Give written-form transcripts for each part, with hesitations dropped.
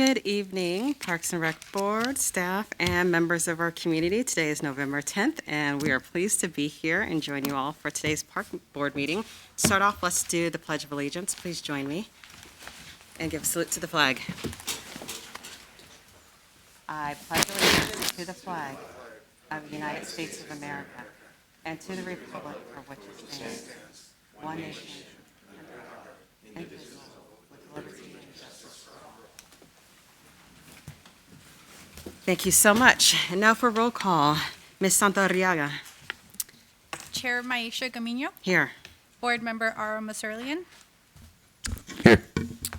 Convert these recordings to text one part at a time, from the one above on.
Good evening, Parks and Rec Board, staff, and members of our community. Today is November 10th, and we are pleased to be here and join you all for today's Park Board meeting. Start off, let's do the Pledge of Allegiance. Please join me and give a salute to the flag. I pledge allegiance to the flag of the United States of America and to the republic for which it stands, one nation, indivisible, with liberty and justice for all. Thank you so much. And now for roll call. Ms. Santarriaga, Chair Maisha Gamino, here. Board Member Ara Masurlian, Here.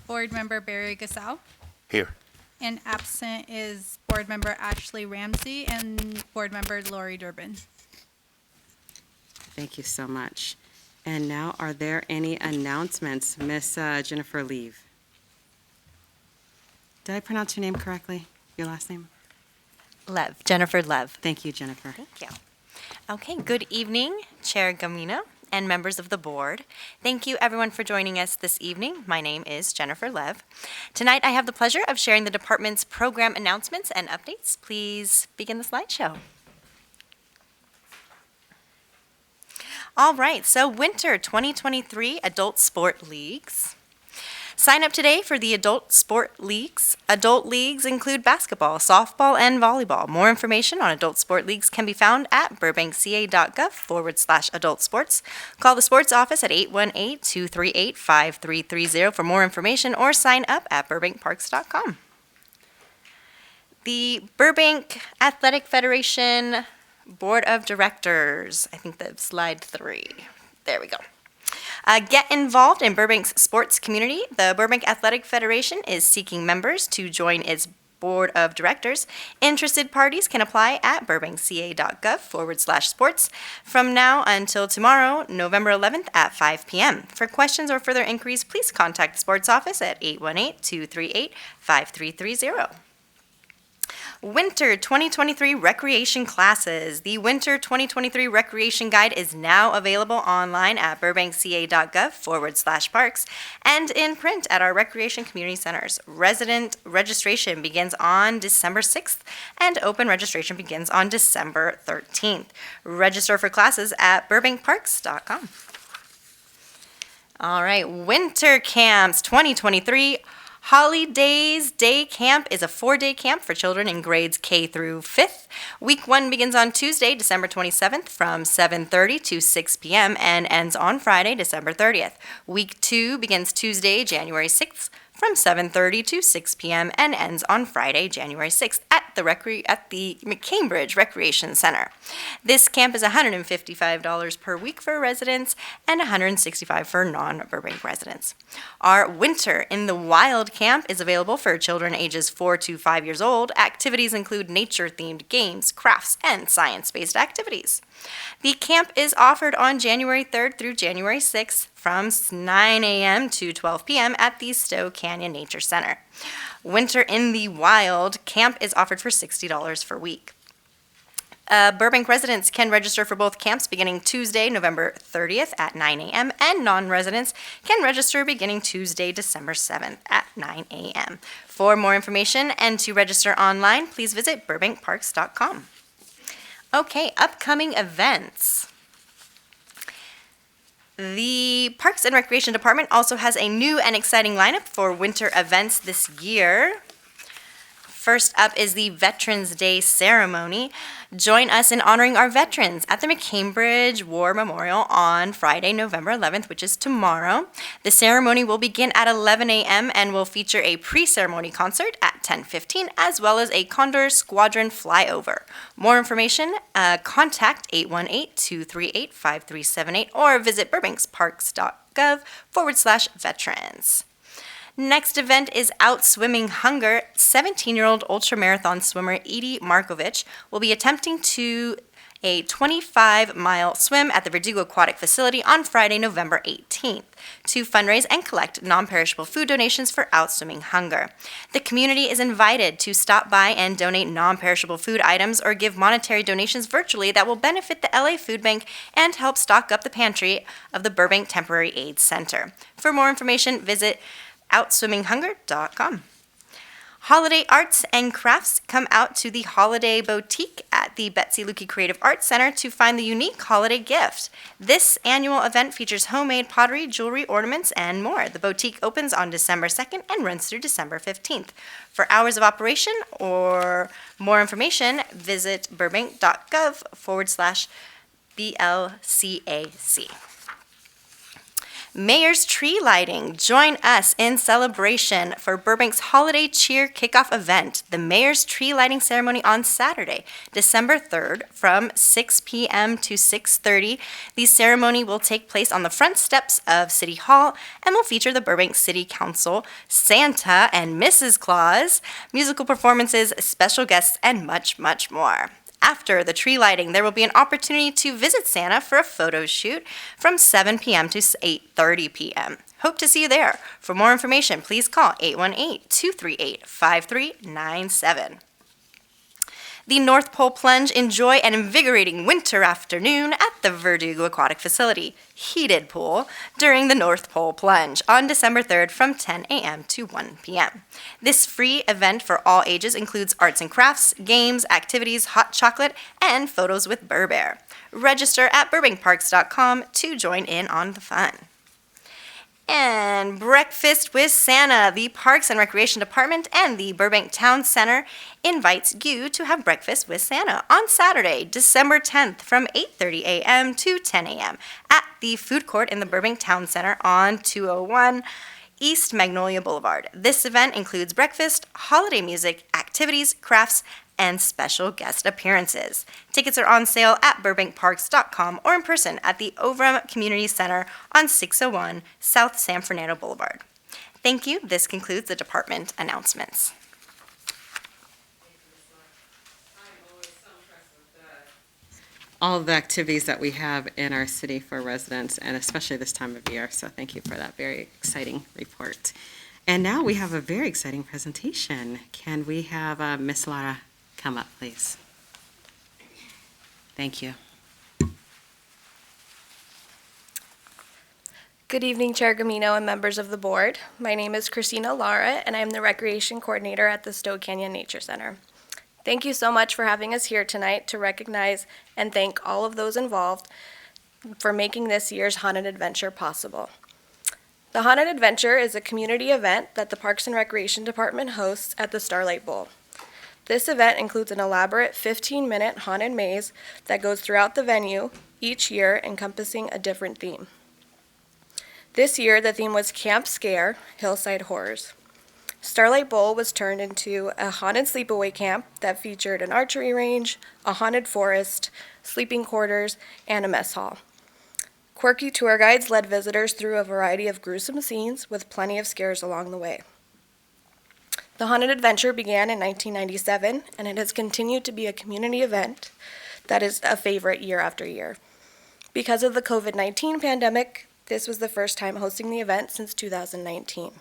Board Member Barry Gasau, Here. and absent is Board Member Ashley Ramsey and Board Member Lori Durbin. Thank you so much. And now, are there any announcements? Miss Jennifer Leave. Did I pronounce your name correctly? Your last name? Lev, Jennifer Lev. Thank you, Jennifer. Thank you. Okay, good evening, Chair Gamino and members of the board. Thank you everyone for joining us this evening. My name is Jennifer Lev. Tonight I have the pleasure of sharing the department's program announcements and updates. Please begin the slideshow. All right, so winter 2023 adult sport leagues. Sign up today for the adult sport leagues. Adult leagues include basketball, softball, and volleyball. More information on adult sport leagues can be found at burbankca.gov/adult sports. Call the sports office at 818-238-5330 for more information or sign up at burbankparks.com. The Burbank Athletic Federation Board of Directors. I think that's slide 3. There we go. Get involved in Burbank's sports community. The Burbank Athletic Federation is seeking members to join its board of directors. Interested parties can apply at burbankca.gov/sports from now until tomorrow, November 11th at 5 p.m. For questions or further inquiries, please contact the sports office at 818-238-5330. Winter 2023 Recreation Classes. The Winter 2023 Recreation Guide is now available online at burbankca.gov/parks and in print at our recreation community centers. Resident registration begins on December 6th and open registration begins on December 13th. Register for classes at burbankparks.com. All right, Winter Camps 2023 Holidays Day Camp is a 4-day camp for children in grades K through 5th. Week 1 begins on Tuesday, December 27th from 7:30 to 6 p.m. and ends on Friday, December 30th. Week 2 begins Tuesday, January 6th from 7:30 to 6 p.m. and ends on Friday, January 6th at the Cambridge Recreation Center. This camp is $155 per week for residents and $165 for non-Burbank residents. Our Winter in the Wild camp is available for children ages 4 to 5 years old. Activities include nature-themed games, crafts, and science-based activities. The camp is offered on January 3rd through January 6th from 9 a.m. to 12 p.m. at the Stowe Canyon Nature Center. Winter in the Wild camp is offered for $60 per week. Burbank residents can register for both camps beginning Tuesday, November 30th at 9 a.m. and non-residents can register beginning Tuesday, December 7th at 9 a.m. For more information and to register online, please visit burbankparks.com. Okay, upcoming events. The Parks and Recreation Department also has a new and exciting lineup for winter events this year. First up is the Veterans Day ceremony. Join us in honoring our veterans at the McCambridge War Memorial on Friday, November 11th, which is tomorrow. The ceremony will begin at 11 a.m. and will feature a pre-ceremony concert at 10:15, as well as a Condor Squadron flyover. More information, contact 818-238-5378 or visit burbanksparks.gov/veterans. Next event is Out Swimming Hunger. 17-year-old ultramarathon swimmer Edie Markovich will be attempting a 25-mile swim at the Verdugo Aquatic Facility on Friday, November 18th, to fundraise and collect non-perishable food donations for Out Swimming Hunger. The community is invited to stop by and donate non-perishable food items or give monetary donations virtually that will benefit the LA Food Bank and help stock up the pantry of the Burbank Temporary Aid Center. For more information, visit outswimminghunger.com. Holiday arts and crafts, come out to the Holiday Boutique at the Betsy Lukey Creative Arts Center to find the unique holiday gift. This annual event features homemade pottery, jewelry, ornaments, and more. The boutique opens on December 2nd and runs through December 15th. For hours of operation or more information, visit burbank.gov/BLCAC. Mayor's Tree Lighting. Join us in celebration for Burbank's Holiday Cheer Kickoff event, the Mayor's Tree Lighting Ceremony on Saturday, December 3rd from 6 p.m. to 6:30. The ceremony will take place on the front steps of City Hall and will feature the Burbank City Council, Santa and Mrs. Claus, musical performances, special guests, and much, much more. After the tree lighting, there will be an opportunity to visit Santa for a photo shoot from 7 p.m. to 8:30 p.m. Hope to see you there. For more information, please call 818-238-5397. The North Pole Plunge. Enjoy an invigorating winter afternoon at the Verdugo Aquatic Facility heated pool during the North Pole Plunge on December 3rd from 10 a.m. to 1 p.m. This free event for all ages includes arts and crafts, games, activities, hot chocolate, and photos with Burr Bear. Register at burbankparks.com to join in on the fun. And Breakfast with Santa. The Parks and Recreation Department and the Burbank Town Center invites you to have breakfast with Santa on Saturday, December 10th from 8:30 a.m. to 10 a.m. at the food court in the Burbank Town Center on 201 East Magnolia Boulevard. This event includes breakfast, holiday music, activities, crafts, and special guest appearances. Tickets are on sale at burbankparks.com or in person at the Overham Community Center on 601 South San Fernando Boulevard. Thank you. This concludes the department announcements. All of the activities that we have in our city for residents, and especially this time of year. So thank you for that very exciting report. And now we have a very exciting presentation. Can we have Miss Lara come up, please? Thank you. Good evening, Chair Gamino and members of the board. My name is Christina Lara, and I'm the Recreation Coordinator at the Stowe Canyon Nature Center. Thank you so much for having us here tonight to recognize and thank all of those involved for making this year's Haunted Adventure possible. The Haunted Adventure is a community event that the Parks and Recreation Department hosts at the Starlight Bowl. This event includes an elaborate 15-minute haunted maze that goes throughout the venue each year, encompassing a different theme. This year, the theme was Camp Scare, Hillside Horrors. Starlight Bowl was turned into a haunted sleepaway camp that featured an archery range, a haunted forest, sleeping quarters, and a mess hall. Quirky tour guides led visitors through a variety of gruesome scenes with plenty of scares along the way. The Haunted Adventure began in 1997, and it has continued to be a community event that is a favorite year after year. Because of the COVID-19 pandemic, this was the first time hosting the event since 2019.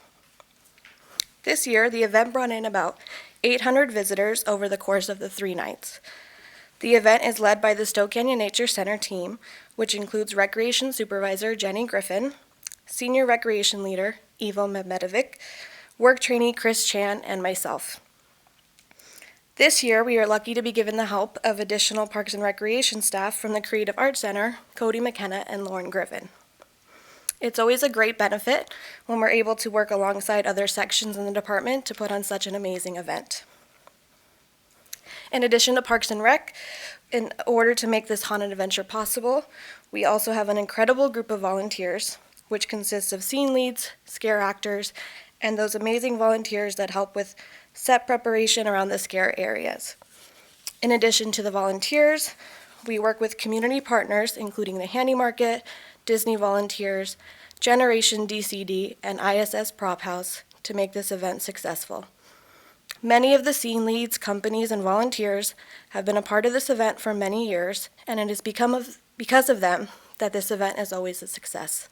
This year, the event brought in about 800 visitors over the course of the 3 nights. The event is led by the Stowe Canyon Nature Center team, which includes Recreation Supervisor Jenny Griffin, Senior Recreation Leader Ivo Mehmetovic, Work Trainee Chris Chan, and myself. This year, we are lucky to be given the help of additional Parks and Recreation staff from the Creative Arts Center, Cody McKenna and Lauren Griffin. It's always a great benefit when we're able to work alongside other sections in the department to put on such an amazing event. In addition to Parks and Rec, in order to make this haunted adventure possible, we also have an incredible group of volunteers, which consists of scene leads, scare actors, and those amazing volunteers that help with set preparation around the scare areas. In addition to the volunteers, we work with community partners, including the Handy Market, Disney Volunteers, Generation DCD, and ISS Prop House to make this event successful. Many of the scene leads, companies, and volunteers have been a part of this event for many years, and it has because of them that this event is always a success.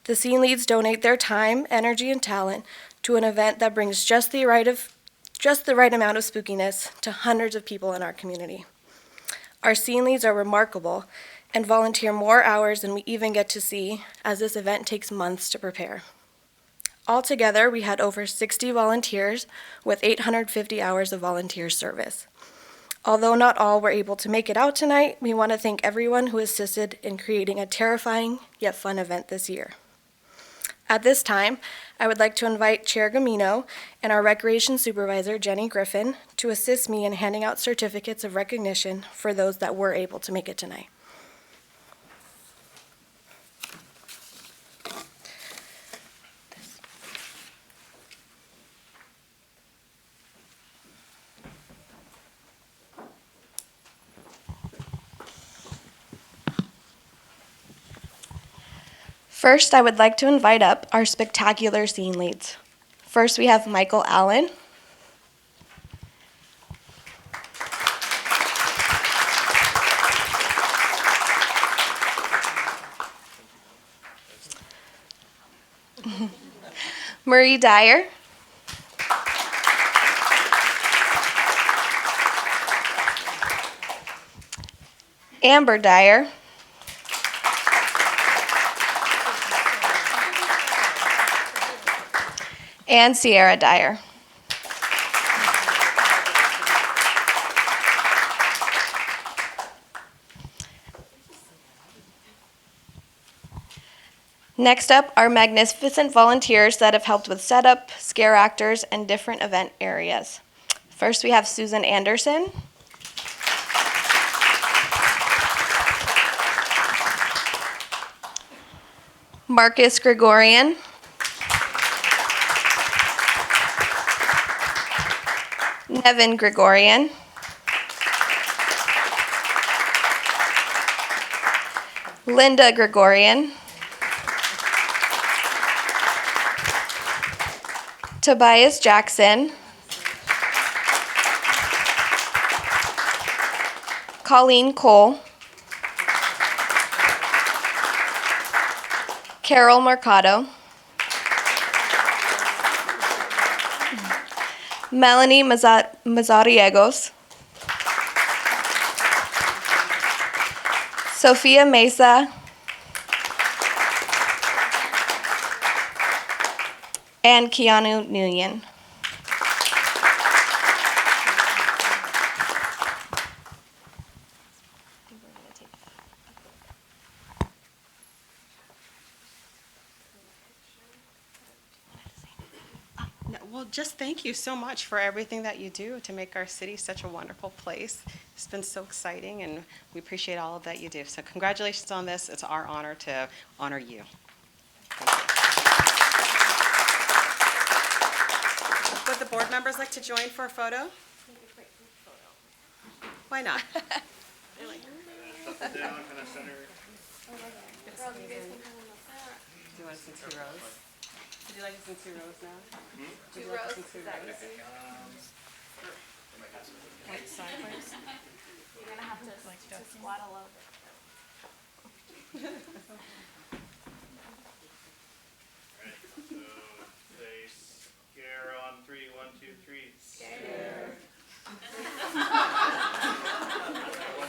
The scene leads donate their time, energy, and talent to an event that brings just the right amount of spookiness to hundreds of people in our community. Our scene leads are remarkable and volunteer more hours than we even get to see, as this event takes months to prepare. Altogether, we had over 60 volunteers with 850 hours of volunteer service. Although not all were able to make it out tonight, we want to thank everyone who assisted in creating a terrifying yet fun event this year. At this time, I would like to invite Chair Gamino and our Recreation Supervisor, Jenny Griffin, to assist me in handing out certificates of recognition for those that were able to make it tonight. First, I would like to invite up our spectacular scene leads. First, we have Michael Allen. Murray Dyer. Amber Dyer. And Sierra Dyer. Next up are magnificent volunteers that have helped with setup, scare actors, and different event areas. First, we have Susan Anderson. Marcus Gregorian. Nevin Gregorian. Linda Gregorian. Tobias Jackson. Colleen Cole. Carol Mercado. Melanie Mazariegos. Sophia Mesa. And Keanu Nguyen. No, well, just thank you so much for everything that you do to make our city such a wonderful place. It's been so exciting, and we appreciate all of that you do. So congratulations on this. It's our honor to honor you. Would the board members like to join for a photo? Why not? Do you want us in 2 rows? Would you like us in 2 rows now? Would you like us in 2 rows? Like sideways? You're gonna have to squat a little bit. So say scare on 3, 1, 2, 3. Scare.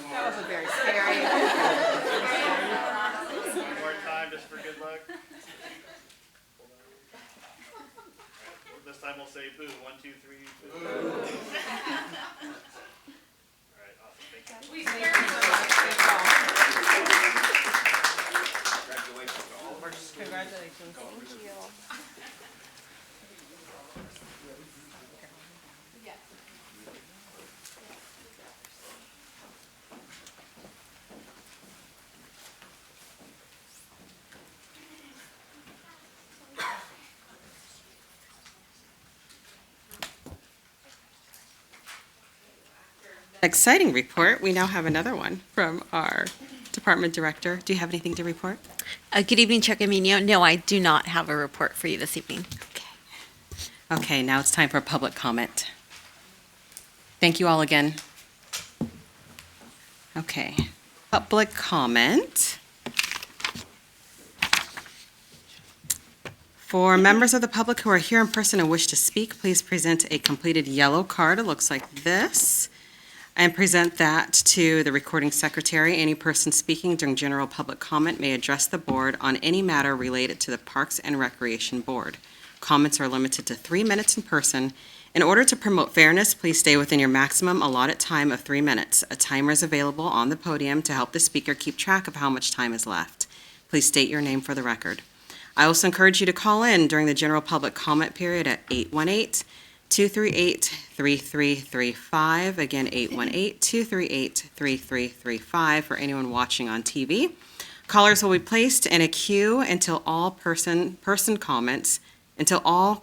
That wasn't very scary. One more time just for good luck. This time we'll say boo. 1, 2, 3, boo. All right, awesome. Thank you. Congratulations. Thank you. Exciting report. We now have another one from our department director. Do you have anything to report? Good evening, Chair Camino. No, I do not have a report for you this evening. Okay, now it's time for public comment. Thank you all again. Okay, public comment. For members of the public who are here in person and wish to speak, please present a completed yellow card. It looks like this. And present that to the recording secretary. Any person speaking during general public comment may address the board on any matter related to the Parks and Recreation Board. Comments are limited to 3 minutes in person. In order to promote fairness, please stay within your maximum allotted time of 3 minutes. A timer is available on the podium to help the speaker keep track of how much time is left. Please state your name for the record. I also encourage you to call in during the general public comment period at 818-238-3335. Again, 818-238-3335 for anyone watching on TV. Callers will be placed in a queue until all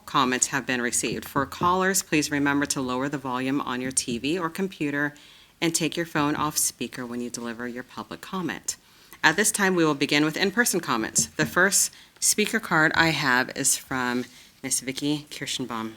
comments have been received. For callers, please remember to lower the volume on your TV or computer and take your phone off speaker when you deliver your public comment. At this time, we will begin with in-person comments. The first speaker card I have is from Ms. Vicki Kirschenbaum.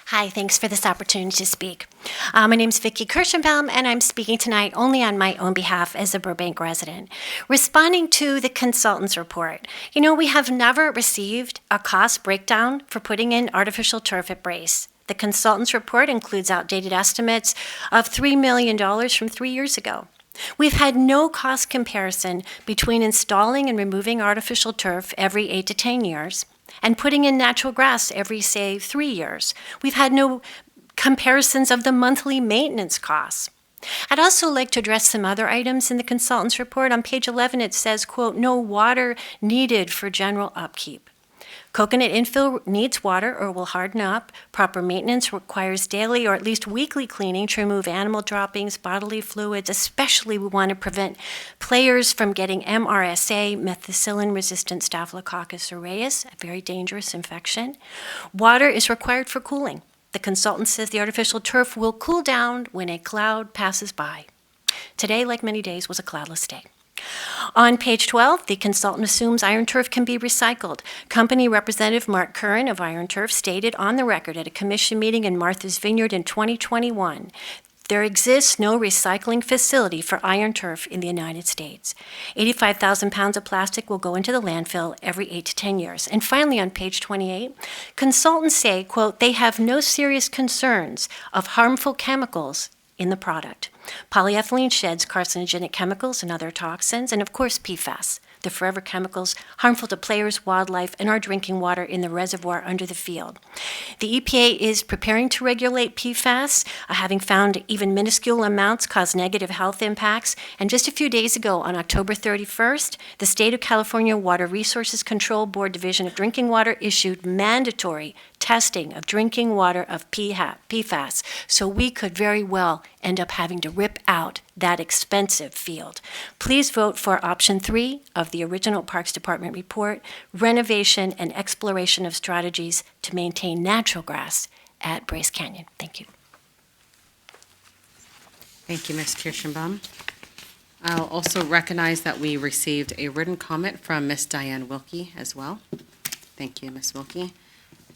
Hi, thanks for this opportunity to speak. My name is Vicki Kirschenbaum, and I'm speaking tonight only on my own behalf as a Burbank resident. Responding to the consultant's report, we have never received a cost breakdown for putting in artificial turf at Brace. The consultant's report includes outdated estimates of $3 million from 3 years ago. We've had no cost comparison between installing and removing artificial turf every 8 to 10 years and putting in natural grass every, say, 3 years. We've had no comparisons of the monthly maintenance costs. I'd also like to address some other items in the consultant's report. On page 11, it says, quote, "No water needed for general upkeep." Coconut infill needs water or will harden up. Proper maintenance requires daily or at least weekly cleaning to remove animal droppings, bodily fluids. Especially, we want to prevent players from getting MRSA, methicillin-resistant Staphylococcus aureus, a very dangerous infection. Water is required for cooling. The consultant says the artificial turf will cool down when a cloud passes by. Today, like many days, was a cloudless day. On page 12, the consultant assumes Iron Turf can be recycled. Company representative Mark Curran of Iron Turf stated on the record at a commission meeting in Martha's Vineyard in 2021, there exists no recycling facility for iron turf in the United States. 85,000 pounds of plastic will go into the landfill every 8 to 10 years. And finally, on page 28, consultants say, quote, they have no serious concerns of harmful chemicals in the product. Polyethylene sheds carcinogenic chemicals and other toxins, and of course PFAS, the forever chemicals harmful to players, wildlife, and our drinking water in the reservoir under the field. The EPA is preparing to regulate PFAS, having found even minuscule amounts cause negative health impacts. And just a few days ago, on October 31st, the State of California Water Resources Control Board Division of Drinking Water issued mandatory testing of drinking water of PFAS. So we could very well end up having to rip out that expensive field. Please vote for option 3 of the original Parks Department report, renovation and exploration of strategies to maintain natural grass at Brace Canyon. Thank you. Thank you, Ms. Kirschenbaum. I'll also recognize that we received a written comment from Ms. Diane Wilkie as well. Thank you, Ms. Wilkie.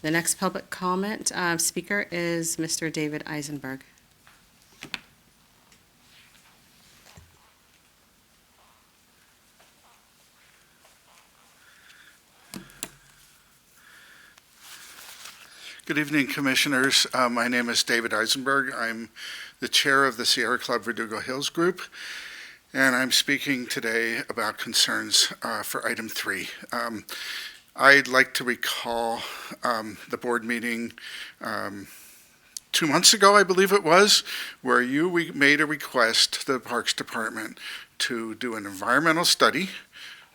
The next public comment speaker is Mr. David Eisenberg. Good evening, Commissioners. My name is David Eisenberg. I'm the chair of the Sierra Club Verdugo Hills Group, and I'm speaking today about concerns for item 3. I'd like to recall the board meeting 2 months ago, I believe it was, where you made a request to the Parks Department to do an environmental study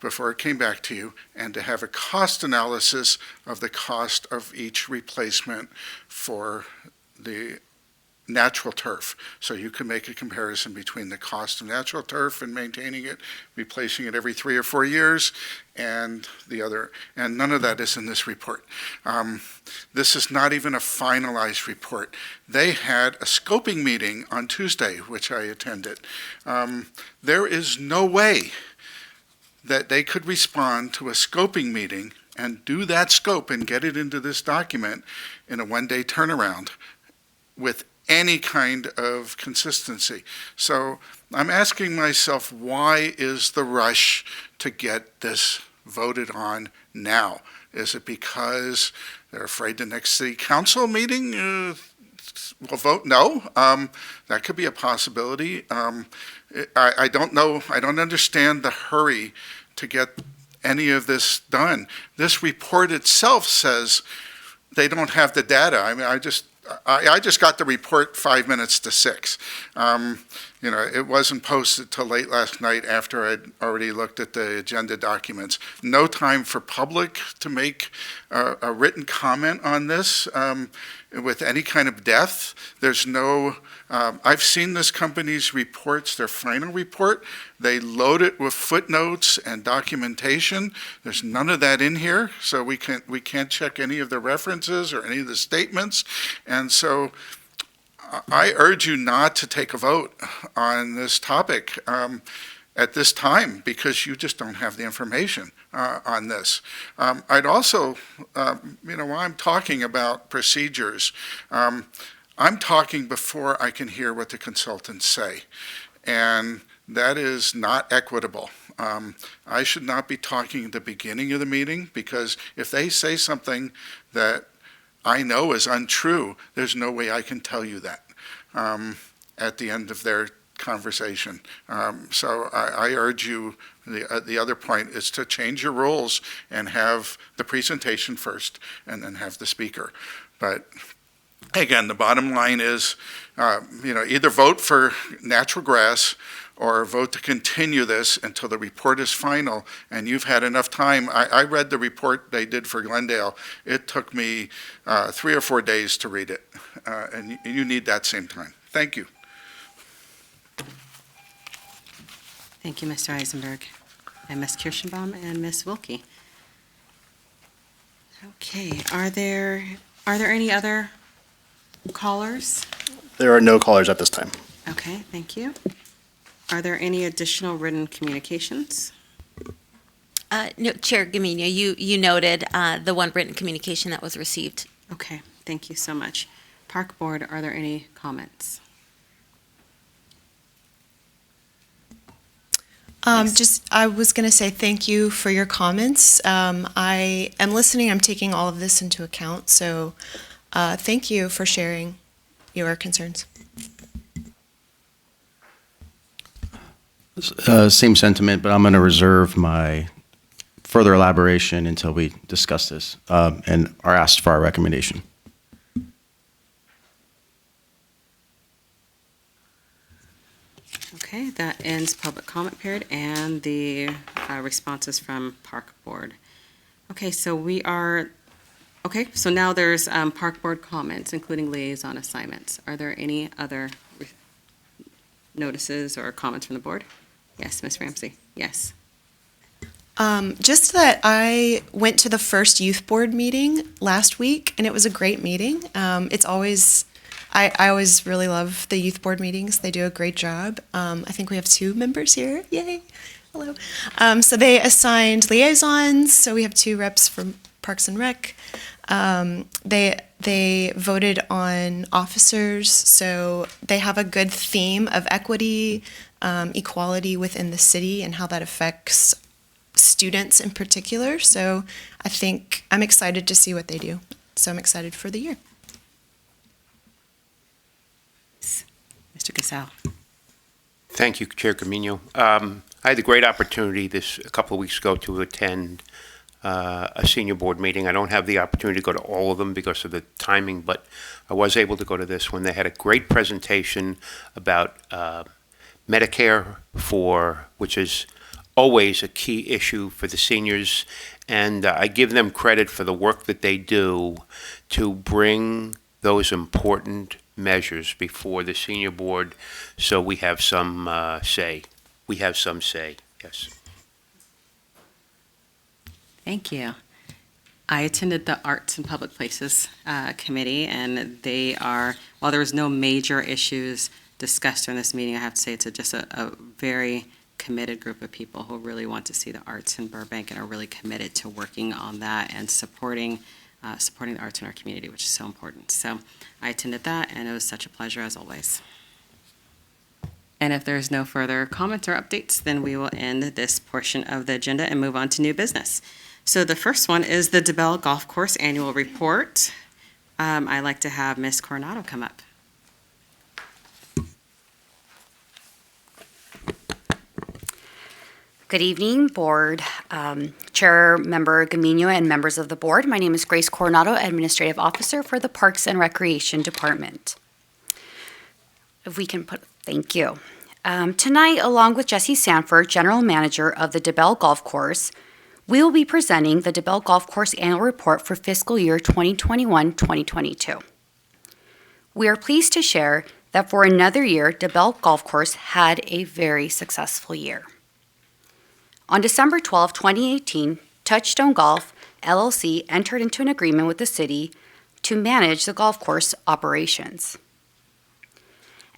before it came back to you, and to have a cost analysis of the cost of each replacement for the natural turf. So you can make a comparison between the cost of natural turf and maintaining it, replacing it every 3 or 4 years, and the other, and none of that is in this report. This is not even a finalized report. They had a scoping meeting on Tuesday, which I attended. There is no way that they could respond to a scoping meeting and do that scope and get it into this document in a one-day turnaround with any kind of consistency. So I'm asking myself, why is the rush to get this voted on now? Is it because they're afraid the next city council meeting will vote no. That could be a possibility. I don't know, I don't understand the hurry to get any of this done. This report itself says they don't have the data. I mean, I just got the report 5 minutes to 6. It wasn't posted till late last night after I'd already looked at the agenda documents. No time for public to make a written comment on this with any kind of depth. There's no, I've seen this company's reports, their final report. They load it with footnotes and documentation. There's none of that in here, so we can't check any of the references or any of the statements. And so I urge you not to take a vote on this topic at this time, because you just don't have the information on this. I'd also, while I'm talking about procedures, I'm talking before I can hear what the consultants say, and that is not equitable. I should not be talking at the beginning of the meeting, because if they say something that I know is untrue, there's no way I can tell you that at the end of their conversation. So I urge you, the other point is to change your rules and have the presentation first and then have the speaker. But again, the bottom line is, either vote for natural grass or vote to continue this until the report is final and you've had enough time. I read the report they did for Glendale. It took me 3 or 4 days to read it, and you need that same time. Thank you. Thank you, Mr. Eisenberg, and Ms. Kirschenbaum and Ms. Wilkie. Okay, are there any other callers? There are no callers at this time. Okay, thank you. Are there any additional written communications? No, Chair Gamino, you noted the one written communication that was received. Okay, thank you so much. Park Board, are there any comments? Yes. I was going to say thank you for your comments. I am listening. I'm taking all of this into account. So thank you for sharing your concerns. Same sentiment, but I'm going to reserve my further elaboration until we discuss this and are asked for our recommendation. Okay, that ends public comment period and the responses from Park Board. Okay, so now there's Park Board comments, including liaison assignments. Are there any other notices or comments from the board? Yes, Ms. Ramsey, yes. Just that I went to the first youth board meeting last week, and it was a great meeting. I always really love the youth board meetings. They do a great job. I think we have 2 members here. Yay. Hello. So they assigned liaisons. So we have 2 reps from Parks and Rec. They voted on officers. So they have a good theme of equity, equality within the city, and how that affects students in particular. So I think I'm excited to see what they do. So I'm excited for the year. Mr. Gasal. Thank you, Chair Camino. I had the great opportunity a couple of weeks ago to attend a senior board meeting. I don't have the opportunity to go to all of them because of the timing, but I was able to go to this one. They had a great presentation about Medicare which is always a key issue for the seniors, and I give them credit for the work that they do to bring those important measures before the senior board, so we have some say. We have some say, yes. Thank you. I attended the Arts and Public Places Committee, and while there was no major issues discussed during this meeting, I have to say it's just a very committed group of people who really want to see the arts in Burbank and are really committed to working on that and supporting the arts in our community, which is so important. So I attended that, and it was such a pleasure as always. And if there's no further comments or updates, then we will end this portion of the agenda and move on to new business. So the first one is the DeBell Golf Course Annual Report. I'd like to have Ms. Coronado come up. Good evening, Board Chair Member Gamino and members of the Board. My name is Grace Coronado, Administrative Officer for the Parks and Recreation Department. If we can thank you. Tonight, along with Jesse Sanford, General Manager of the DeBell Golf Course, we will be presenting the DeBell Golf Course Annual Report for fiscal year 2021-2022. We are pleased to share that for another year, DeBell Golf Course had a very successful year. On December 12, 2018, Touchstone Golf LLC entered into an agreement with the city to manage the golf course operations.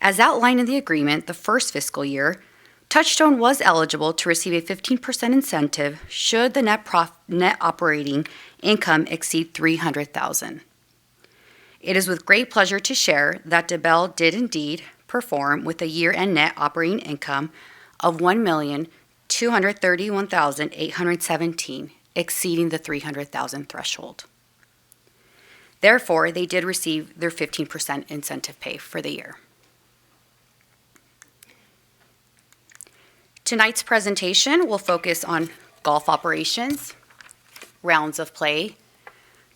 As outlined in the agreement, the first fiscal year, Touchstone was eligible to receive a 15% incentive should the net operating income exceed $300,000. It is with great pleasure to share that DeBell did indeed perform with a year-end net operating income of $1,231,817, exceeding the $300,000 threshold. Therefore, they did receive their 15% incentive pay for the year. Tonight's presentation will focus on golf operations, rounds of play,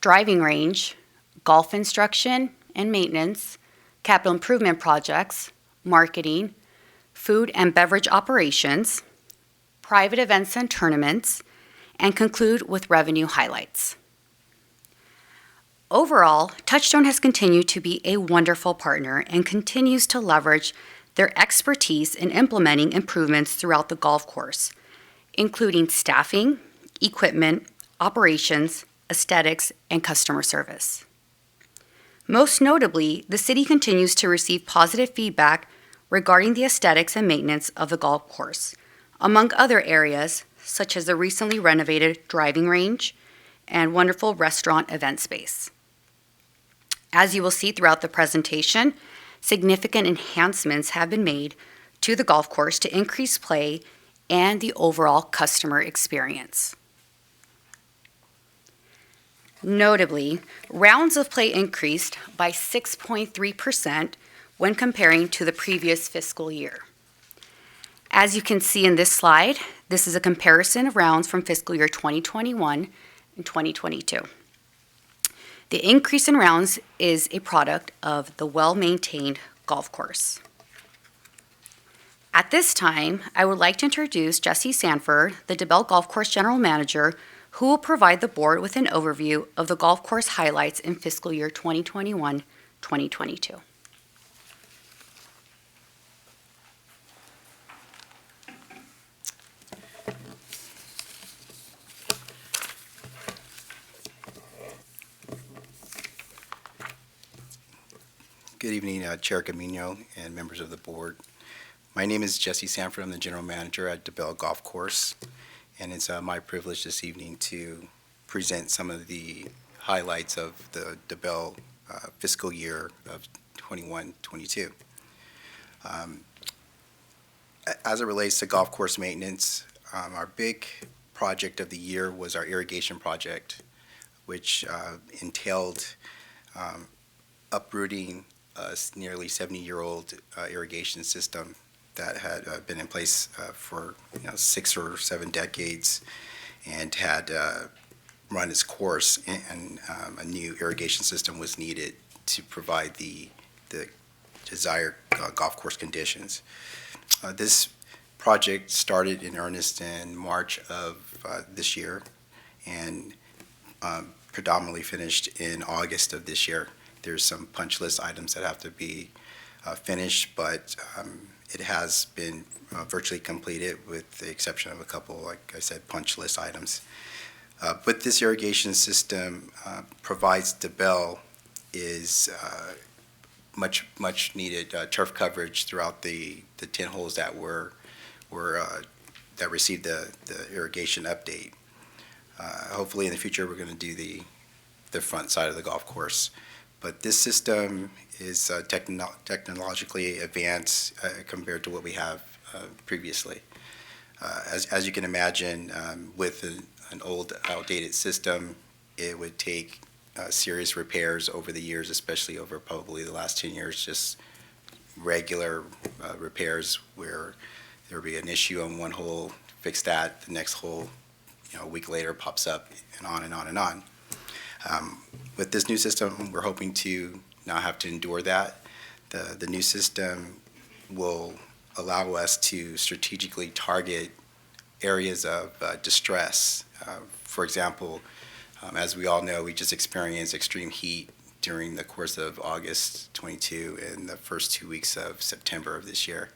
driving range, golf instruction and maintenance, capital improvement projects, marketing, food and beverage operations, private events and tournaments, and conclude with revenue highlights. Overall, Touchstone has continued to be a wonderful partner and continues to leverage their expertise in implementing improvements throughout the golf course, including staffing, equipment, operations, aesthetics, and customer service. Most notably, the city continues to receive positive feedback regarding the aesthetics and maintenance of the golf course, among other areas such as the recently renovated driving range and wonderful restaurant event space. As you will see throughout the presentation, significant enhancements have been made to the golf course to increase play and the overall customer experience. Notably, rounds of play increased by 6.3% when comparing to the previous fiscal year. As you can see in this slide, this is a comparison of rounds from fiscal year 2021 and 2022. The increase in rounds is a product of the well-maintained golf course. At this time, I would like to introduce Jesse Sanford, the DeBell Golf Course General Manager, who will provide the board with an overview of the golf course highlights in fiscal year 2021-2022. Good evening, Chair Gamino and members of the board. My name is Jesse Sanford. I'm the General Manager at DeBell Golf Course, and it's my privilege this evening to present some of the highlights of the DeBell fiscal year of 21-22. As it relates to golf course maintenance, our big project of the year was our irrigation project, which entailed uprooting a nearly 70-year-old irrigation system that had been in place for 6 or 7 decades and had run its course, and a new irrigation system was needed to provide the desired golf course conditions. This project started in earnest in March of this year and predominantly finished in August of this year. There's some punch list items that have to be finished, but it has been virtually completed with the exception of a couple, like I said, punch list items. But this irrigation system provides DeBell is much needed turf coverage throughout the 10 holes that that received the irrigation update. Hopefully in the future we're going to do the front side of the golf course. But this system is technologically advanced compared to what we have previously. As you can imagine, with an old, outdated system, it would take serious repairs over the years, especially over probably the last 10 years, just regular repairs where there will be an issue on one hole, fix that, the next hole, a week later pops up, and on and on and on. With this new system, we're hoping to not have to endure that. The new system will allow us to strategically target areas of distress. For example, as we all know, we just experienced extreme heat during the course of August 22 and the first 2 weeks of September of this year,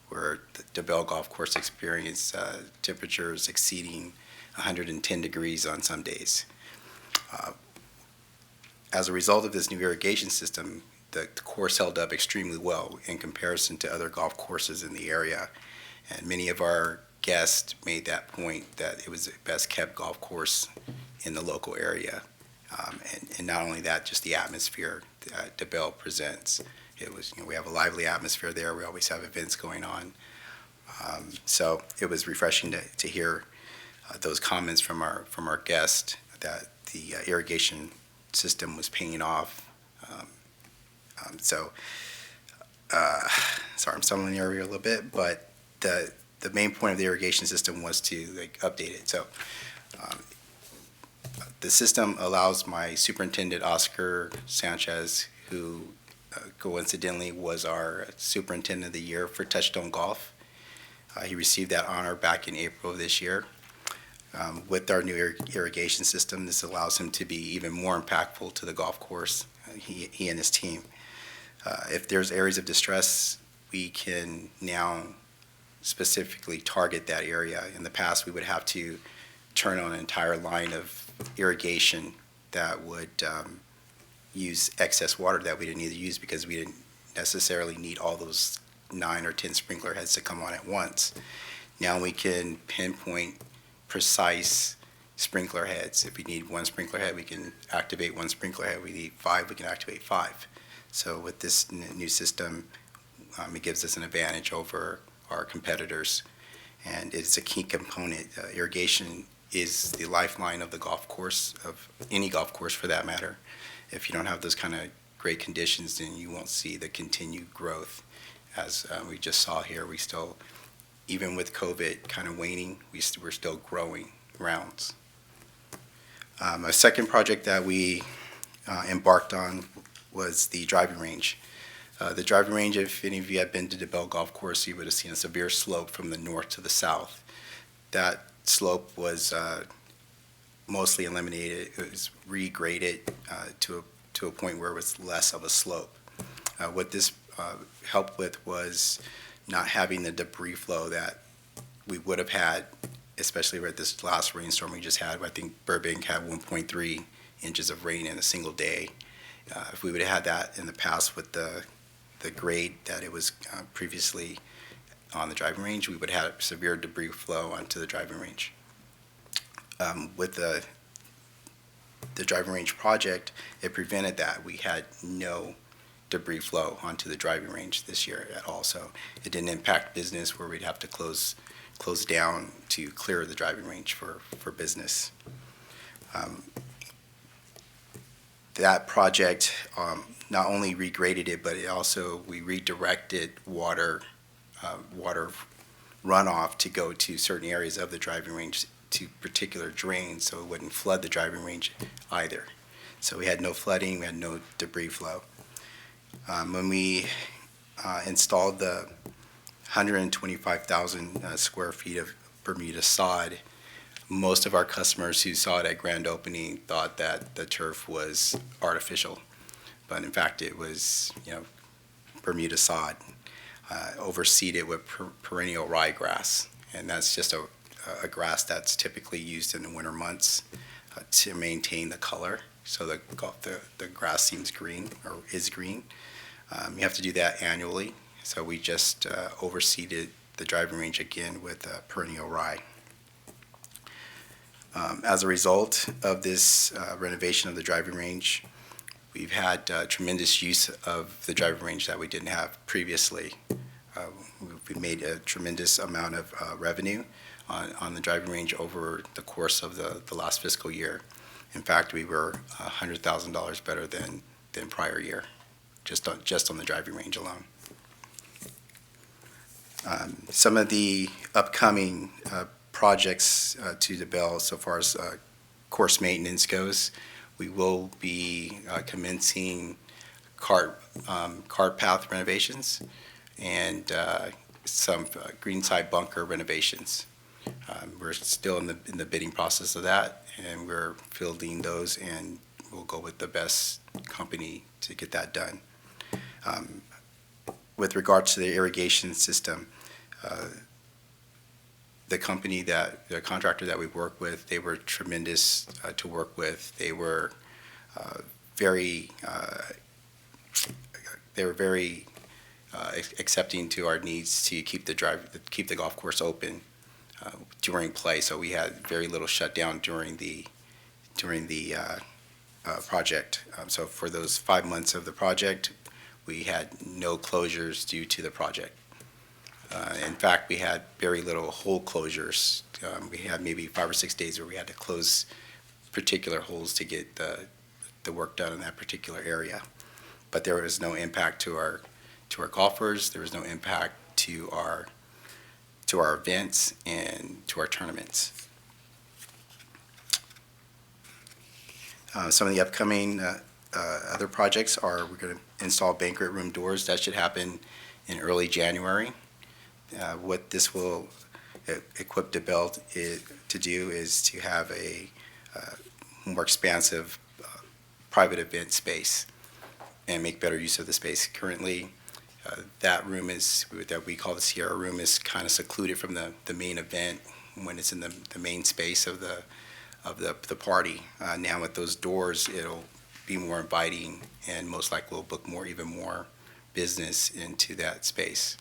where the DeBell Golf Course experienced temperatures exceeding 110 degrees on some days. As a result of this new irrigation system, the course held up extremely well in comparison to other golf courses in the area. And many of our guests made that point that it was the best kept golf course in the local area. And not only that, just the atmosphere that DeBell presents. It was, we have a lively atmosphere there. We always have events going on. So it was refreshing to hear those comments from our guest that the irrigation system was paying off. Sorry, I'm stumbling here a little bit, but the main point of the irrigation system was to update it. So the system allows my superintendent, Oscar Sanchez, who coincidentally was our superintendent of the year for Touchstone Golf. He received that honor back in April of this year. With our new irrigation system, this allows him to be even more impactful to the golf course, he and his team. If there's areas of distress, we can now specifically target that area. In the past, we would have to turn on an entire line of irrigation that would use excess water that we didn't need to use because we didn't necessarily need all those 9 or 10 sprinkler heads to come on at once. Now we can pinpoint precise sprinkler heads. If we need 1 sprinkler head, we can activate 1 sprinkler head. We need 5, we can activate 5. So with this new system, it gives us an advantage over our competitors, and it's a key component. Irrigation is the lifeline of the golf course, of any golf course for that matter. If you don't have those kind of great conditions, then you won't see the continued growth. As we just saw here, we still, even with COVID kind of waning, we're still growing rounds. A second project that we embarked on was the driving range. The driving range, if any of you have been to DeBell Golf Course, you would have seen a severe slope from the north to the south. That slope was mostly eliminated. It was regraded to a point where it was less of a slope. What this helped with was not having the debris flow that we would have had, especially with this last rainstorm we just had. I think Burbank had 1.3 inches of rain in a single day. If we would have had that in the past with the grade that it was previously on the driving range, we would have had severe debris flow onto the driving range. With the driving range project, it prevented that. We had no debris flow onto the driving range this year at all, so it didn't impact business where we'd have to close down to clear the driving range for business. That project not only regraded it, but we redirected water runoff to go to certain areas of the driving range to particular drains, so it wouldn't flood the driving range either. So we had no flooding, we had no debris flow. When we installed the 125,000 square feet of Bermuda sod, most of our customers who saw it at grand opening thought that the turf was artificial, but in fact it was, Bermuda sod, overseeded with perennial ryegrass, and that's just a grass that's typically used in the winter months to maintain the color, so the grass seems green or is green. You have to do that annually, so we just overseeded the driving range again with perennial rye. As a result of this renovation of the driving range, we've had tremendous use of the driving range that we didn't have previously. We made a tremendous amount of revenue on the driving range over the course of the last fiscal year. In fact, we were $100,000 better than prior year, just on the driving range alone. Some of the upcoming projects to DeBell so far as course maintenance goes, we will be commencing cart path renovations and some greenside bunker renovations. We're still in the bidding process of that, and we're fielding those, and we'll go with the best company to get that done. With regards to the irrigation system, the contractor that we work with, they were tremendous to work with. They were very accepting to our needs to keep the golf course open during play. So we had very little shutdown during the project. So for those 5 months of the project, we had no closures due to the project. In fact, we had very little hole closures. We had maybe 5 or 6 days where we had to close particular holes to get the work done in that particular area. But there was no impact to our golfers. There was no impact to our events and to our tournaments. Some of the upcoming other projects are we're going to install banquet room doors. That should happen in early January. What this will equip DeBell to do is to have a more expansive private event space and make better use of the space. Currently, that room that we call the Sierra Room is kind of secluded from the main event when it's in the main space of the party. Now with those doors, it'll be more inviting, and most likely we'll book even more business into that space.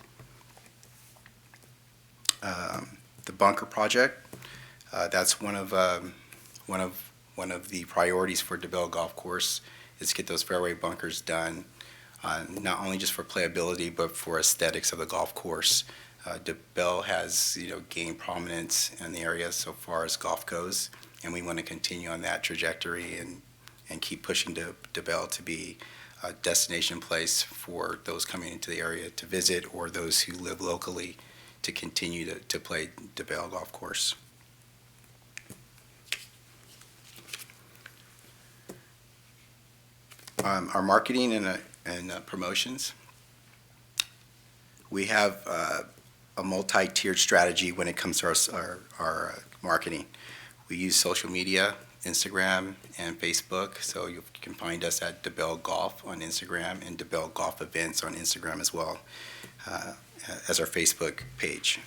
The bunker project, that's one of the priorities for DeBell Golf Course, is to get those fairway bunkers done, not only just for playability but for aesthetics of the golf course. DeBell has gained prominence in the area so far as golf goes, and we want to continue on that trajectory and keep pushing DeBell to be a destination place for those coming into the area to visit or those who live locally to continue to play DeBell Golf Course. Our marketing and promotions. We have a multi-tiered strategy when it comes to our marketing. We use social media, Instagram and Facebook, so you can find us at DeBell Golf on Instagram and DeBell Golf Events on Instagram as well as our Facebook page.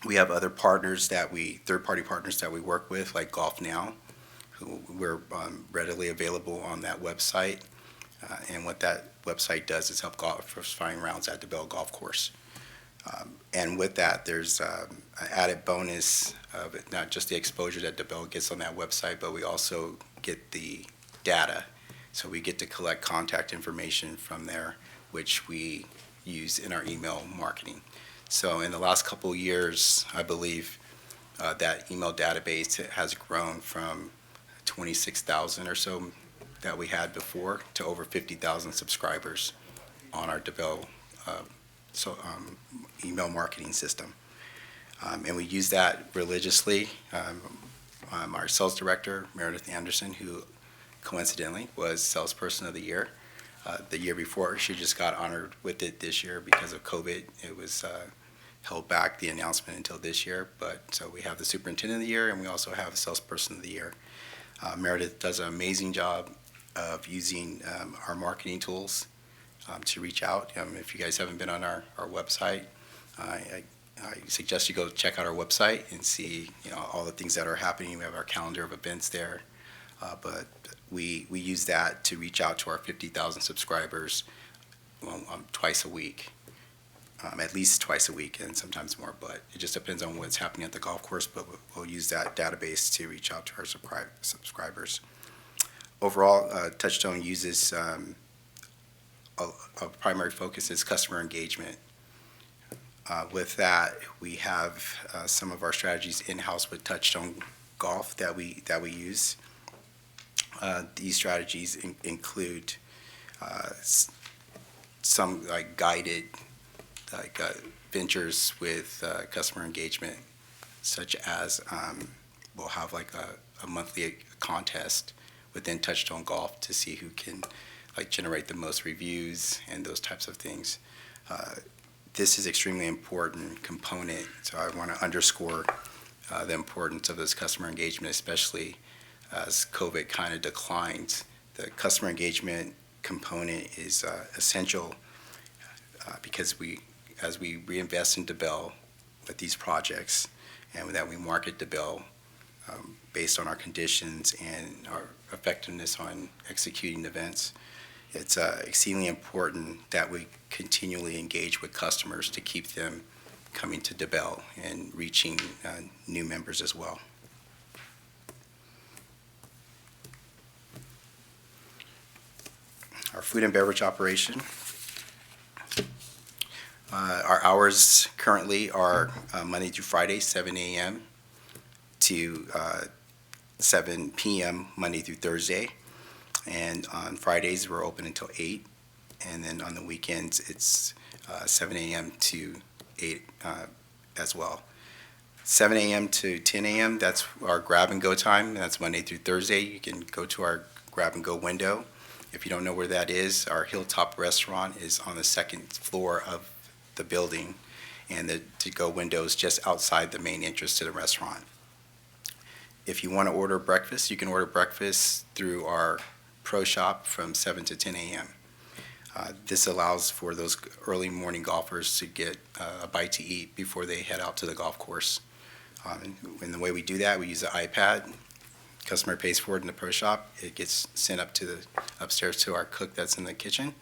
We have other partners third-party partners that we work with, like Golf Now, who we're readily available on that website. And what that website does is help golfers find rounds at DeBell Golf Course. And with that, there's an added bonus of it, not just the exposure that DeBell gets on that website, but we also get the data. So we get to collect contact information from there, which we use in our email marketing. So in the last couple of years, I believe that email database has grown from 26,000 or so that we had before to over 50,000 subscribers on our DeBell email marketing system. And we use that religiously. Our sales director, Meredith Anderson, who coincidentally was salesperson of the year before, she just got honored with it this year because of COVID. It was held back, the announcement, until this year. But so we have the superintendent of the year, and we also have the salesperson of the year. Meredith does an amazing job of using our marketing tools to reach out. If you guys haven't been on our website, I suggest you go check out our website and see all the things that are happening. We have our calendar of events there, but we use that to reach out to our 50,000 subscribers twice a week, at least twice a week, and sometimes more. But it just depends on what's happening at the golf course. But we'll use that database to reach out to our subscribers. Overall, Touchstone uses a primary focus is customer engagement. With that, we have some of our strategies in-house with Touchstone Golf that we use. These strategies include some like guided ventures with customer engagement, such as we'll have like a monthly contest within Touchstone Golf to see who can like generate the most reviews and those types of things. This is extremely important component, so I want to underscore the importance of this customer engagement, especially as COVID kind of declines. The customer engagement component is essential because as we reinvest in DeBell with these projects, and that we market DeBell based on our conditions and our effectiveness on executing events, it's exceedingly important that we continually engage with customers to keep them coming to DeBell and reaching new members as well. Our food and beverage operation. Our hours currently are Monday through Friday, 7 a.m. to 7 p.m. Monday through Thursday. And on Fridays, we're open until 8. And then on the weekends, it's 7 a.m. to 8 as well. 7 a.m. to 10 a.m., that's our grab-and-go time. That's Monday through Thursday. You can go to our grab-and-go window. If you don't know where that is, our Hilltop restaurant is on the second floor of the building, and the to-go window is just outside the main entrance to the restaurant. If you want to order breakfast, you can order breakfast through our Pro Shop from 7 to 10 a.m. This allows for those early morning golfers to get a bite to eat before they head out to the golf course. And the way we do that, we use an iPad. Customer pays for it in the Pro Shop. It gets sent up to the upstairs to our cook that's in the kitchen,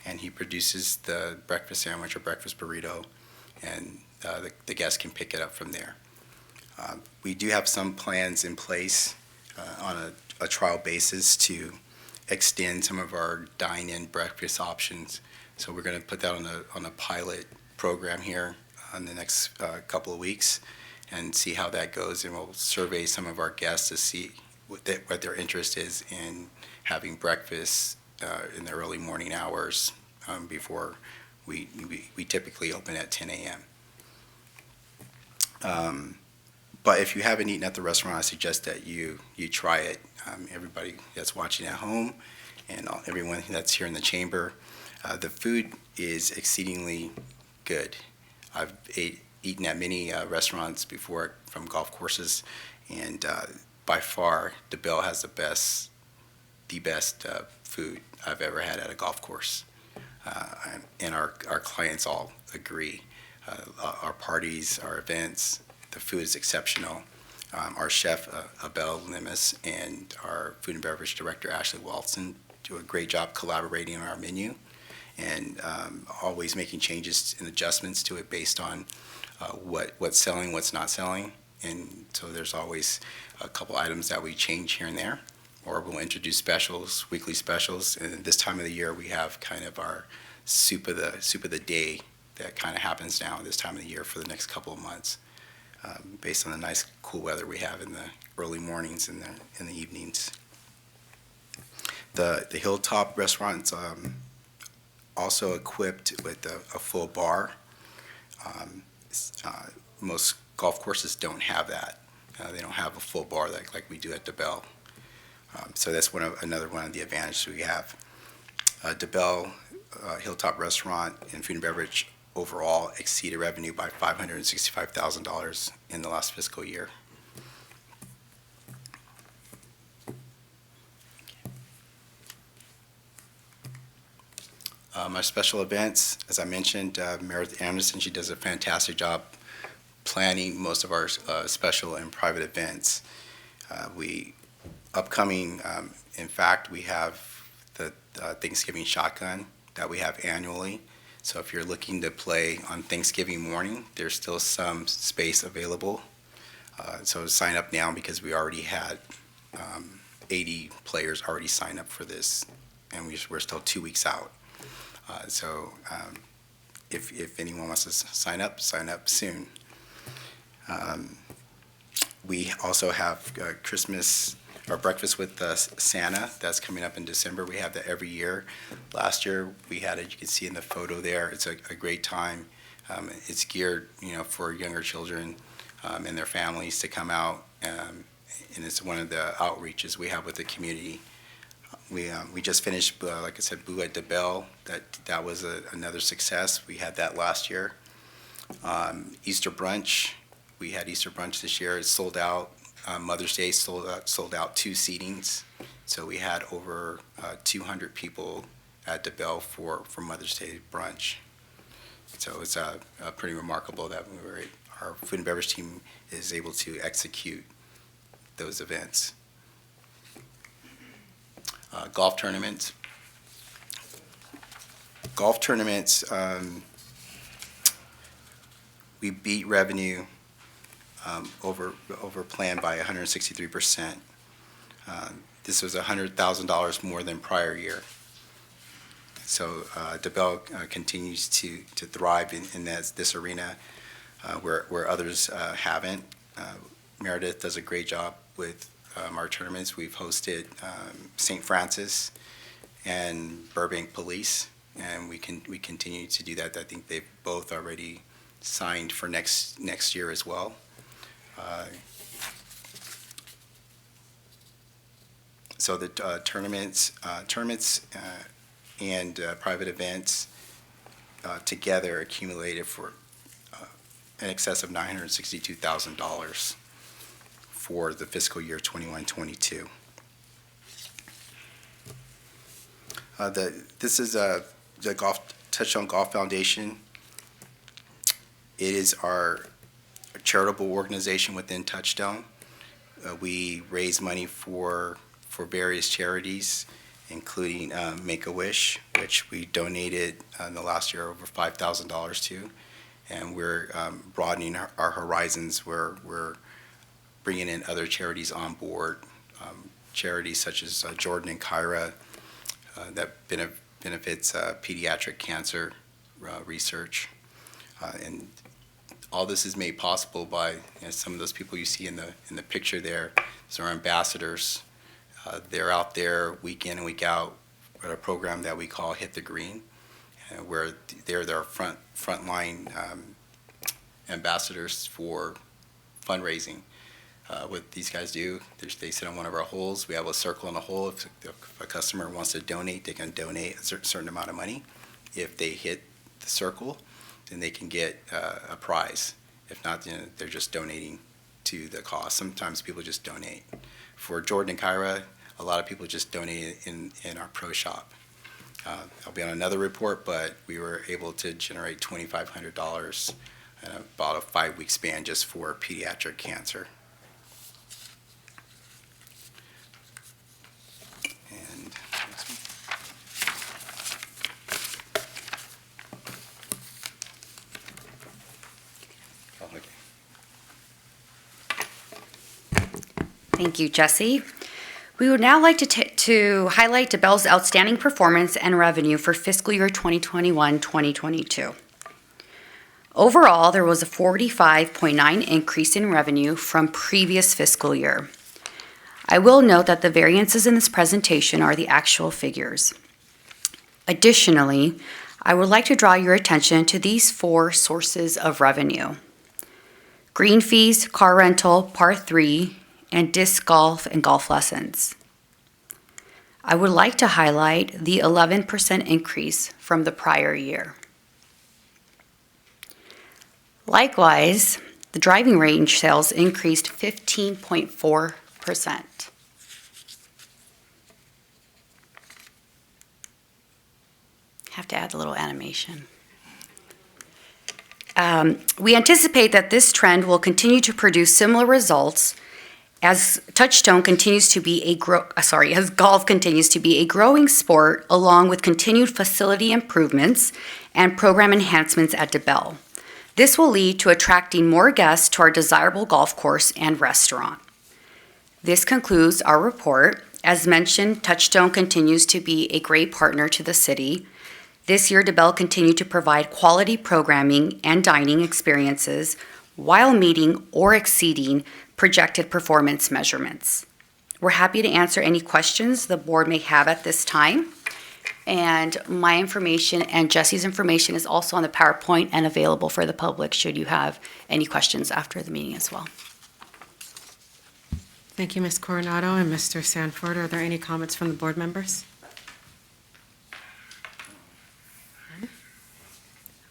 and he produces the breakfast sandwich or breakfast burrito, and the guests can pick it up from there. We do have some plans in place on a trial basis to extend some of our dine-in breakfast options. So we're going to put that on a pilot program here in the next couple of weeks and see how that goes, and we'll survey some of our guests to see what their interest is in having breakfast in the early morning hours before we typically open at 10 a.m. But if you haven't eaten at the restaurant, I suggest that you try it. Everybody that's watching at home and everyone that's here in the chamber, the food is exceedingly good. I've eaten at many restaurants before from golf courses, and by far, DeBell has the best food I've ever had at a golf course. And our clients all agree. Our parties, our events, the food is exceptional. Our chef, Abel Limas, and our food and beverage director, Ashley Walton, do a great job collaborating on our menu and always making changes and adjustments to it based on what's selling, what's not selling. And so there's always a couple items that we change here and there, or we'll introduce specials, weekly specials. And this time of the year, we have kind of our soup of the day that kind of happens now this time of the year for the next couple of months, based on the nice cool weather we have in the early mornings and in the evenings. The Hilltop restaurant's also equipped with a full bar. Most golf courses don't have that. They don't have a full bar like we do at DeBell. So that's another one of the advantages we have. DeBell Hilltop Restaurant and Food and Beverage overall exceeded revenue by $565,000 in the last fiscal year. Our special events, as I mentioned, Meredith Anderson, she does a fantastic job planning most of our special and private events. In fact, we have the Thanksgiving Shotgun that we have annually. So if you're looking to play on Thanksgiving morning, there's still some space available. So sign up now because we already had 80 players already sign up for this, and we're still 2 weeks out. If anyone wants to sign up soon. We also have Christmas our Breakfast with Santa. That's coming up in December. We have that every year. Last year, we had it, you can see in the photo there. It's a great time. It's geared, for younger children and their families to come out, and it's one of the outreaches we have with the community. We just finished, like I said, Boo at DeBell. That was another success. We had that last year. Easter brunch. We had Easter brunch this year. It's sold out. Mother's Day sold out 2 seatings. So we had over 200 people at DeBell for Mother's Day brunch. So it's pretty remarkable that our food and beverage team is able to execute those events. Golf tournaments. We beat revenue over plan by 163%. This was $100,000 more than prior year. So DeBell continues to thrive in this arena where others haven't. Meredith does a great job with our tournaments. We've hosted St. Francis and Burbank Police, and we continue to do that. I think they've both already signed for next year as well. So the tournaments and private events together accumulated for in excess of $962,000 for the fiscal year 21-22. This is the Touchstone Golf Foundation. It is our charitable organization within Touchstone. We raise money for various charities, including Make-A-Wish, which we donated in the last year over $5,000 to. And we're broadening our horizons where we're bringing in other charities on board, charities such as Jordan and Kyra that benefits pediatric cancer research. And all this is made possible by some of those people you see in the picture there. These are ambassadors. They're out there week in and week out at a program that we call Hit the Green, where they're their frontline ambassadors for fundraising. What these guys do, they sit on one of our holes. We have a circle on the hole. If a customer wants to donate, they can donate a certain amount of money. If they hit the circle, then they can get a prize. If not, they're just donating to the cause. Sometimes people just donate. For Jordan and Kyra, a lot of people just donate in our pro shop. I'll be on another report, but we were able to generate $2,500 in about a 5-week span just for pediatric cancer. And next one. Oh, okay. Thank you, Jesse. We would now like to highlight DeBell's outstanding performance and revenue for fiscal year 2021-2022. Overall, there was a 45.9% increase in revenue from previous fiscal year. I will note that the variances in this presentation are the actual figures. Additionally, I would like to draw your attention to these 4 sources of revenue: green fees, car rental, par 3, and disc golf and golf lessons. I would like to highlight the 11% increase from the prior year. Likewise, the driving range sales increased 15.4%. Have to add a little animation. We anticipate that this trend will continue to produce similar results as Touchstone continues to be as golf continues to be a growing sport, along with continued facility improvements and program enhancements at DeBell. This will lead to attracting more guests to our desirable golf course and restaurant. This concludes our report. As mentioned, Touchstone continues to be a great partner to the city. This year, DeBell continued to provide quality programming and dining experiences while meeting or exceeding projected performance measurements. We're happy to answer any questions the board may have at this time. And my information and Jesse's information is also on the PowerPoint and available for the public should you have any questions after the meeting as well. Thank you, Ms. Coronado and Mr. Sanford. Are there any comments from the board members?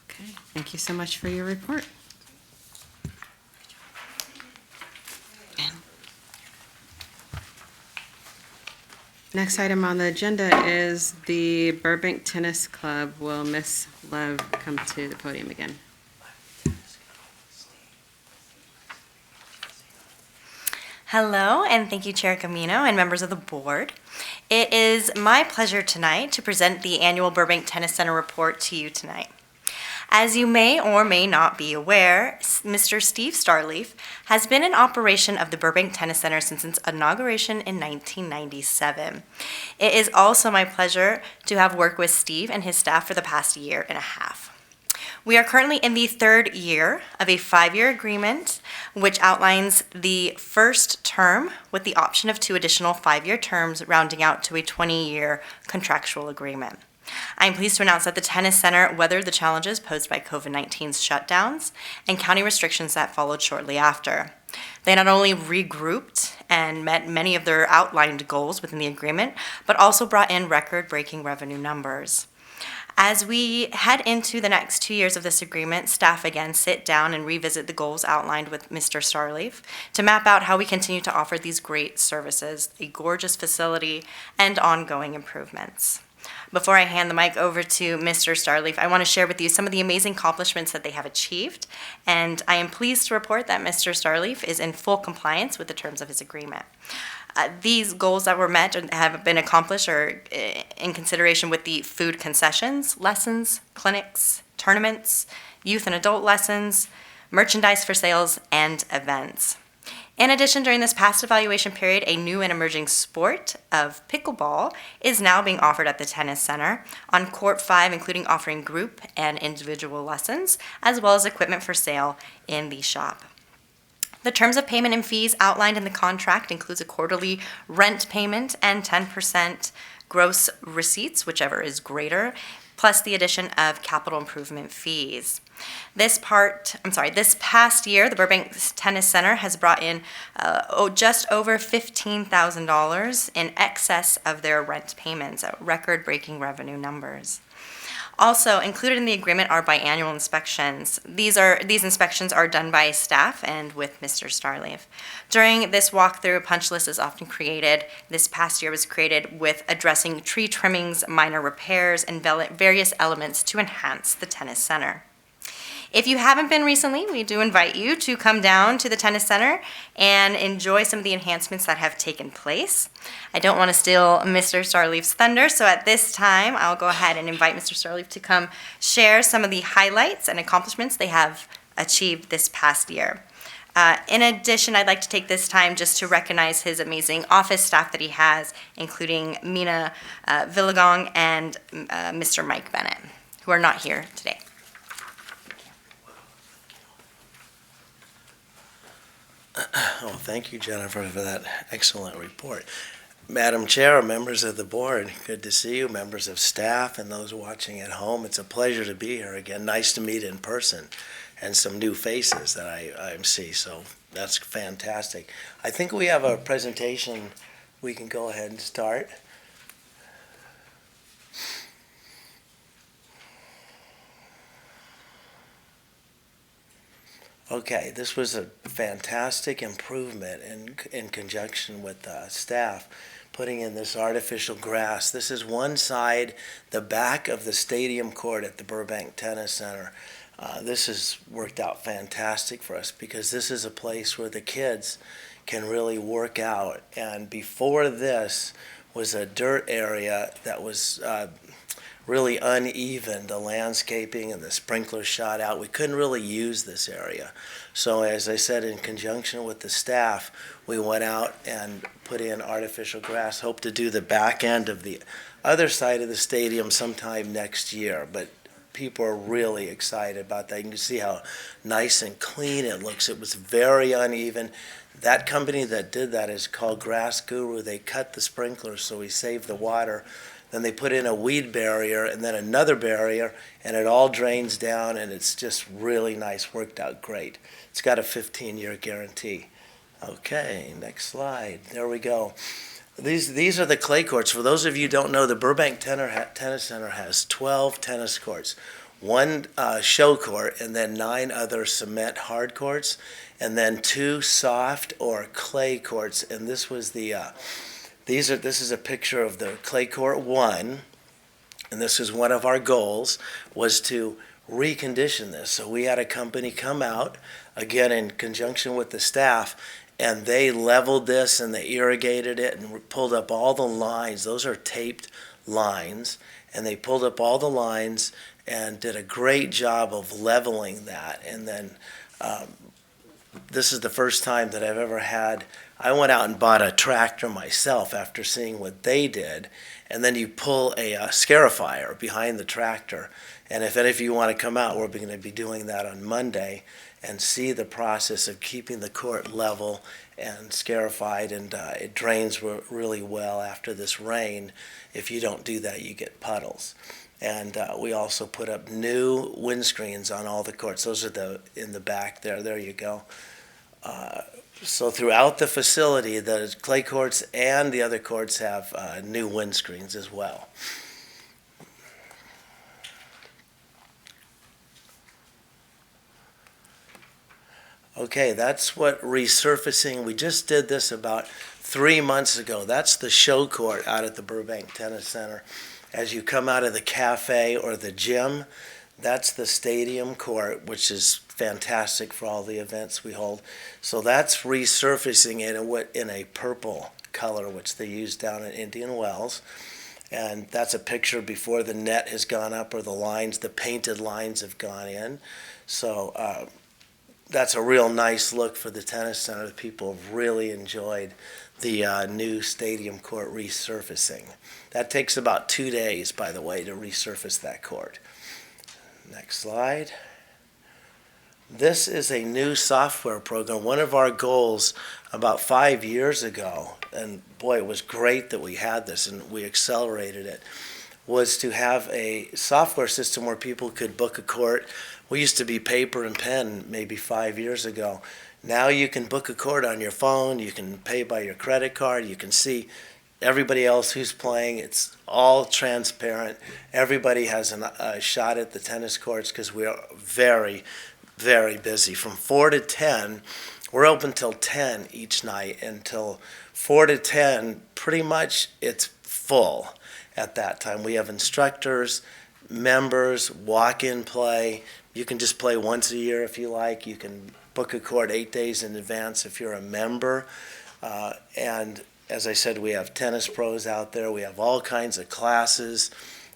Okay, thank you so much for your report. Next item on the agenda is the Burbank Tennis Club. Will Ms. Love come to the podium again? Hello, and thank you, Chair Camino and members of the board. It is my pleasure tonight to present the annual Burbank Tennis Center report to you tonight. As you may or may not be aware, Mr. Steve Starleaf has been in operation of the Burbank Tennis Center since its inauguration in 1997. It is also my pleasure to have worked with Steve and his staff for the past year and a half. We are currently in the third year of a 5-year agreement, which outlines the first term with the option of 2 additional 5-year terms, rounding out to a 20-year contractual agreement. I am pleased to announce that the Tennis Center weathered the challenges posed by COVID-19's shutdowns and county restrictions that followed shortly after. They not only regrouped and met many of their outlined goals within the agreement, but also brought in record-breaking revenue numbers. As we head into the next 2 years of this agreement, staff again sit down and revisit the goals outlined with Mr. Starleaf to map out how we continue to offer these great services, a gorgeous facility, and ongoing improvements. Before I hand the mic over to Mr. Starleaf, I want to share with you some of the amazing accomplishments that they have achieved, and I am pleased to report that Mr. Starleaf is in full compliance with the terms of his agreement. These goals that were met and have been accomplished are in consideration with the food concessions, lessons, clinics, tournaments, youth and adult lessons, merchandise for sales, and events. In addition, during this past evaluation period, a new and emerging sport of pickleball is now being offered at the Tennis Center on Court 5, including offering group and individual lessons, as well as equipment for sale in the shop. The terms of payment and fees outlined in the contract includes a quarterly rent payment and 10% gross receipts, whichever is greater, plus the addition of capital improvement fees. This past year, the Burbank Tennis Center has brought in just over $15,000 in excess of their rent payments, record-breaking revenue numbers. Also included in the agreement are biannual inspections. These inspections are done by staff and with Mr. Starleaf. During this walkthrough, a punch list is often created. This past year was created with addressing tree trimmings, minor repairs, and various elements to enhance the tennis center. If you haven't been recently, we do invite you to come down to the Tennis Center and enjoy some of the enhancements that have taken place. I don't want to steal Mr. Starleaf's thunder, so at this time, I'll go ahead and invite Mr. Starleaf to come share some of the highlights and accomplishments they have achieved this past year. In addition, I'd like to take this time just to recognize his amazing office staff that he has, including Mina Villagong and Mr. Mike Bennett, who are not here today. Oh, thank you, Jennifer, for that excellent report. Madam Chair, members of the board, good to see you, members of staff and those watching at home. It's a pleasure to be here again. Nice to meet in person and some new faces that I see, so that's fantastic. I think we have a presentation. We can go ahead and start. Okay, this was a fantastic improvement in conjunction with staff, putting in this artificial grass. This is one side, the back of the stadium court at the Burbank Tennis Center. This has worked out fantastic for us because this is a place where the kids can really work out. And before this was a dirt area that was really uneven, the landscaping and the sprinklers shot out. We couldn't really use this area. So as I said, in conjunction with the staff, we went out and put in artificial grass, hope to do the back end of the other side of the stadium sometime next year. But people are really excited about that. You can see how nice and clean it looks. It was very uneven. That company that did that is called Grass Guru. They cut the sprinklers so we save the water. Then they put in a weed barrier and then another barrier, and it all drains down, and it's just really nice, worked out great. It's got a 15-year guarantee. Okay, next slide. There we go. These are the clay courts. For those of you who don't know, the Burbank Tennis Center has 12 tennis courts, one show court, and then 9 other cement hard courts, and then 2 soft or clay courts. And this was the this is a picture of the clay court 1, and this is one of our goals, was to recondition this. So we had a company come out, again in conjunction with the staff, and they leveled this and they irrigated it and pulled up all the lines. Those are taped lines, and they pulled up all the lines and did a great job of leveling that. And then this is the first time that I've ever had, I went out and bought a tractor myself after seeing what they did, and then you pull a scarifier behind the tractor. And if any of you want to come out, we're going to be doing that on Monday and see the process of keeping the court level and scarified, and it drains really well after this rain. If you don't do that, you get puddles. And we also put up new windscreens on all the courts. Those are in the back there. There you go. So throughout the facility, the clay courts and the other courts have new windscreens as well. Okay, that's what resurfacing, we just did this about 3 months ago. That's the show court out at the Burbank Tennis Center. As you come out of the cafe or the gym, that's the stadium court, which is fantastic for all the events we hold. So that's resurfacing it in a purple color, which they use down in Indian Wells. And that's a picture before the net has gone up or the painted lines have gone in. So that's a real nice look for the tennis center. The people have really enjoyed the new stadium court resurfacing. That takes about 2 days, by the way, to resurface that court. Next slide. This is a new software program. One of our goals about 5 years ago, and boy, it was great that we had this and we accelerated it, was to have a software system where people could book a court. We used to be paper and pen maybe 5 years ago. Now you can book a court on your phone, you can pay by your credit card, you can see everybody else who's playing. It's all transparent. Everybody has a shot at the tennis courts because we are very, very busy. From 4 to 10, we're open till 10 each night. Until 4 to 10, pretty much it's full at that time. We have instructors, members, walk-in play. You can just play once a year if you like. You can book a court 8 days in advance if you're a member. And as I said, we have tennis pros out there. We have all kinds of classes.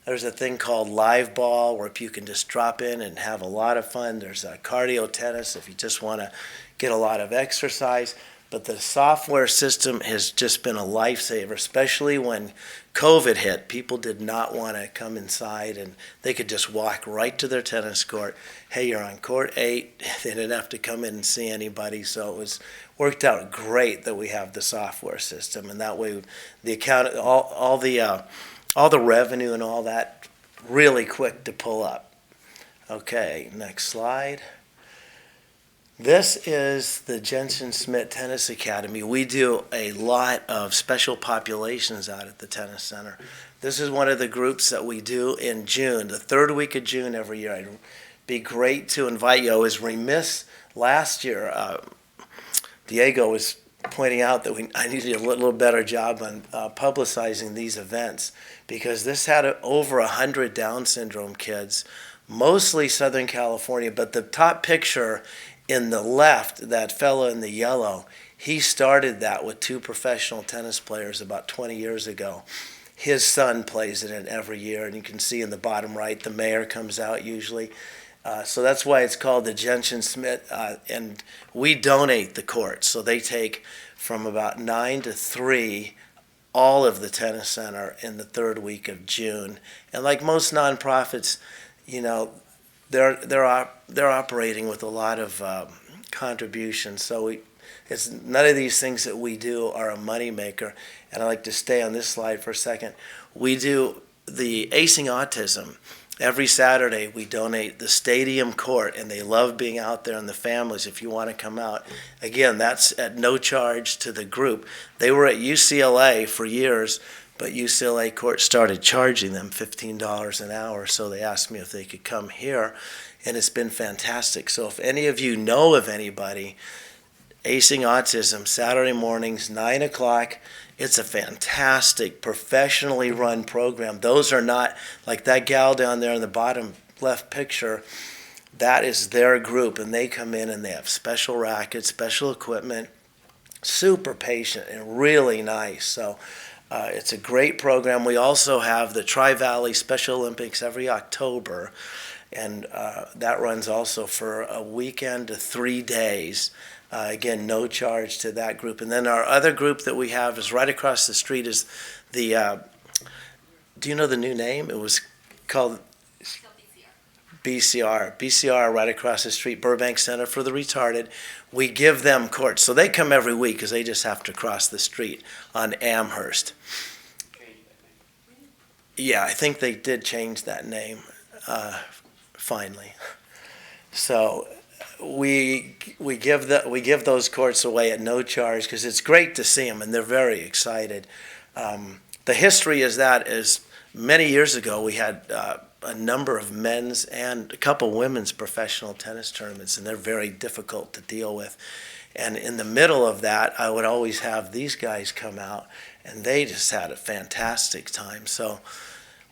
There's a thing called live ball where you can just drop in and have a lot of fun. There's a cardio tennis if you just want to get a lot of exercise. But the software system has just been a lifesaver, especially when COVID hit. People did not want to come inside, and they could just walk right to their tennis court. Hey, you're on court 8. They didn't have to come in and see anybody, so it was worked out great that we have the software system, and that way the account, all the revenue and all that, really quick to pull up. Okay, next slide. This is the Jensen Smith Tennis Academy. We do a lot of special populations out at the tennis center. This is one of the groups that we do in June, the 3rd week of June every year. It'd be great to invite you. I was remiss last year. Diego was pointing out that I needed a little better job on publicizing these events, because this had over 100 Down syndrome kids, mostly Southern California, but the top picture in the left, that fellow in the yellow, he started that with 2 professional tennis players about 20 years ago. His son plays in it every year, and you can see in the bottom right, the mayor comes out usually. So that's why it's called the Jensen Smith, and we donate the courts. So they take from about 9 to 3 all of the tennis center in the 3rd week of June. And like most nonprofits, you know, they're operating with a lot of contributions. So It's none of these things that we do are a moneymaker. And I'd like to stay on this slide for a second. We do the Acing Autism. Every Saturday, we donate the stadium court, and they love being out there, and the families, if you want to come out. Again, that's at no charge to the group. They were at UCLA for years, but UCLA court started charging them $15 an hour, so they asked me if they could come here, and it's been fantastic. So if any of you know of anybody, Acing Autism, Saturday mornings, 9 o'clock, it's a fantastic, professionally run program. Those are not, like that gal down there in the bottom left picture, that is their group, and they come in and they have special rackets, special equipment, super patient and really nice. So it's a great program. We also have the Tri-Valley Special Olympics every October, and that runs also for a weekend to 3 days. Again, no charge to that group. And then our other group that we have is right across the street is the, do you know the new name? It was called BCR. BCR right across the street, Burbank Center for the Retarded. We give them courts. So they come every week because they just have to cross the street on Amherst. Yeah, I think they did change that name finally. So we give those courts away at no charge because it's great to see them, and they're very excited. The history is that is many years ago we had a number of men's and a couple women's professional tennis tournaments, and they're very difficult to deal with. And in the middle of that, I would always have these guys come out, and they just had a fantastic time. So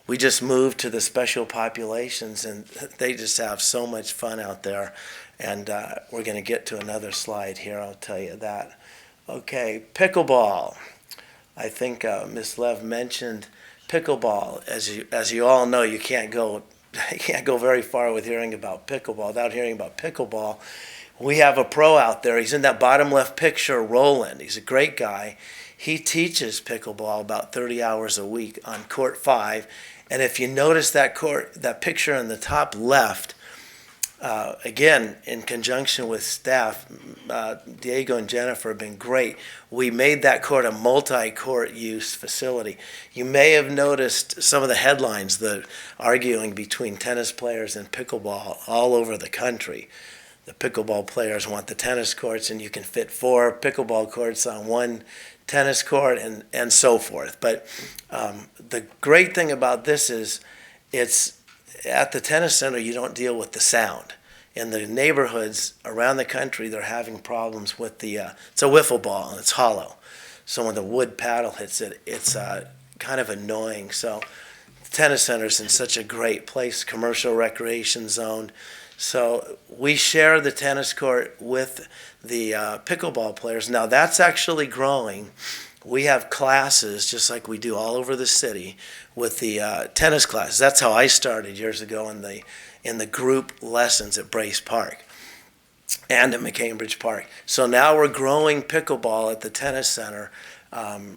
we just moved to the special populations, and they just have so much fun out there. And we're going to get to another slide here, I'll tell you that. Okay, pickleball. I think Ms. Lev mentioned pickleball. As you all know, you can't go very far with hearing about pickleball without hearing about pickleball. We have a pro out there. He's in that bottom left picture, Roland. He's a great guy. He teaches pickleball about 30 hours a week on court 5. And if you notice that picture in the top left, again, in conjunction with staff, Diego and Jennifer have been great. We made that court a multi-court use facility. You may have noticed some of the headlines, the arguing between tennis players and pickleball all over the country. The pickleball players want the tennis courts, and you can fit 4 pickleball courts on one tennis court, and so forth. But the great thing about this is it's at the tennis center, you don't deal with the sound. In the neighborhoods around the country, they're having problems with it's a wiffle ball and it's hollow. So when the wood paddle hits it, it's kind of annoying. So the tennis center's in such a great place, commercial recreation zone. So we share the tennis court with the pickleball players. Now that's actually growing. We have classes, just like we do all over the city, with the tennis classes. That's how I started years ago in the group lessons at Brace Park and at McCambridge Park. So now we're growing pickleball at the tennis center.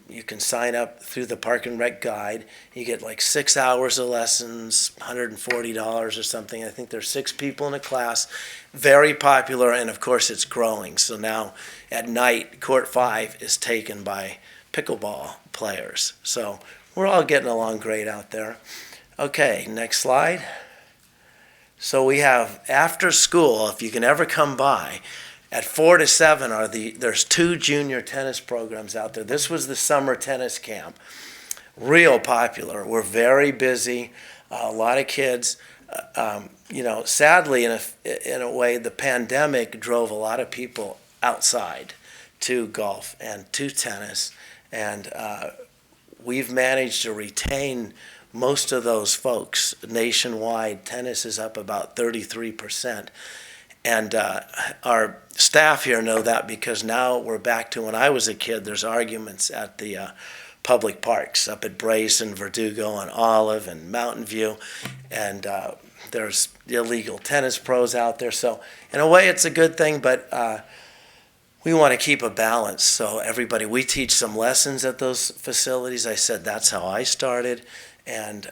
You can sign up through the Park and Rec guide. You get like 6 hours of lessons, $140 or something. I think there's 6 people in a class. Very popular, and of course it's growing. So now at night, court 5 is taken by pickleball players. So we're all getting along great out there. Okay, next slide. So we have after school, if you can ever come by, at 4 to 7 there's 2 junior tennis programs out there. This was the summer tennis camp. Real popular. We're very busy. A lot of kids. Sadly, in a way, the pandemic drove a lot of people outside to golf and to tennis. And we've managed to retain most of those folks nationwide. Tennis is up about 33%. And our staff here know that because now we're back to when I was a kid. There's arguments at the public parks up at Brace and Verdugo and Olive and Mountain View. And there's illegal tennis pros out there. So in a way, it's a good thing, but we want to keep a balance. So everybody, we teach some lessons at those facilities. I said that's how I started. And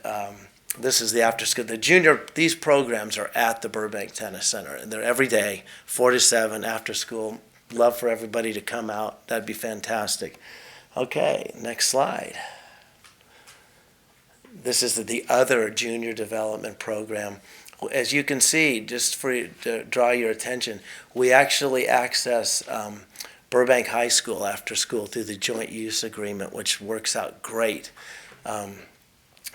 this is the after school. These programs are at the Burbank Tennis Center, and they're every day, 4 to 7 after school. love for everybody to come out. That'd be fantastic. Okay, next slide. This is the other junior development program. As you can see, just for you to draw your attention, we actually access Burbank High School after school through the joint use agreement, which works out great.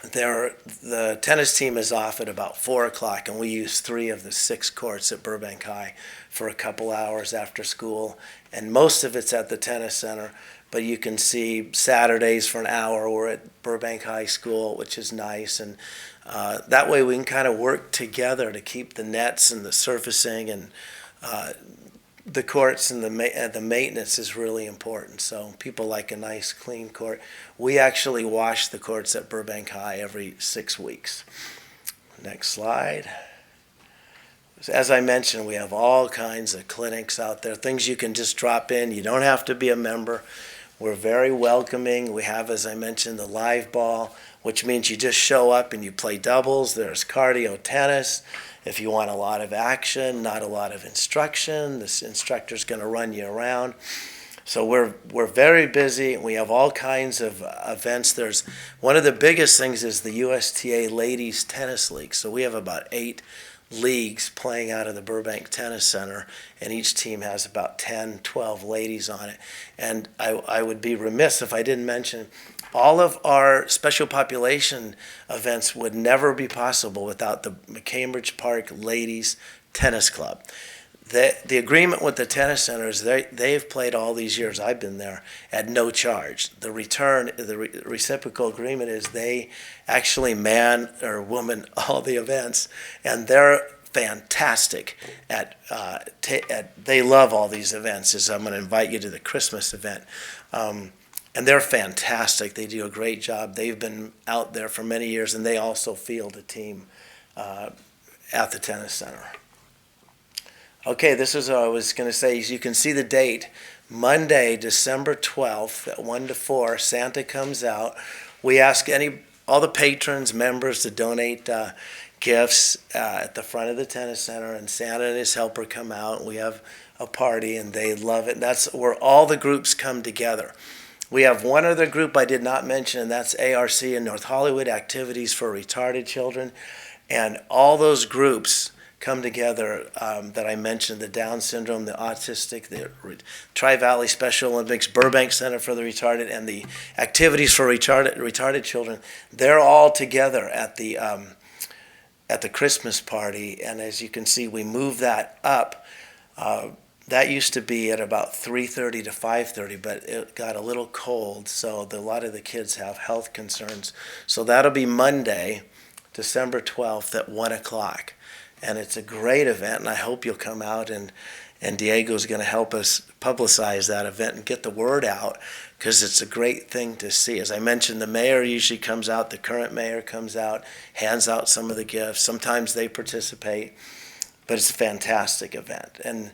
The tennis team is off at about 4 o'clock, and we use 3 of the 6 courts at Burbank High for a couple hours after school, and most of it's at the tennis center. But you can see Saturdays for an hour we're at Burbank High School, which is nice, and that way we can kind of work together to keep the nets and the surfacing and the courts and the maintenance is really important. So people like a nice clean court. We actually wash the courts at Burbank High every 6 weeks. Next slide. As I mentioned, we have all kinds of clinics out there, things you can just drop in. You don't have to be a member. We're very welcoming. We have, as I mentioned, the live ball, which means you just show up and you play doubles. There's cardio tennis. If you want a lot of action, not a lot of instruction, this instructor's going to run you around. So we're very busy. We have all kinds of events. There's one of the biggest things is the USTA Ladies Tennis League. So we have about 8 leagues playing out of the Burbank Tennis Center, and each team has about 10, 12 ladies on it. And I would be remiss if I didn't mention all of our special population events would never be possible without the McCambridge Park Ladies Tennis Club. The agreement with the tennis center is they've played all these years I've been there at no charge. The reciprocal agreement is they actually man or woman all the events, and they're fantastic at they love all these events. As I'm going to invite you to the Christmas event. And they're fantastic. They do a great job. They've been out there for many years, and they also field a team at the tennis center. Okay, this is what I was going to say. As you can see the date, Monday, December 12th at 1 to 4, Santa comes out. We ask all the patrons, members to donate gifts at the front of the tennis center, and Santa and his helper come out. We have a party, and they love it. That's where all the groups come together. We have one other group I did not mention, and that's ARC in North Hollywood, Activities for Retarded Children. And all those groups come together that I mentioned, the Down syndrome, the autistic, the Tri-Valley Special Olympics, Burbank Center for the Retarded, and the Activities for Retarded Children. They're all together at the Christmas party. And as you can see, we moved that up. That used to be at about 3:30 to 5:30, but it got a little cold, so a lot of the kids have health concerns. So that'll be Monday, December 12th at 1 o'clock. And it's a great event, and I hope you'll come out, and Diego's going to help us publicize that event and get the word out, because it's a great thing to see. As I mentioned, the mayor usually comes out, the current mayor comes out, hands out some of the gifts. Sometimes they participate, but it's a fantastic event. And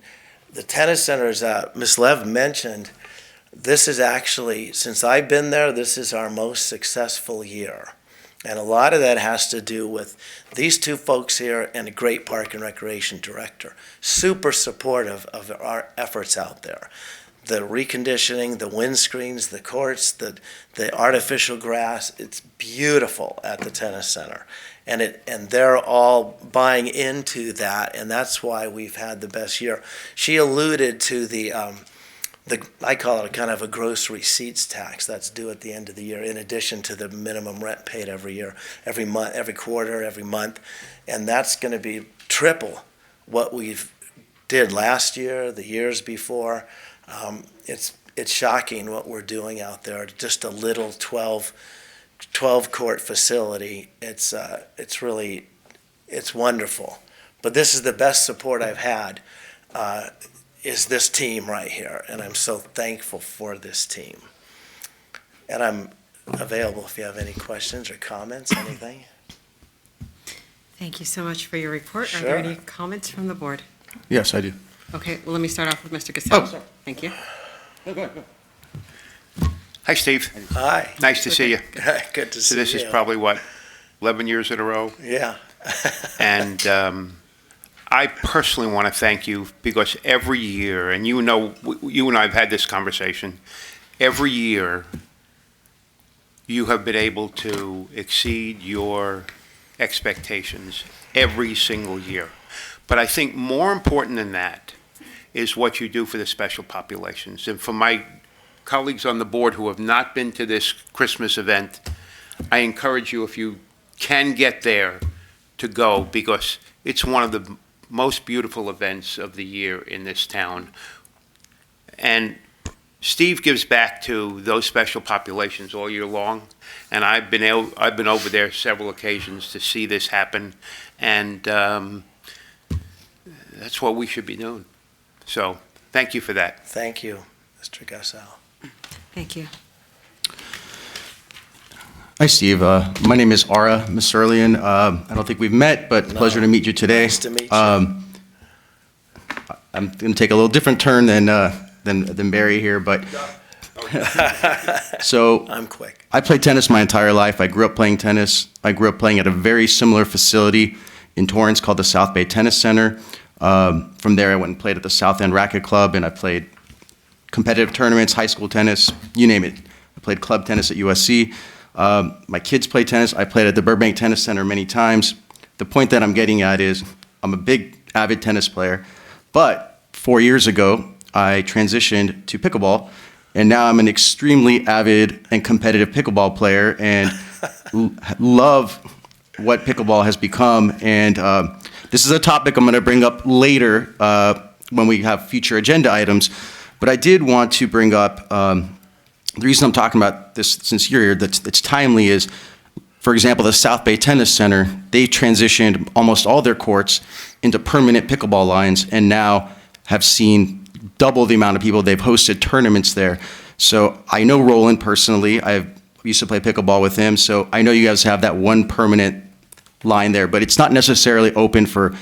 the tennis center, as Ms. Lev mentioned, this is actually, since I've been there, this is our most successful year. And a lot of that has to do with these two folks here and a great park and recreation director. Super supportive of our efforts out there. The reconditioning, the windscreens, the courts, the artificial grass, it's beautiful at the tennis center. And they're all buying into that, and that's why we've had the best year. She alluded to the I call it kind of a gross receipts tax that's due at the end of the year, in addition to the minimum rent paid every year, every month, every quarter, every month, and that's going to be triple what we've did last year, the years before. It's shocking what we're doing out there. Just a little 12 court facility. It's wonderful. But this is the best support I've had. Is this team right here, and I'm so thankful for this team. And I'm available if you have any questions or comments, anything. Thank you so much for your report. Sure. Are there any comments from the board? Yes, I do. Okay, well, let me start off with Mr. Gasell. Oh, sorry. Thank you. Hi, Steve. Hi. Nice to see you. Good to see So you. this is probably, what, 11 years in a row? Yeah. And I personally want to thank you because every year, and you know, you and I have had this conversation, every year you have been able to exceed your expectations every single year. But I think more important than that is what you do for the special populations. And for my colleagues on the board who have not been to this Christmas event, I encourage you, if you can get there, to go, because it's one of the most beautiful events of the year in this town. And Steve gives back to those special populations all year long, and I've been over there several occasions to see this happen, and that's what we should be doing. So, thank you for that. Thank you, Mr. Gassel. Thank you. Hi, Steve. My name is Ara Masurlian. I don't think we've met, but pleasure to meet you today. Nice to meet you. I'm going to take a little different turn than Barry here, but so I'm quick. I played tennis my entire life. I grew up playing tennis. I grew up playing at a very similar facility in Torrance called the South Bay Tennis Center. From there, I went and played at the South End Racket Club, and I played competitive tournaments, high school tennis, you name it. I played club tennis at USC. My kids play tennis. I played at the Burbank Tennis Center many times. The point that I'm getting at is I'm a big, avid tennis player, but 4 years ago, I transitioned to pickleball, and now I'm an extremely avid and competitive pickleball player and love what pickleball has become. And this is a topic I'm going to bring up later when we have future agenda items, but I did want to bring up the reason I'm talking about this since you're here, that's timely, is, for example, the South Bay Tennis Center, they transitioned almost all their courts into permanent pickleball lines and now have seen double the amount of people. They've hosted tournaments there. So I know Roland personally. I used to play pickleball with him, so I know you guys have that one permanent line there, but it's not necessarily open for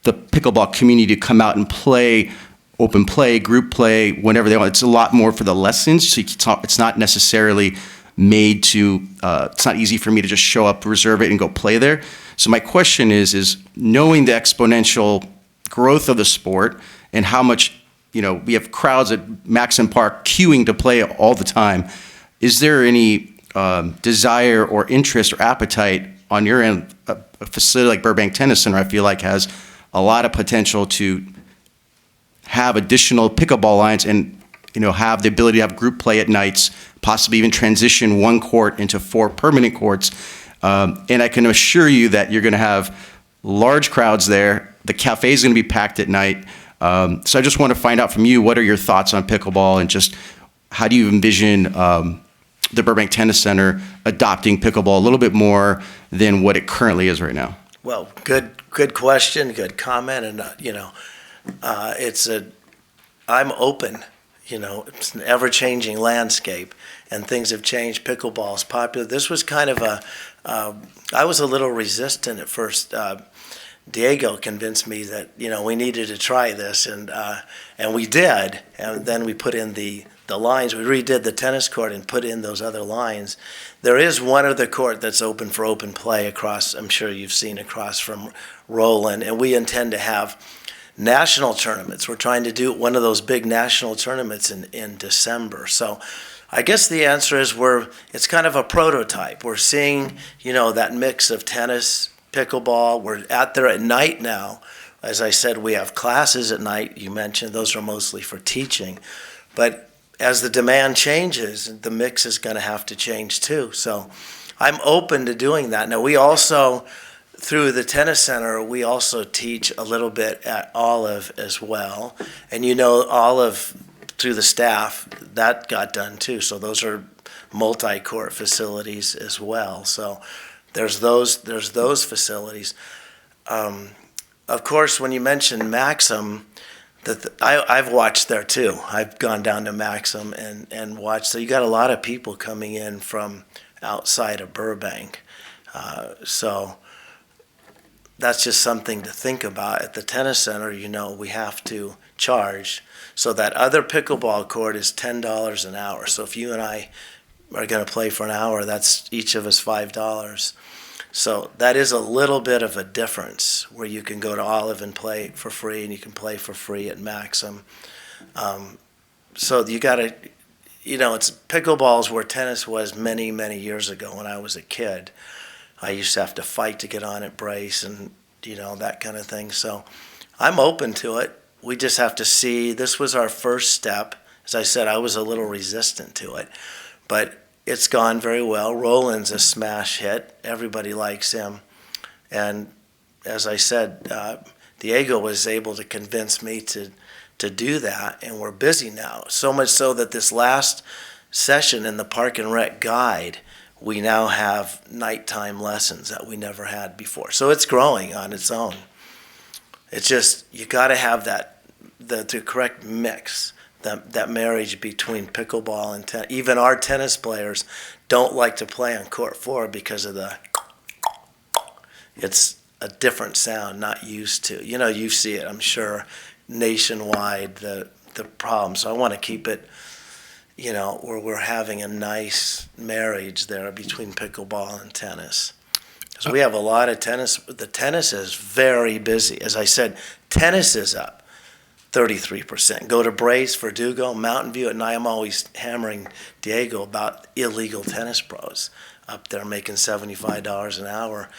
the pickleball community to come out and play open play, group play, whenever they want. It's a lot more for the lessons. So it's not necessarily made to, it's not easy for me to just show up, reserve it, and go play there. So my question is knowing the exponential growth of the sport and how much, we have crowds at Maxim Park queuing to play all the time, is there any desire or interest or appetite on your end? A facility like Burbank Tennis Center, I feel like, has a lot of potential to have additional pickleball lines and have the ability to have group play at nights, possibly even transition one court into 4 permanent courts. And I can assure you that you're going to have large crowds there. The cafe is going to be packed at night. So I just want to find out from you, what are your thoughts on pickleball, and just how do you envision the Burbank Tennis Center adopting pickleball a little bit more than what it currently is right now? Well, good question, good comment, and I'm open. It's an ever-changing landscape, and things have changed. Pickleball is popular. This was kind of I was a little resistant at first. Diego convinced me that we needed to try this, and we did. And then we put in the lines. We redid the tennis court and put in those other lines. There is one other court that's open for open play across. I'm sure you've seen across from Roland, and we intend to have national tournaments. We're trying to do one of those big national tournaments in December. So I guess the answer is it's kind of a prototype. We're seeing, that mix of tennis, pickleball. We're out there at night now. As I said, we have classes at night. You mentioned those are mostly for teaching. But as the demand changes, the mix is going to have to change too. So I'm open to doing that. Now, we also, through the tennis center, we also teach a little bit at Olive as well. And Olive, through the staff, that got done too. So those are multi-court facilities as well. So there's those facilities. Of course, when you mentioned Maxim, I've watched there too. I've gone down to Maxim and watched. So you got a lot of people coming in from outside of Burbank. So that's just something to think about. At the tennis center, we have to charge. So that other pickleball court is $10 an hour. So if you and I are going to play for an hour, that's each of us $5. So that is a little bit of a difference where you can go to Olive and play for free, and you can play for free at Maxim. So you got to, it's pickleball's where tennis was many, many years ago when I was a kid. I used to have to fight to get on at Brace and, that kind of thing. So I'm open to it. We just have to see. This was our first step. As I said, I was a little resistant to it, but it's gone very well. Roland's a smash hit. Everybody likes him. And as I said, Diego was able to convince me to do that, and we're busy now. So much so that this last session in the Park and Rec guide, we now have nighttime lessons that we never had before. So it's growing on its own. It's just, you got to have the correct mix. That marriage between pickleball and tennis. Even our tennis players don't like to play on court 4 because of it's a different sound, not used to. You see it, I'm sure, nationwide, the problem. So I want to keep it, where we're having a nice marriage there between pickleball and tennis. So we have a lot of tennis. The tennis is very busy. As I said, tennis is up 33%. Go to Brace, Verdugo, Mountain View. And I'm always hammering Diego about illegal tennis pros up there making $75 an hour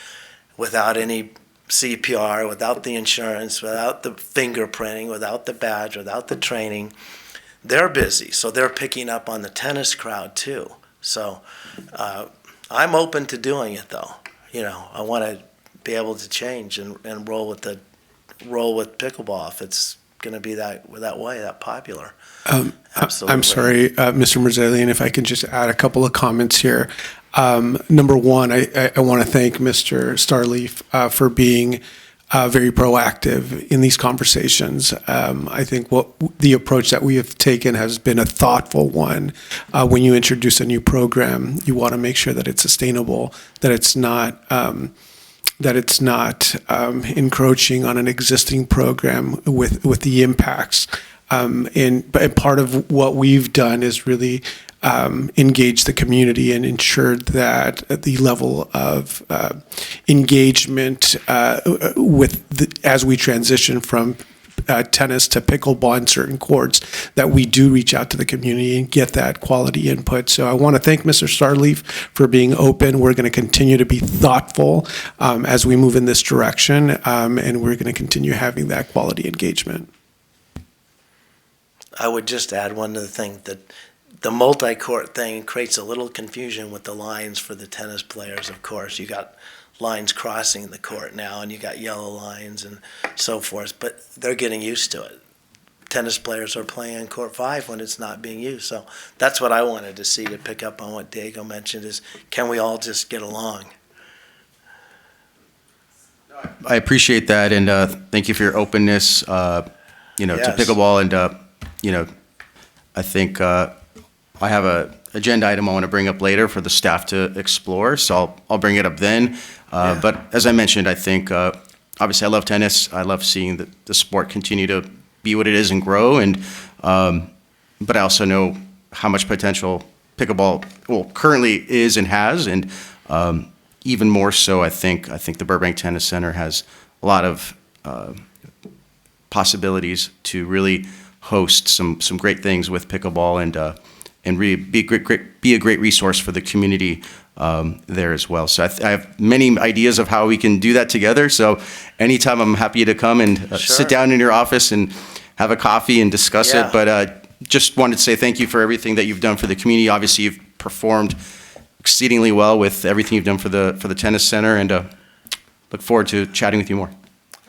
without any CPR, without the insurance, without the fingerprinting, without the badge, without the training. They're busy, so they're picking up on the tennis crowd too. So I'm open to doing it, though. I want to be able to change and roll with pickleball if it's going to be that way, that popular. Absolutely. I'm sorry, Mr. Merzalian, if I could just add a couple of comments here. Number one, I want to thank Mr. Starleaf for being very proactive in these conversations. I think the approach that we have taken has been a thoughtful one. When you introduce a new program, you want to make sure that it's sustainable, that it's not encroaching on an existing program with the impacts. And part of what we've done is really engage the community and ensured that the level of engagement as we transition from tennis to pickleball in certain courts, that we do reach out to the community and get that quality input. So I want to thank Mr. Starleaf for being open. We're going to continue to be thoughtful as we move in this direction, and we're going to continue having that quality engagement. I would just add one other thing, that the multi-court thing creates a little confusion with the lines for the tennis players, of course. You got lines crossing the court now, and you got yellow lines and so forth, but they're getting used to it. Tennis players are playing on court 5 when it's not being used. So that's what I wanted to see, to pick up on what Diego mentioned, is can we all just get along? I appreciate that, and thank you for your openness, to pickleball, and I think I have a agenda item I want to bring up later for the staff to explore, so I'll bring it up then. But as I mentioned, I think obviously I love tennis. I love seeing the sport continue to be what it is and grow, and but I also know how much potential pickleball currently is and has, and even more so, I think the Burbank Tennis Center has a lot of possibilities to really host some great things with pickleball, and really be a great resource for the community there as well. So I have many ideas of how we can do that together. So anytime, I'm happy to come and sit down in your office and have a coffee and discuss it. But just wanted to say thank you for everything that you've done for the community. Obviously, you've performed exceedingly well with everything you've done for the tennis center, and look forward to chatting with you more.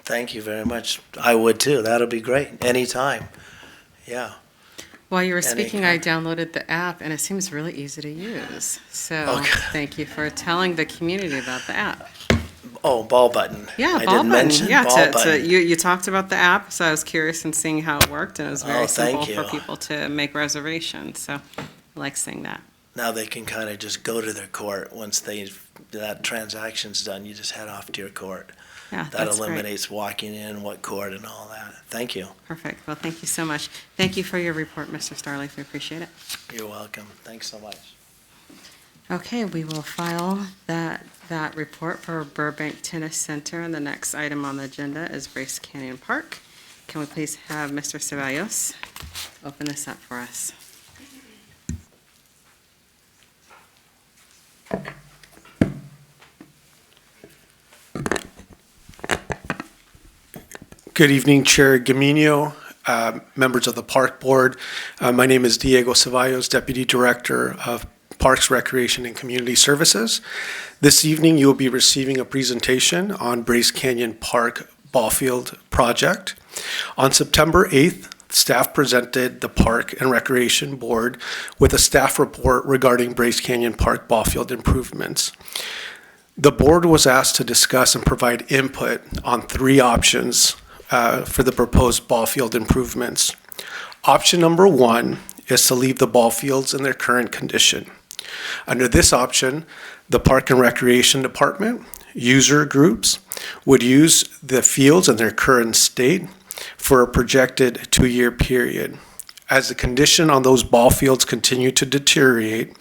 Thank you very much. I would too. That'll be great. Anytime. Yeah. While you were speaking, I downloaded the app, and it seems really easy to use. So thank you for telling the community about the app. Oh, ball button. Yeah, I ball didn't button. mention Yeah, ball button. you talked about the app, so I was curious in seeing how it worked, and it was very simple thank for you. people to make reservations. So I like seeing that. Now they can kind of just go to their court once that transaction's done. You just head off to your court. Yeah, that that's great. eliminates walking in, what court, and all that. Thank you. Perfect. Well, thank you so much. Thank you for your report, Mr. Starleaf. We appreciate it. You're welcome. Thanks so much. Okay, we will file that report for Burbank Tennis Center, and the next item on the agenda is Bryce Canyon Park. Can we please have Mr. Ceballos open this up for us? Good evening, Chair Gamino, members of the Park Board. My name is Diego Ceballos, Deputy Director of Parks, Recreation, and Community Services. This evening, you will be receiving a presentation on Bryce Canyon Park Ballfield Project. On September 8th, staff presented the Park and Recreation Board with a staff report regarding Bryce Canyon Park Ballfield improvements. The board was asked to discuss and provide input on 3 options for the proposed ball field improvements. Option number 1 is to leave the ball fields in their current condition. Under this option, the Park and Recreation Department, user groups, would use the fields in their current state for a projected 2-year period. As the condition on those ball fields continue to deteriorate,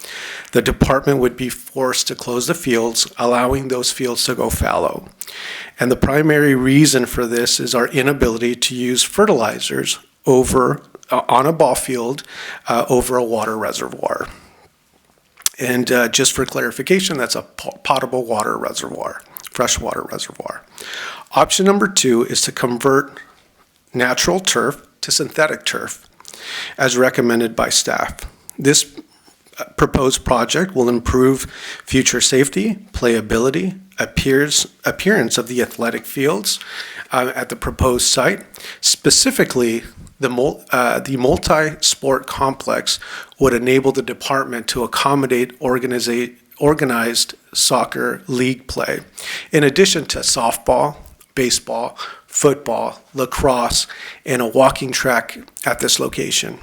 the department would be forced to close the fields, allowing those fields to go fallow. And the primary reason for this is our inability to use fertilizers on a ball field over a water reservoir. And just for clarification, that's a potable water reservoir, freshwater reservoir. Option number 2 is to convert natural turf to synthetic turf, as recommended by staff. This proposed project will improve future safety, playability, appearance of the athletic fields at the proposed site. Specifically, the multi-sport complex would enable the department to accommodate organized soccer league play, in addition to softball, baseball, football, lacrosse, and a walking track at this location.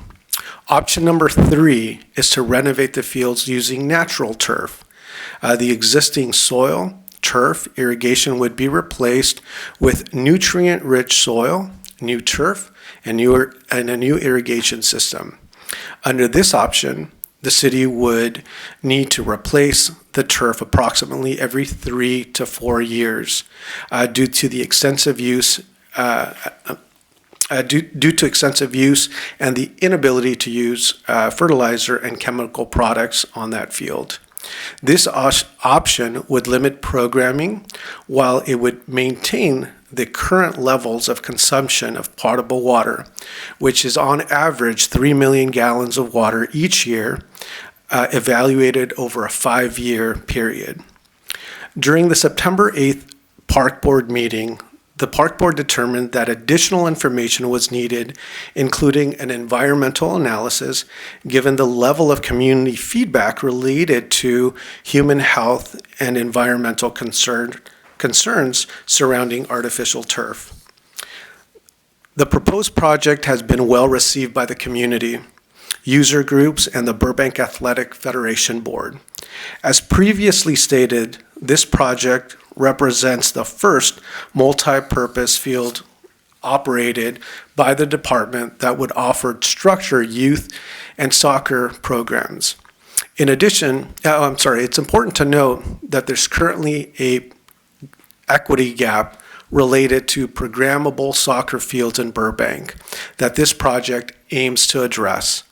Option number 3 is to renovate the fields using natural turf. The existing soil, turf, irrigation would be replaced with nutrient-rich soil, new turf, and a new irrigation system. Under this option, the city would need to replace the turf approximately every 3 to 4 years due to extensive use and the inability to use fertilizer and chemical products on that field. This option would limit programming while it would maintain the current levels of consumption of potable water, which is on average 3 million gallons of water each year, evaluated over a 5-year period. During the September 8th Park Board meeting, the Park Board determined that additional information was needed, including an environmental analysis, given the level of community feedback related to human health and environmental concerns surrounding artificial turf. The proposed project has been well received by the community, user groups, and the Burbank Athletic Federation Board. As previously stated, this project represents the first multi-purpose field operated by the department that would offer structured youth and soccer programs. In addition, it's important to note that there's currently a equity gap related to programmable soccer fields in Burbank that this project aims to address.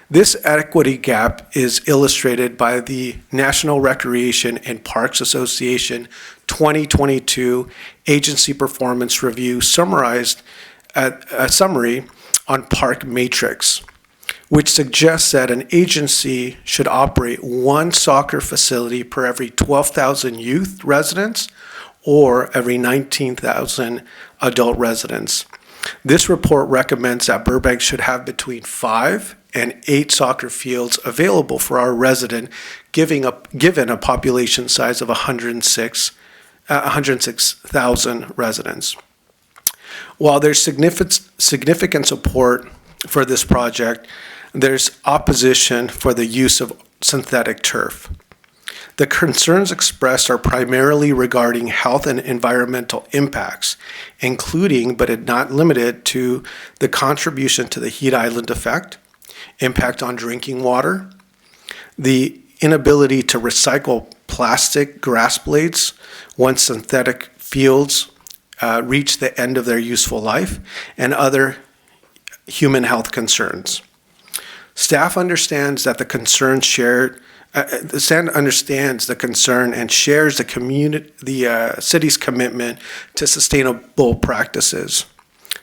This equity gap is illustrated by the National Recreation and Parks Association 2022 Agency Performance Review summarized a summary on Park Matrix, which suggests that an agency should operate 1 soccer facility per every 12,000 youth residents or every 19,000 adult residents. This report recommends that Burbank should have between 5 and 8 soccer fields available for our resident, given a population size of 106,000 residents. While there's significant support for this project, there's opposition for the use of synthetic turf. The concerns expressed are primarily regarding health and environmental impacts, including but not limited to the contribution to the heat island effect, impact on drinking water, the inability to recycle plastic grass blades once synthetic fields reach the end of their useful life, and other human health concerns. Staff understands that the concern shared. The SAN understands the concern and shares the city's commitment to sustainable practices.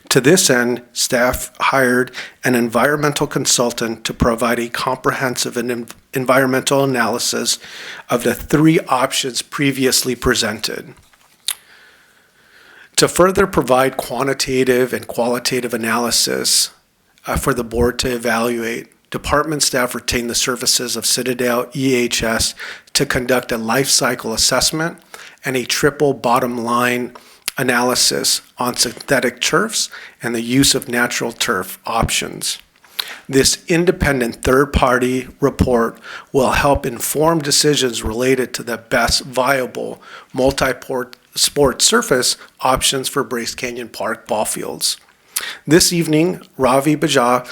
To this end, staff hired an environmental consultant to provide a comprehensive and environmental analysis of the 3 options previously presented. To further provide quantitative and qualitative analysis for the board to evaluate, department staff retained the services of Citadel EHS to conduct a life cycle assessment and a triple bottom line analysis on synthetic turfs and the use of natural turf options. This independent third-party report will help inform decisions related to the best viable multi-sport surface options for Bryce Canyon Park ball fields. This evening, Ravi Bajaj,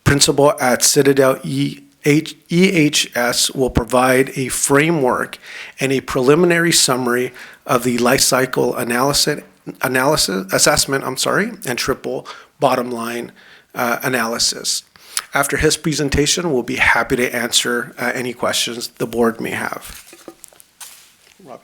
principal at Citadel EHS, will provide a framework and a preliminary summary of the life cycle assessment, and triple bottom line analysis. After his presentation, we'll be happy to answer any questions the board may have. Robbie.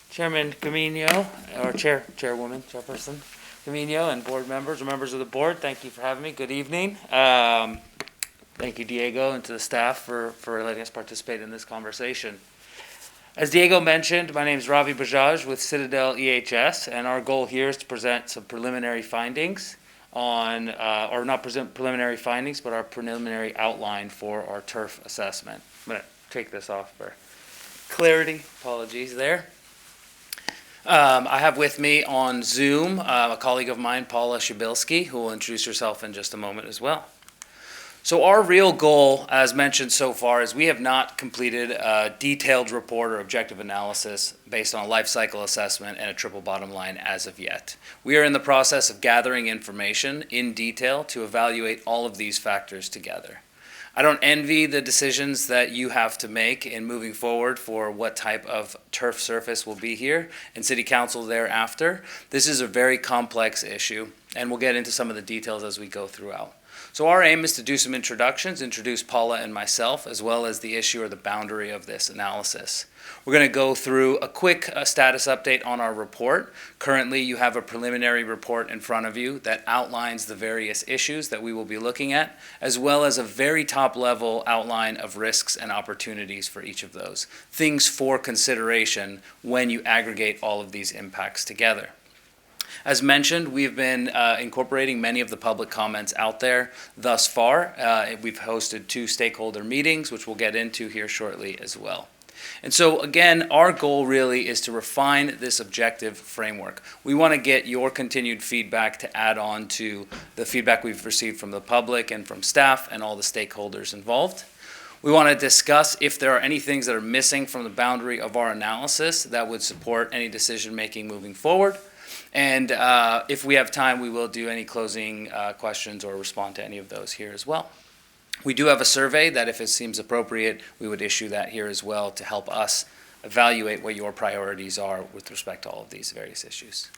Chairman Gamino, or Chairwoman, Chairperson Gamino, and board members or members of the board, thank you for having me. Good evening. Thank you, Diego, and to the staff for letting us participate in this conversation. As Diego mentioned, my name is Ravi Bajaj with Citadel EHS, and our goal here is to present some preliminary findings on, or not present preliminary findings, but our preliminary outline for our turf assessment. I'm going to take this off for clarity. Apologies there. I have with me on Zoom a colleague of mine, Paula Shabilsky, who will introduce herself in just a moment as well. So our real goal, as mentioned so far, is we have not completed a detailed report or objective analysis based on a life cycle assessment and a triple bottom line as of yet. We are in the process of gathering information in detail to evaluate all of these factors together. I don't envy the decisions that you have to make in moving forward for what type of turf surface will be here and City Council thereafter. This is a very complex issue, and we'll get into some of the details as we go throughout. So our aim is to do some introductions, introduce Paula and myself, as well as the issue or the boundary of this analysis. We're going to go through a quick status update on our report. Currently, you have a preliminary report in front of you that outlines the various issues that we will be looking at, as well as a very top-level outline of risks and opportunities for each of those. Things for consideration when you aggregate all of these impacts together. As mentioned, we've been incorporating many of the public comments out there thus far. We've hosted 2 stakeholder meetings, which we'll get into here shortly as well. And so, again, our goal really is to refine this objective framework. We want to get your continued feedback to add on to the feedback we've received from the public and from staff and all the stakeholders involved. We want to discuss if there are any things that are missing from the boundary of our analysis that would support any decision-making moving forward. And if we have time, we will do any closing questions or respond to any of those here as well. We do have a survey that, if it seems appropriate, we would issue that here as well to help us evaluate what your priorities are with respect to all of these various issues.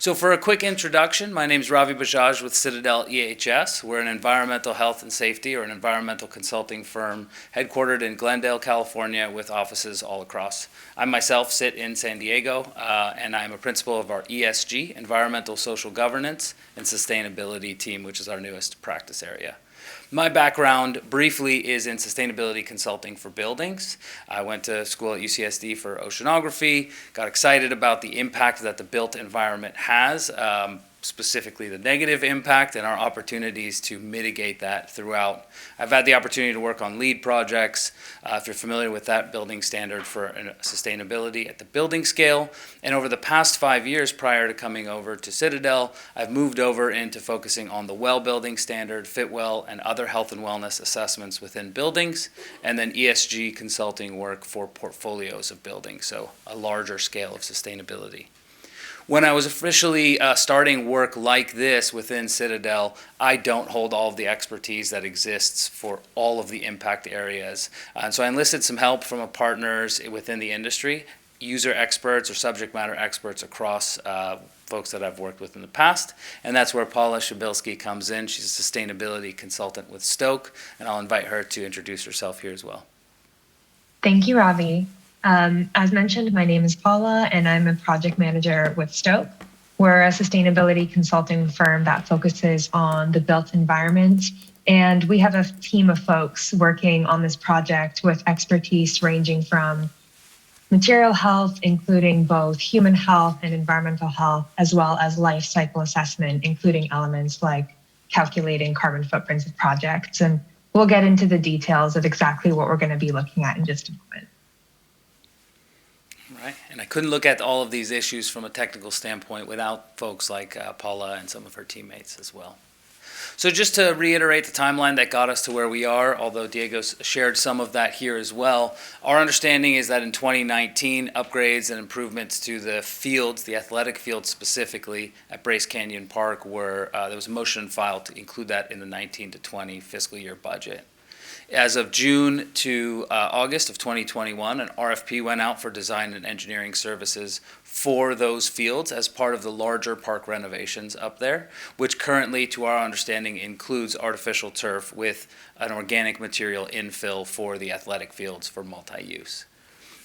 So for a quick introduction, my name is Ravi Bajaj with Citadel EHS. We're an environmental health and safety or an environmental consulting firm headquartered in Glendale, California, with offices all across. I myself sit in San Diego, and I'm a principal of our ESG, Environmental Social Governance and Sustainability team, which is our newest practice area. My background briefly is in sustainability consulting for buildings. I went to school at UCSD for oceanography, got excited about the impact that the built environment has, specifically the negative impact and our opportunities to mitigate that throughout. I've had the opportunity to work on LEED projects, if you're familiar with that building standard for sustainability at the building scale. And over the past 5 years prior to coming over to Citadel, I've moved over into focusing on the well building standard, Fitwell, and other health and wellness assessments within buildings, and then ESG consulting work for portfolios of buildings, so a larger scale of sustainability. When I was officially starting work like this within Citadel, I don't hold all of the expertise that exists for all of the impact areas. And so I enlisted some help from partners within the industry, user experts or subject matter experts across folks that I've worked with in the past. And that's where Paula Shabilsky comes in. She's a sustainability consultant with Stoke, and I'll invite her to introduce herself here as well. Thank you, Ravi. As mentioned, my name is Paula, and I'm a project manager with Stoke. We're a sustainability consulting firm that focuses on the built environment, and we have a team of folks working on this project with expertise ranging from material health, including both human health and environmental health, as well as life cycle assessment, including elements like calculating carbon footprints of projects. And we'll get into the details of exactly what we're going to be looking at in just a moment. Right, and I couldn't look at all of these issues from a technical standpoint without folks like Paula and some of her teammates as well. So just to reiterate the timeline that got us to where we are, although Diego shared some of that here as well, our understanding is that in 2019, upgrades and improvements to the fields, the athletic fields specifically at Bryce Canyon Park, there was a motion filed to include that in the 19 to 20 fiscal year budget. As of June to August of 2021, an RFP went out for design and engineering services for those fields as part of the larger park renovations up there, which currently, to our understanding, includes artificial turf with an organic material infill for the athletic fields for multi-use.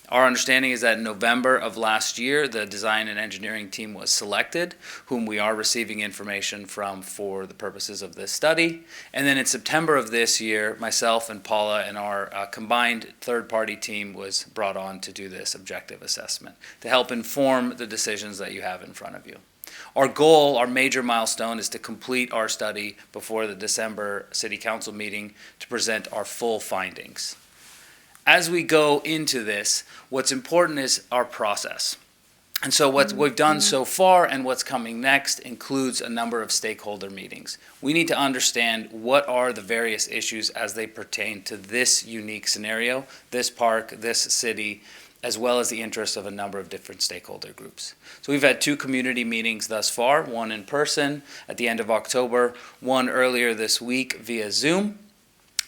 Our understanding is that in November of last year, the design and engineering team was selected, whom we are receiving information from for the purposes of this study. And then in September of this year, myself and Paula and our combined third-party team was brought on to do this objective assessment to help inform the decisions that you have in front of you. Our goal, our major milestone, is to complete our study before the December City Council meeting to present our full findings. As we go into this, what's important is our process. And so what we've done so far and what's coming next includes a number of stakeholder meetings. We need to understand what are the various issues as they pertain to this unique scenario, this park, this city, as well as the interests of a number of different stakeholder groups. So we've had 2 community meetings thus far, one in person at the end of October, one earlier this week via Zoom.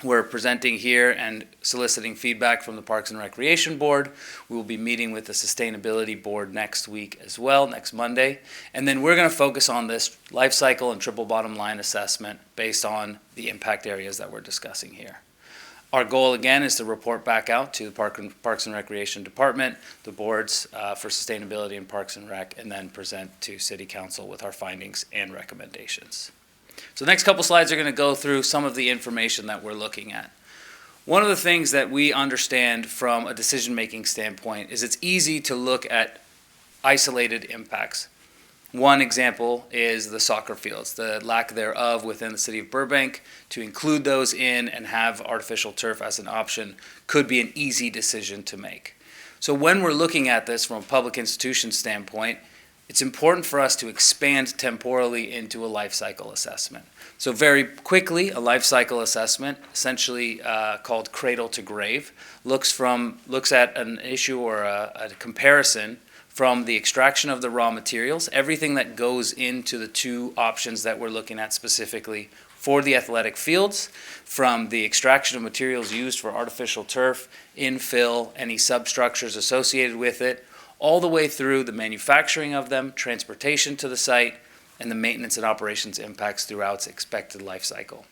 We're presenting here and soliciting feedback from the Parks and Recreation Board. We will be meeting with the Sustainability Board next week as well, next Monday. And then we're going to focus on this life cycle and triple bottom line assessment based on the impact areas that we're discussing here. Our goal, again, is to report back out to the Parks and Recreation Department, the boards for Sustainability and Parks and Rec, and then present to City Council with our findings and recommendations. So the next couple slides are going to go through some of the information that we're looking at. One of the things that we understand from a decision-making standpoint is it's easy to look at isolated impacts. One example is the soccer fields, the lack thereof within the city of Burbank. To include those in and have artificial turf as an option could be an easy decision to make. So when we're looking at this from a public institution standpoint, it's important for us to expand temporally into a life cycle assessment. So very quickly, a life cycle assessment, essentially called cradle to grave, looks at an issue or a comparison from the extraction of the raw materials, everything that goes into the 2 options that we're looking at specifically for the athletic fields, from the extraction of materials used for artificial turf, infill, any substructures associated with it, all the way through the manufacturing of them, transportation to the site, and the maintenance and operations impacts throughout its expected life cycle.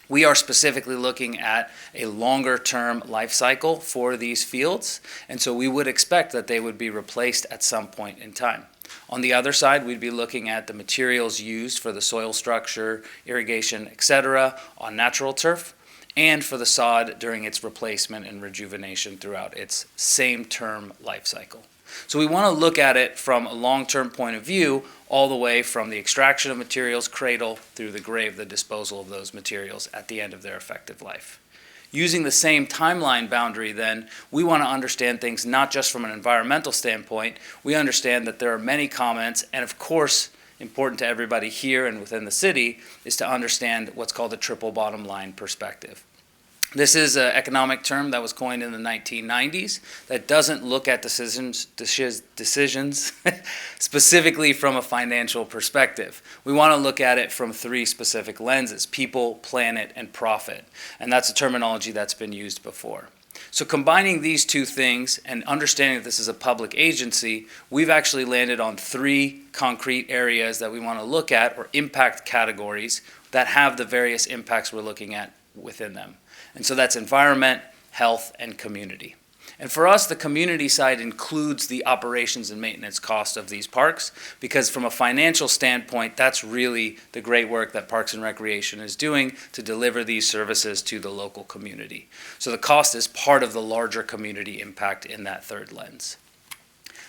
We are specifically looking at a longer-term life cycle for these fields, and so we would expect that they would be replaced at some point in time. On the other side, we'd be looking at the materials used for the soil structure, irrigation, etc., on natural turf, and for the sod during its replacement and rejuvenation throughout its same-term life cycle. So we want to look at it from a long-term point of view, all the way from the extraction of materials, cradle, through the grave, the disposal of those materials at the end of their effective life. Using the same timeline boundary then, we want to understand things not just from an environmental standpoint. We understand that there are many comments, and of course, important to everybody here and within the city, is to understand what's called a triple bottom line perspective. This is an economic term that was coined in the 1990s that doesn't look at decisions specifically from a financial perspective. We want to look at it from three specific lenses: people, planet, and profit. And that's a terminology that's been used before. So combining these two things and understanding that this is a public agency, we've actually landed on three concrete areas that we want to look at, or impact categories, that have the various impacts we're looking at within them. And so that's environment, health, and community. And for us, the community side includes the operations and maintenance cost of these parks, because from a financial standpoint, that's really the great work that Parks and Recreation is doing to deliver these services to the local community. So the cost is part of the larger community impact in that third lens.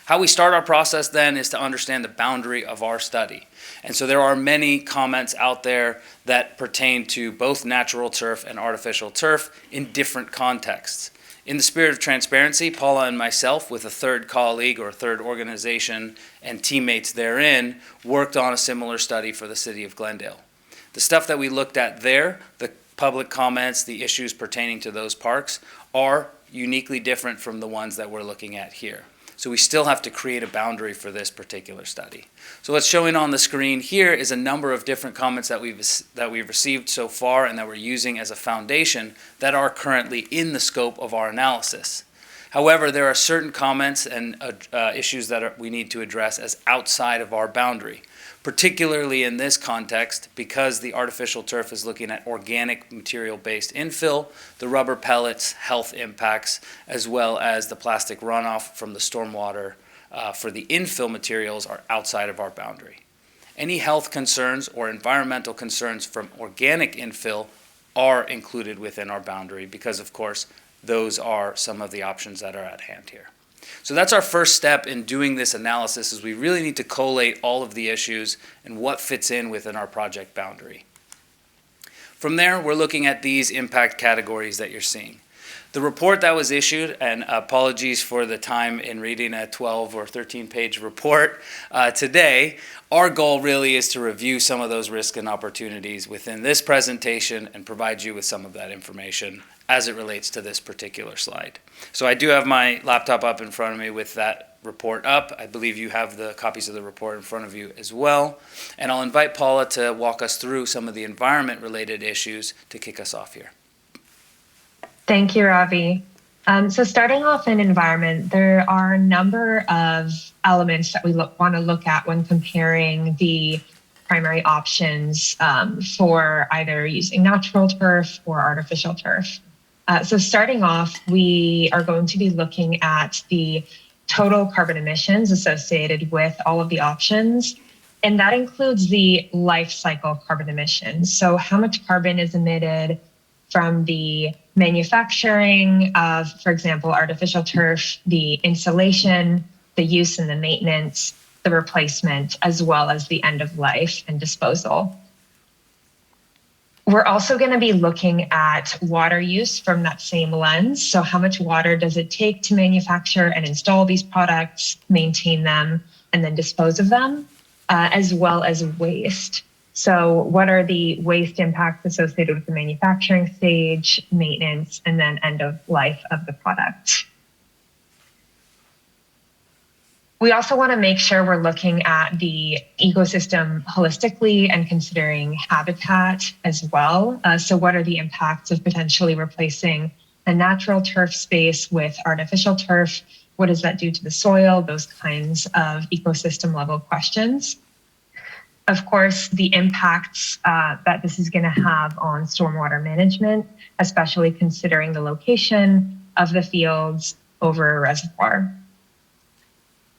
How we start our process then is to understand the boundary of our study. And so there are many comments out there that pertain to both natural turf and artificial turf in different contexts. In the spirit of transparency, Paula and myself, with a third colleague or a third organization and teammates therein, worked on a similar study for the city of Glendale. The stuff that we looked at there, the public comments, the issues pertaining to those parks, are uniquely different from the ones that we're looking at here. So we still have to create a boundary for this particular study. So what's showing on the screen here is a number of different comments that we've received so far and that we're using as a foundation that are currently in the scope of our analysis. However, there are certain comments and issues that we need to address as outside of our boundary, particularly in this context because the artificial turf is looking at organic material-based infill, the rubber pellets, health impacts, as well as the plastic runoff from the stormwater for the infill materials are outside of our boundary. Any health concerns or environmental concerns from organic infill are included within our boundary because, of course, those are some of the options that are at hand here. So that's our first step in doing this analysis, is we really need to collate all of the issues and what fits in within our project boundary. From there, we're looking at these impact categories that you're seeing. The report that was issued, and apologies for the time in reading a 12 or 13-page report today, our goal really is to review some of those risks and opportunities within this presentation and provide you with some of that information as it relates to this particular slide. So I do have my laptop up in front of me with that report up. I believe you have the copies of the report in front of you as well. And I'll invite Paula to walk us through some of the environment-related issues to kick us off here. Thank you, Ravi. So starting off in environment, there are a number of elements that we want to look at when comparing the primary options for either using natural turf or artificial turf. So starting off, we are going to be looking at the total carbon emissions associated with all of the options, and that includes the life cycle carbon emissions. So how much carbon is emitted from the manufacturing of, for example, artificial turf, the installation, the use and the maintenance, the replacement, as well as the end of life and disposal. We're also going to be looking at water use from that same lens. So how much water does it take to manufacture and install these products, maintain them, and then dispose of them, as well as waste. So what are the waste impacts associated with the manufacturing stage, maintenance, and then end of life of the product? We also want to make sure we're looking at the ecosystem holistically and considering habitat as well. So what are the impacts of potentially replacing a natural turf space with artificial turf? What does that do to the soil? Those kinds of ecosystem level questions. Of course, the impacts that this is going to have on stormwater management, especially considering the location of the fields over a reservoir.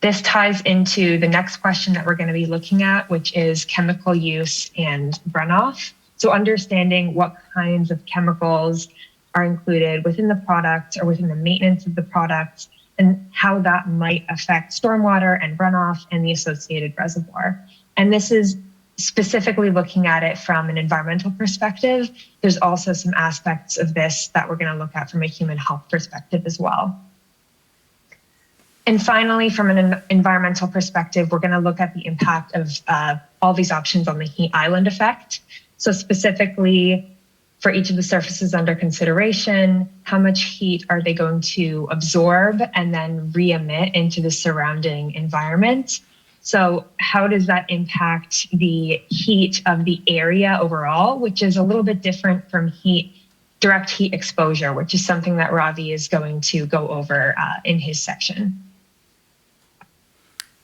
This ties into the next question that we're going to be looking at, which is chemical use and runoff. So understanding what kinds of chemicals are included within the product or within the maintenance of the product, and how that might affect stormwater and runoff and the associated reservoir. And this is specifically looking at it from an environmental perspective. There's also some aspects of this that we're going to look at from a human health perspective as well. And finally, from an environmental perspective, we're going to look at the impact of all these options on the heat island effect. So specifically, for each of the surfaces under consideration, how much heat are they going to absorb and then re-emit into the surrounding environment? So how does that impact the heat of the area overall, which is a little bit different from direct heat exposure, which is something that Ravi is going to go over in his section.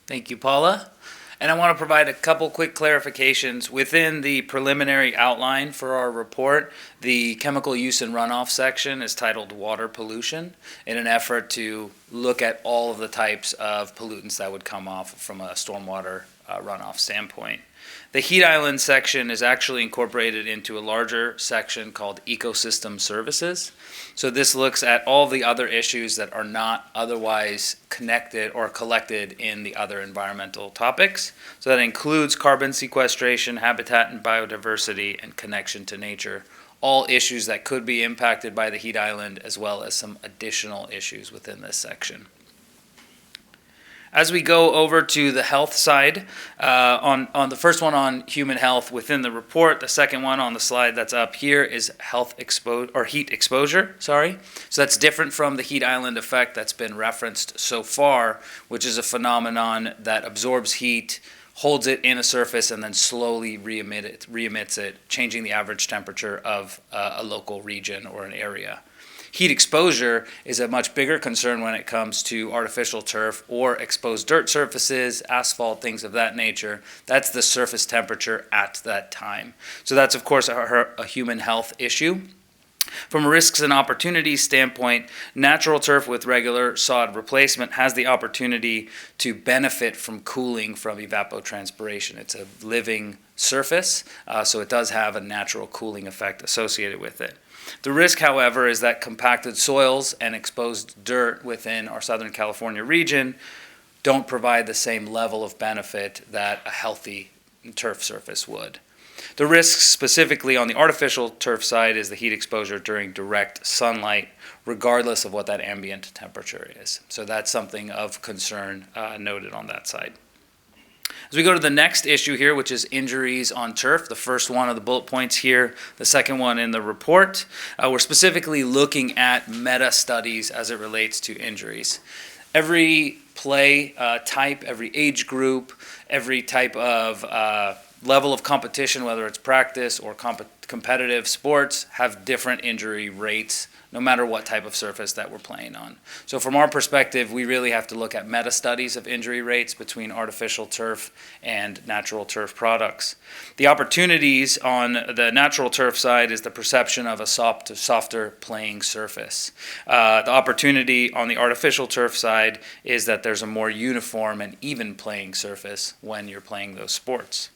Thank you, Paula. And I want to provide a couple quick clarifications. Within the preliminary outline for our report, the chemical use and runoff section is titled Water Pollution in an effort to look at all of the types of pollutants that would come off from a stormwater runoff standpoint. The heat island section is actually incorporated into a larger section called Ecosystem Services. So this looks at all the other issues that are not otherwise connected or collected in the other environmental topics. So that includes carbon sequestration, habitat and biodiversity, and connection to nature. All issues that could be impacted by the heat island, as well as some additional issues within this section. As we go over to the health side, on the first one on human health within the report, the second one on the slide that's up here is heat exposure. So that's different from the heat island effect that's been referenced so far, which is a phenomenon that absorbs heat, holds it in a surface, and then slowly re-emits it, changing the average temperature of a local region or an area. Heat exposure is a much bigger concern when it comes to artificial turf or exposed dirt surfaces, asphalt, things of that nature. That's the surface temperature at that time. So that's, of course, a human health issue. From a risks and opportunities standpoint, natural turf with regular sod replacement has the opportunity to benefit from cooling from evapotranspiration. It's a living surface, so it does have a natural cooling effect associated with it. The risk, however, is that compacted soils and exposed dirt within our Southern California region don't provide the same level of benefit that a healthy turf surface would. The risk specifically on the artificial turf side is the heat exposure during direct sunlight, regardless of what that ambient temperature is. So that's something of concern noted on that side. As we go to the next issue here, which is injuries on turf, the first one of the bullet points here, the second one in the report, we're specifically looking at meta studies as it relates to injuries. Every play type, every age group, every type of level of competition, whether it's practice or competitive sports, have different injury rates no matter what type of surface that we're playing on. So from our perspective, we really have to look at meta studies of injury rates between artificial turf and natural turf products. The opportunities on the natural turf side is the perception of a softer playing surface. The opportunity on the artificial turf side is that there's a more uniform and even playing surface when you're playing those sports.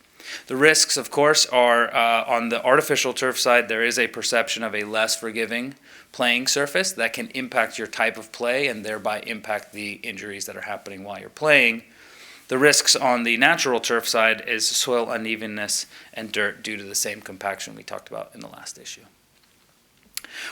The risks, of course, are on the artificial turf side, there is a perception of a less forgiving playing surface that can impact your type of play and thereby impact the injuries that are happening while you're playing. The risks on the natural turf side is soil unevenness and dirt due to the same compaction we talked about in the last issue.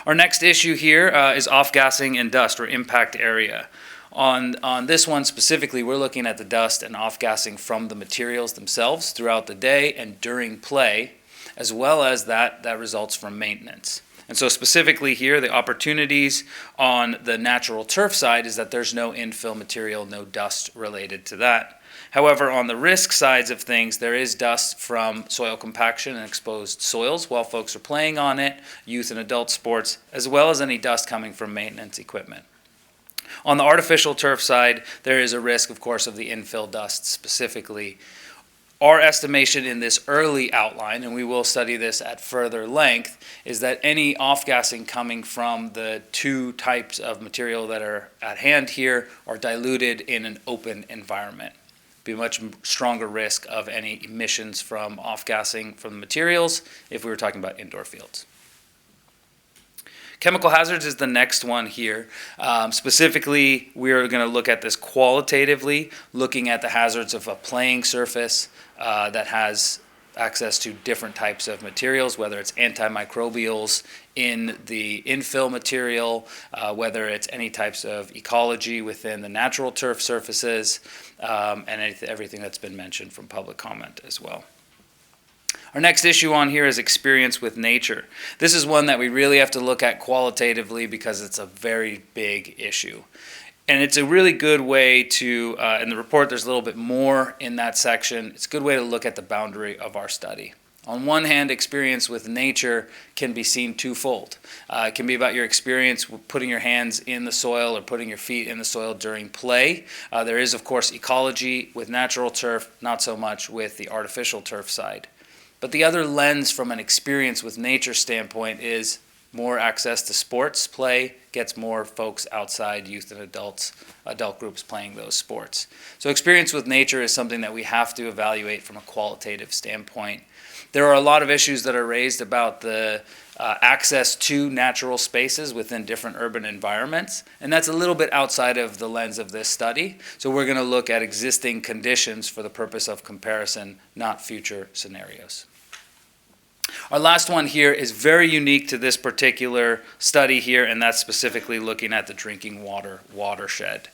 Our next issue here is off-gassing and dust, or impact area. On this one specifically, we're looking at the dust and off-gassing from the materials themselves throughout the day and during play, as well as that results from maintenance. And so specifically here, the opportunities on the natural turf side is that there's no infill material, no dust related to that. However, on the risk sides of things, there is dust from soil compaction and exposed soils while folks are playing on it, youth and adult sports, as well as any dust coming from maintenance equipment. On the artificial turf side, there is a risk, of course, of the infill dust specifically. Our estimation in this early outline, and we will study this at further length, is that any off-gassing coming from the two types of material that are at hand here are diluted in an open environment. Be a much stronger risk of any emissions from off-gassing from the materials if we were talking about indoor fields. Chemical hazards is the next one here. Specifically, we are going to look at this qualitatively, looking at the hazards of a playing surface that has access to different types of materials, whether it's antimicrobials in the infill material, whether it's any types of ecology within the natural turf surfaces, and everything that's been mentioned from public comment as well. Our next issue on here is experience with nature. This is one that we really have to look at qualitatively because it's a very big issue. And it's a really good way to, in the report there's a little bit more in that section, it's a good way to look at the boundary of our study. On one hand, experience with nature can be seen twofold. It can be about your experience with putting your hands in the soil or putting your feet in the soil during play. There is, of course, ecology with natural turf, not so much with the artificial turf side. But the other lens from an experience with nature standpoint is more access to sports play gets more folks outside, youth and adult groups playing those sports. So experience with nature is something that we have to evaluate from a qualitative standpoint. There are a lot of issues that are raised about the access to natural spaces within different urban environments, and that's a little bit outside of the lens of this study. So we're going to look at existing conditions for the purpose of comparison, not future scenarios. Our last one here is very unique to this particular study here, and that's specifically looking at the drinking water watershed.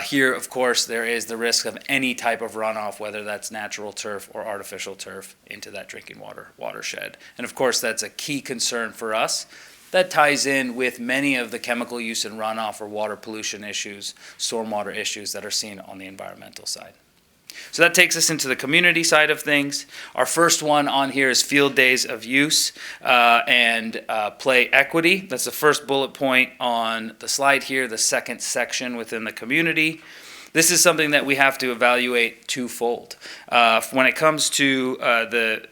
Here, of course, there is the risk of any type of runoff, whether that's natural turf or artificial turf, into that drinking water watershed. And of course, that's a key concern for us. That ties in with many of the chemical use and runoff or water pollution issues, stormwater issues that are seen on the environmental side. So that takes us into the community side of things. Our first one on here is field days of use and play equity. That's the first bullet point on the slide here, the second section within the community. This is something that we have to evaluate twofold. When it comes to the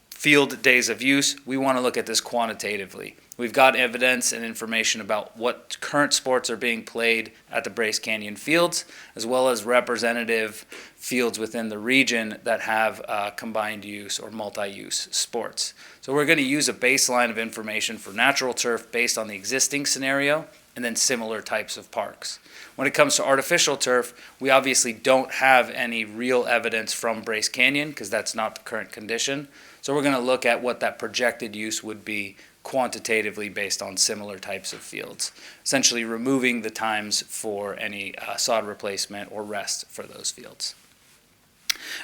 field days of use, we want to look at this quantitatively. We've got evidence and information about what current sports are being played at the Bryce Canyon Fields, as well as representative fields within the region that have combined use or multi-use sports. So we're going to use a baseline of information for natural turf based on the existing scenario and then similar types of parks. When it comes to artificial turf, we obviously don't have any real evidence from Bryce Canyon because that's not the current condition. So we're going to look at what that projected use would be quantitatively based on similar types of fields, essentially removing the times for any sod replacement or rest for those fields.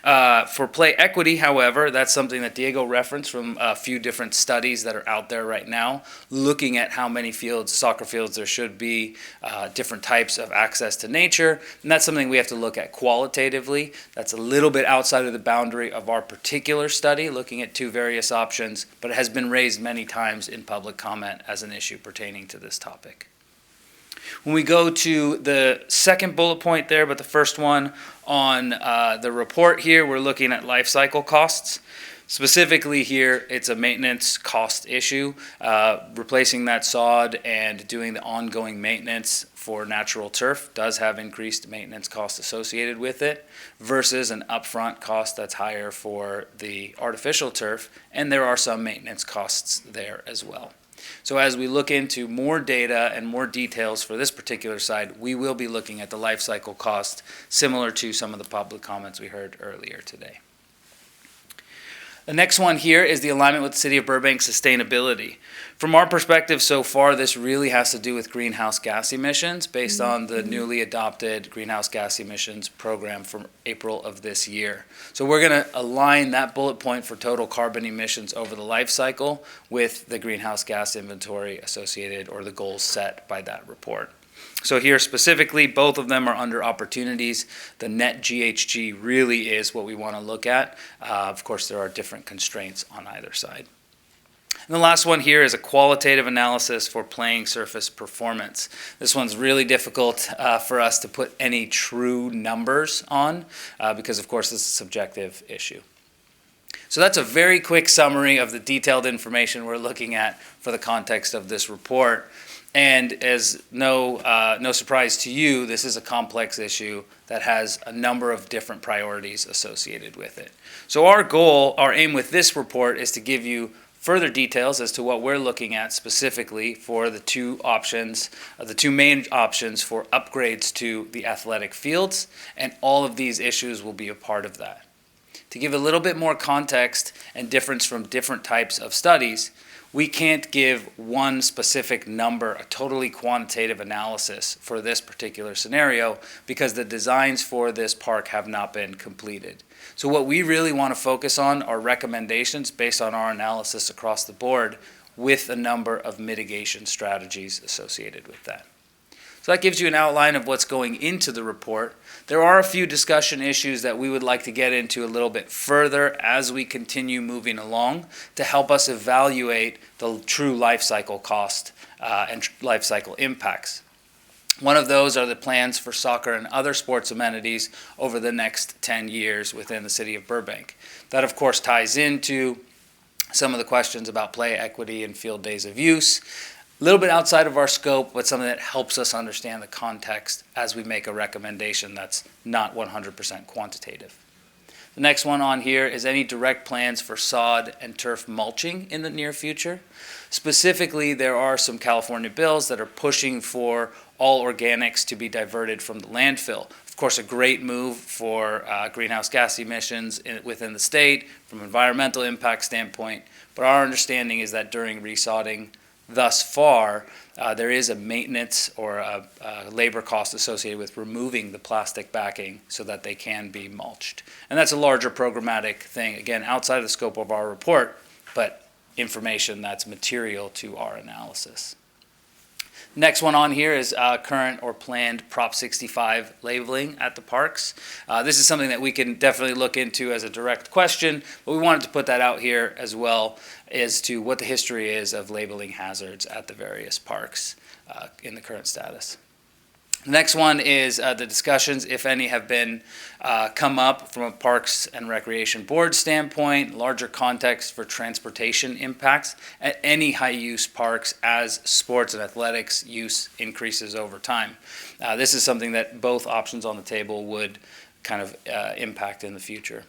For play equity, however, that's something that Diego referenced from a few different studies that are out there right now, looking at how many fields, soccer fields there should be, different types of access to nature, and that's something we have to look at qualitatively. That's a little bit outside of the boundary of our particular study, looking at two various options, but it has been raised many times in public comment as an issue pertaining to this topic. When we go to the second bullet point there, but the first one on the report here, we're looking at life cycle costs. Specifically here, it's a maintenance cost issue. Replacing that sod and doing the ongoing maintenance for natural turf does have increased maintenance costs associated with it versus an upfront cost that's higher for the artificial turf, and there are some maintenance costs there as well. So as we look into more data and more details for this particular side, we will be looking at the life cycle cost similar to some of the public comments we heard earlier today. The next one here is the alignment with the City of Burbank sustainability. From our perspective so far, this really has to do with greenhouse gas emissions based on the newly adopted greenhouse gas emissions program from April of this year. So we're going to align that bullet point for total carbon emissions over the life cycle with the greenhouse gas inventory associated or the goals set by that report. So here specifically, both of them are under opportunities. The net GHG really is what we want to look at. Of course, there are different constraints on either side. And the last one here is a qualitative analysis for playing surface performance. This one's really difficult for us to put any true numbers on because, of course, this is a subjective issue. So that's a very quick summary of the detailed information we're looking at for the context of this report. And as no surprise to you, this is a complex issue that has a number of different priorities associated with it. So our aim with this report is to give you further details as to what we're looking at specifically for the two options, the two main options for upgrades to the athletic fields, and all of these issues will be a part of that. To give a little bit more context and difference from different types of studies, we can't give one specific number, a totally quantitative analysis for this particular scenario, because the designs for this park have not been completed. So what we really want to focus on are recommendations based on our analysis across the board with a number of mitigation strategies associated with that. So that gives you an outline of what's going into the report. There are a few discussion issues that we would like to get into a little bit further as we continue moving along to help us evaluate the true life cycle cost and life cycle impacts. One of those are the plans for soccer and other sports amenities over the next 10 years within the city of Burbank. That, of course, ties into some of the questions about play equity and field days of use. A little bit outside of our scope, but something that helps us understand the context as we make a recommendation that's not 100% quantitative. The next one on here is any direct plans for sod and turf mulching in the near future. Specifically, there are some California bills that are pushing for all organics to be diverted from the landfill. Of course, a great move for greenhouse gas emissions within the state from an environmental impact standpoint, but our understanding is that during resodding, thus far, there is a maintenance or a labor cost associated with removing the plastic backing so that they can be mulched. And that's a larger programmatic thing, again, outside of the scope of our report, but information that's material to our analysis. Next one on here is current or planned Prop 65 labeling at the parks. This is something that we can definitely look into as a direct question, but we wanted to put that out here as well as to what the history is of labeling hazards at the various parks in the current status. The next one is the discussions, if any, have been come up from a Parks and Recreation Board standpoint, larger context for transportation impacts at any high-use parks as sports and athletics use increases over time. This is something that both options on the table would kind of impact in the future.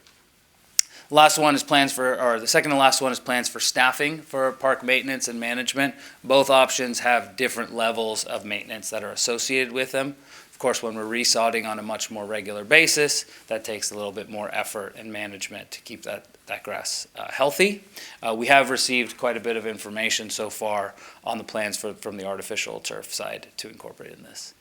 Last one is plans for, or the second to last one is plans for staffing for park maintenance and management. Both options have different levels of maintenance that are associated with them. Of course, when we're resodding on a much more regular basis, that takes a little bit more effort and management to keep that grass healthy. We have received quite a bit of information so far on the plans from the artificial turf side to incorporate in this.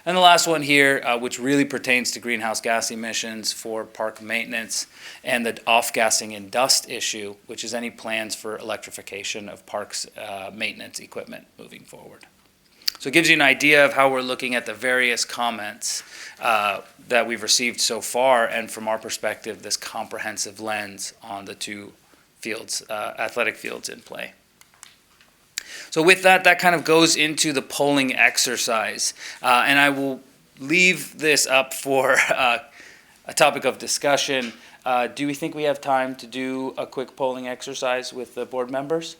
And the last one here, which really pertains to greenhouse gas emissions for park maintenance and the off-gassing and dust issue, which is any plans for electrification of parks maintenance equipment moving forward. So it gives you an idea of how we're looking at the various comments that we've received so far, and from our perspective, this comprehensive lens on the two fields, athletic fields in play. So with that, that kind of goes into the polling exercise. And I will leave this up for a topic of discussion. Do we think we have time to do a quick polling exercise with the board members?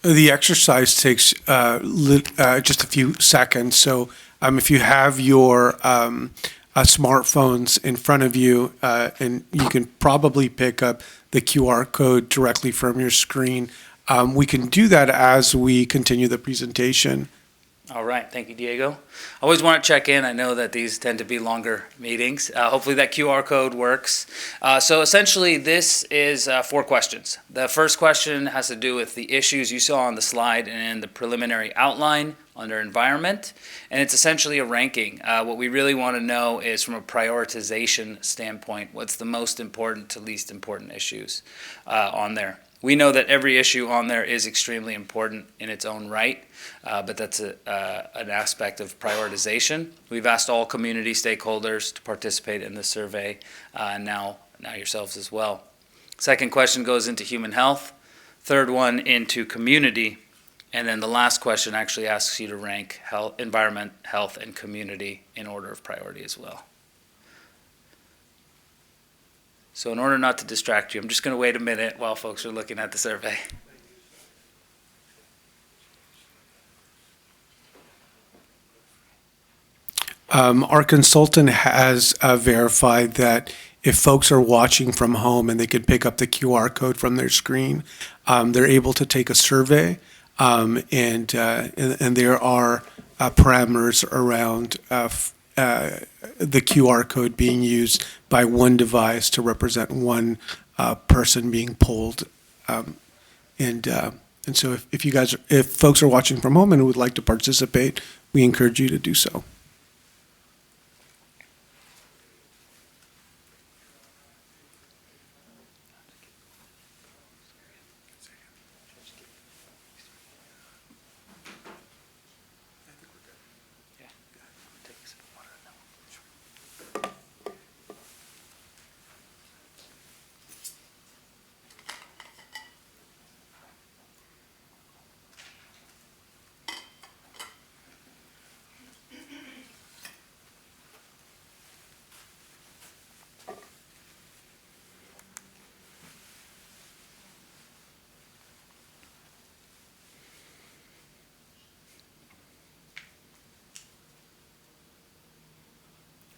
The exercise takes just a few seconds. So if you have your smartphones in front of you, and you can probably pick up the QR code directly from your screen. We can do that as we continue the presentation. All right, thank you, Diego. I always want to check in. I know that these tend to be longer meetings. Hopefully that QR code works. So essentially this is 4 questions. The first question has to do with the issues you saw on the slide and in the preliminary outline under environment, and it's essentially a ranking. What we really want to know is from a prioritization standpoint, what's the most important to least important issues on there. We know that every issue on there is extremely important in its own right, but that's an aspect of prioritization. We've asked all community stakeholders to participate in this survey, and now yourselves as well. Second question goes into human health, third one into community, and then the last question actually asks you to rank health, environment, health, and community in order of priority as well. So in order not to distract you, I'm just going to wait a minute while folks are looking at the survey. Our consultant has verified that if folks are watching from home and they can pick up the QR code from their screen, they're able to take a survey, and there are parameters around the QR code being used by one device to represent one person being polled. And so if folks are watching from home and would like to participate, we encourage you to do so.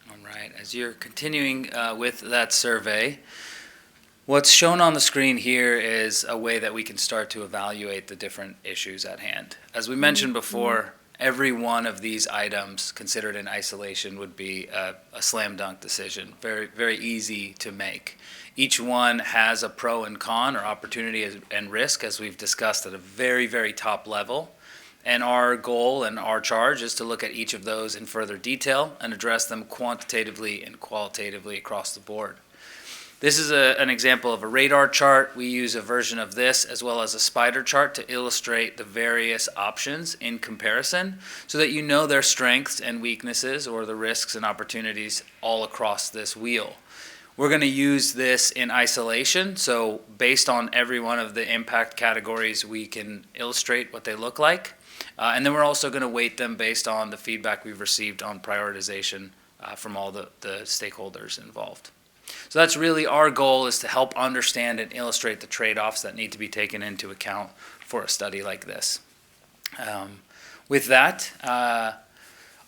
All right, as you're continuing with that survey, what's shown on the screen here is a way that we can start to evaluate the different issues at hand. As we mentioned before, every one of these items considered in isolation would be a slam dunk decision, very, very easy to make. Each one has a pro and con, or opportunity and risk, as we've discussed at a very, very top level. And our goal and our charge is to look at each of those in further detail and address them quantitatively and qualitatively across the board. This is an example of a radar chart. We use a version of this as well as a spider chart to illustrate the various options in comparison so that you know their strengths and weaknesses, or the risks and opportunities, all across this wheel. We're going to use this in isolation, so based on every one of the impact categories, we can illustrate what they look like. And then we're also going to weight them based on the feedback we've received on prioritization from all the stakeholders involved. So that's really our goal, is to help understand and illustrate the trade-offs that need to be taken into account for a study like this. With that,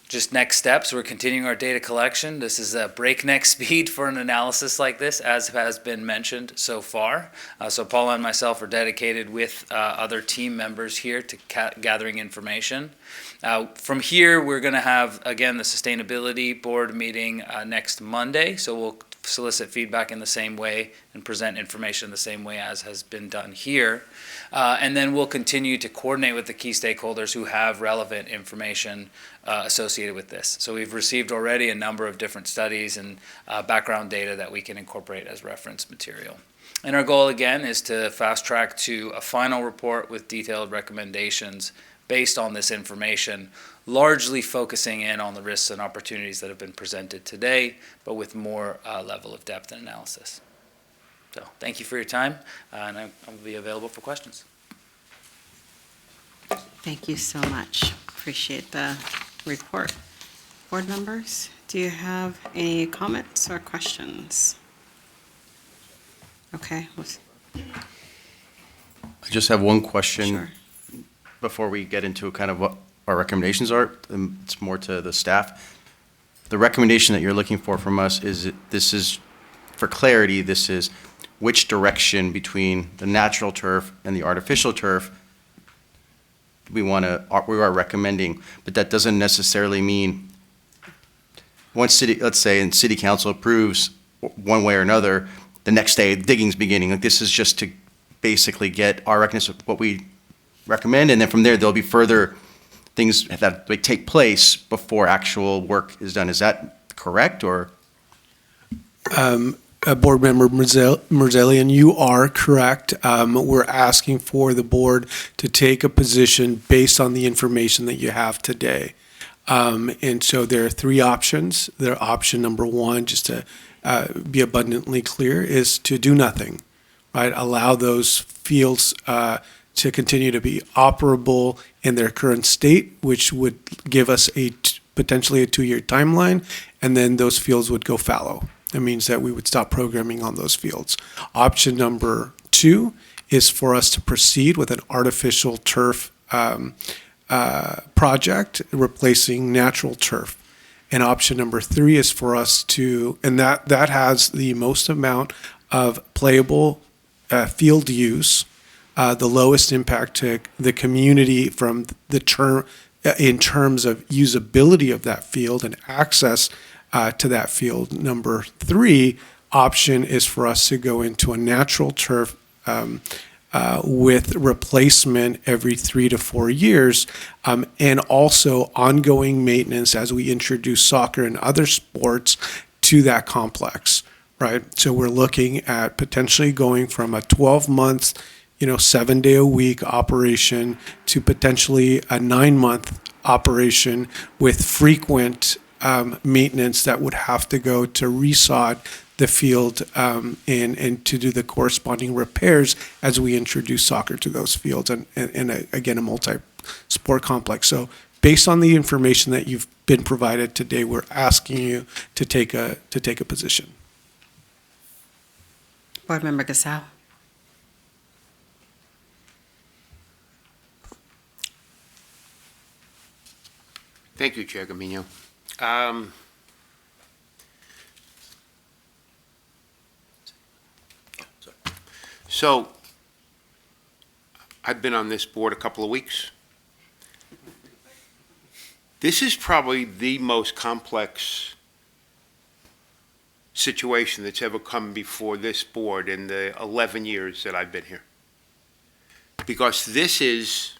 just next steps, we're continuing our data collection. This is a breakneck speed for an analysis like this, as has been mentioned so far. So Paula and myself are dedicated with other team members here to gathering information. From here, we're going to have, again, the Sustainability Board meeting next Monday. So we'll solicit feedback in the same way and present information the same way as has been done here. And then we'll continue to coordinate with the key stakeholders who have relevant information associated with this. So we've received already a number of different studies and background data that we can incorporate as reference material. And our goal, again, is to fast track to a final report with detailed recommendations based on this information, largely focusing in on the risks and opportunities that have been presented today, but with more level of depth and analysis. So thank you for your time, and I'll be available for questions. Thank you so much. Appreciate the report. Board members, do you have any comments or questions? Okay. I just have one question. Sure. Before we get into kind of what our recommendations are. It's more to the staff. The recommendation that you're looking for from us is, this is, for clarity, this is which direction between the natural turf and the artificial turf we are recommending, but that doesn't necessarily mean once let's say, and city council approves one way or another, the next day digging's beginning. Like, this is just to basically get our recognition of what we recommend, and then from there there'll be further things that take place before actual work is done. Is that correct, or? Board Member Merzelian, you are correct. We're asking for the board to take a position based on the information that you have today. And so there are three options. Option number one, just to be abundantly clear, is to do nothing, right? Allow those fields to continue to be operable in their current state, which would give us potentially a 2-year timeline, and then those fields would go fallow. That means that we would stop programming on those fields. Option number two is for us to proceed with an artificial turf project, replacing natural turf. And option number three is for us to, and that has the most amount of playable field use, the lowest impact to the community from the term in terms of usability of that field and access to that field. Number three option is for us to go into a natural turf with replacement every 3 to 4 years, and also ongoing maintenance as we introduce soccer and other sports to that complex, right? So we're looking at potentially going from a 12-month, 7-day-a-week operation to potentially a 9-month operation with frequent maintenance that would have to go to resod the field and to do the corresponding repairs as we introduce soccer to those fields and again, a multi-sport complex. So based on the information that you've been provided today, we're asking you to take a position. Board Member Gasau. Thank you, Chair Gamino. So, I've been on this board a couple of weeks. This is probably the most complex situation that's ever come before this board in the 11 years that I've been here. Because this is,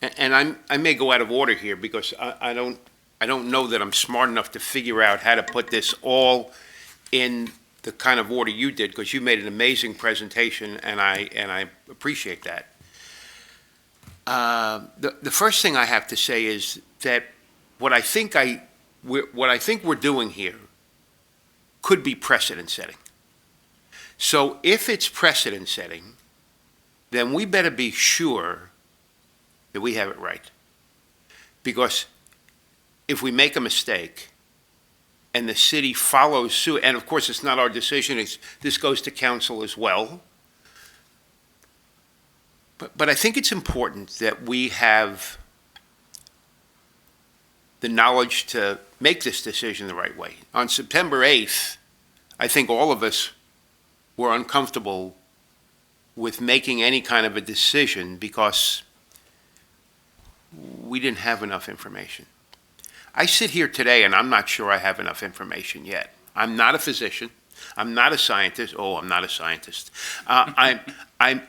and I may go out of order here because I don't know that I'm smart enough to figure out how to put this all in the kind of order you did, because you made an amazing presentation, and I appreciate that. The first thing I have to say is that what I think we're doing here could be precedent setting. So if it's precedent setting, then we better be sure that we have it right. Because if we make a mistake and the city follows suit, and of course it's not our decision, this goes to council as well. But I think it's important that we have the knowledge to make this decision the right way. On September 8th, I think all of us were uncomfortable with making any kind of a decision because we didn't have enough information. I sit here today and I'm not sure I have enough information yet. I'm not a physician. I'm not a scientist. Oh, I'm not a scientist. I've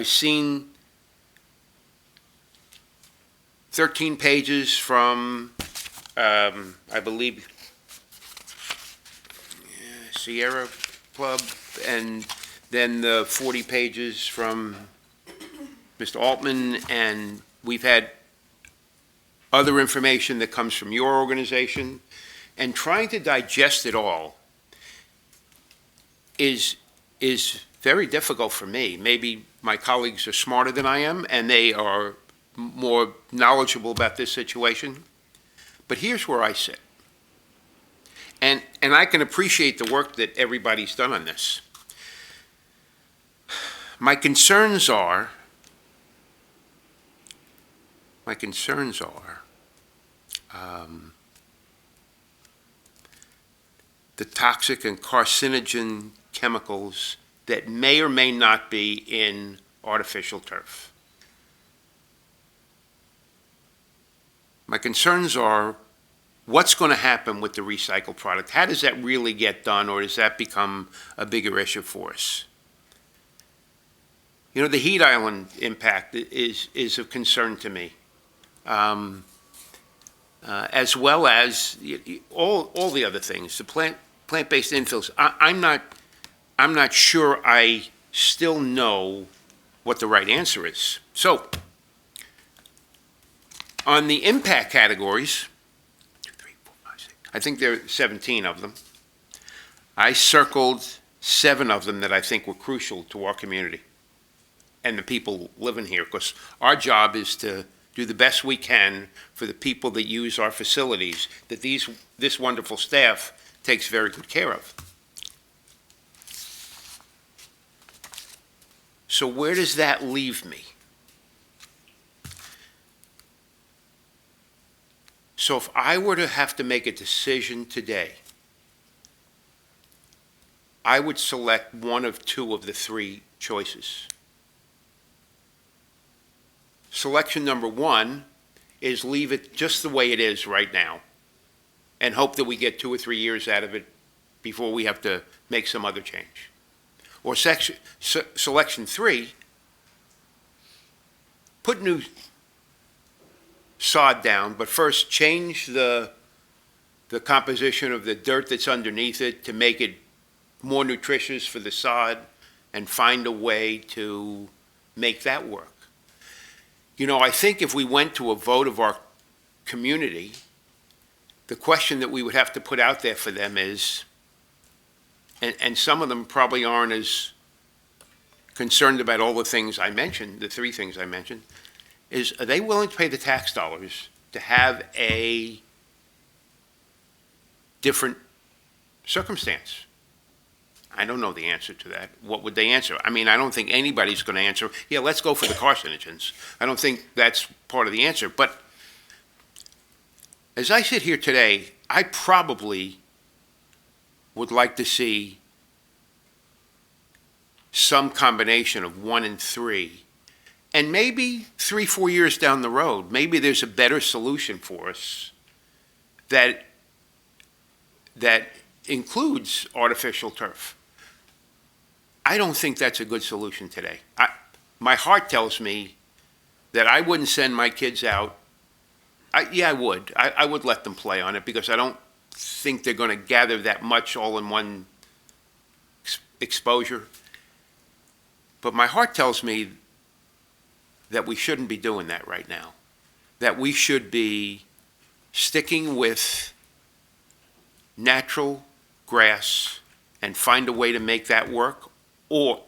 seen 13 pages from, I believe, Sierra Club, and then the 40 pages from Mr. Altman, and we've had other information that comes from your organization, and trying to digest it all is very difficult for me. Maybe my colleagues are smarter than I am, and they are more knowledgeable about this situation. But here's where I sit. And I can appreciate the work that everybody's done on this. My concerns are the toxic and carcinogen chemicals that may or may not be in artificial turf. My concerns are what's going to happen with the recycled product. How does that really get done, or does that become a bigger issue for us? You know, the heat island impact is of concern to me, as well as all the other things, the plant-based infills. I'm not sure I still know what the right answer is. So, on the impact categories, 2, 3, 4, 5, 6, I think there are 17 of them. I circled 7 of them that I think were crucial to our community and the people living here, because our job is to do the best we can for the people that use our facilities, that this wonderful staff takes very good care of. So where does that leave me? So if I were to have to make a decision today, I would select one of 2 of the 3 choices. Selection number 1 is leave it just the way it is right now and hope that we get 2 or 3 years out of it before we have to make some other change. or selection 3, put new sod down, but first change the composition of the dirt that's underneath it to make it more nutritious for the sod, and find a way to make that work. You know, I think if we went to a vote of our community, the question that we would have to put out there for them is, and some of them probably aren't as concerned about all the things I mentioned, the 3 things I mentioned, is are they willing to pay the tax dollars to have a different circumstance? I don't know the answer to that. What would they answer? I mean, I don't think anybody's going to answer, yeah, let's go for the carcinogens. I don't think that's part of the answer. But as I sit here today, I probably would like to see some combination of 1 and 3. And maybe 3, 4 years down the road, maybe there's a better solution for us that includes artificial turf. I don't think that's a good solution today. My heart tells me that I wouldn't send my kids out. I would. I would let them play on it because I don't think they're going to gather that much all in one exposure. But my heart tells me that we shouldn't be doing that right now. That we should be sticking with natural grass and find a way to make that work, or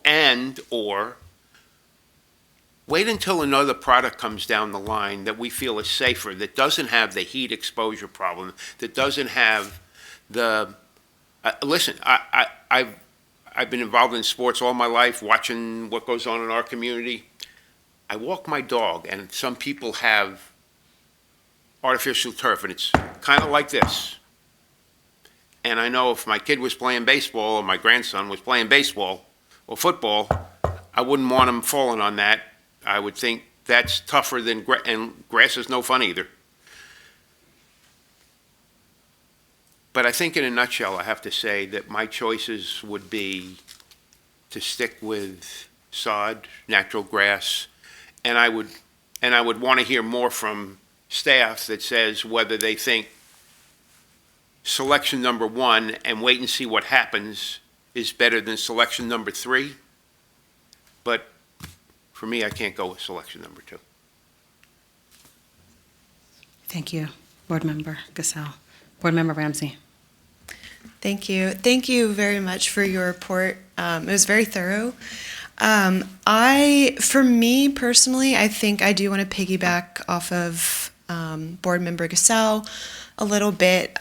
wait until another product comes down the line that we feel is safer, that doesn't have the heat exposure problem, that doesn't have the, listen, I've been involved in sports all my life, watching what goes on in our community. I walk my dog, and some people have artificial turf, and it's kind of like this. And I know if my kid was playing baseball or my grandson was playing baseball or football, I wouldn't want him falling on that. I would think that's tougher than and grass is no fun either. But I think in a nutshell, I have to say that my choices would be to stick with sod, natural grass, and I would want to hear more from staff that says whether they think selection number 1 and wait and see what happens is better than selection number 3. But for me, I can't go with selection number 2. Thank you, Board Member Gasell. Board Member Ramsey. Thank you. Thank you very much for your report. It was very thorough. For me personally, I think I do want to piggyback off of Board Member Gasell a little bit.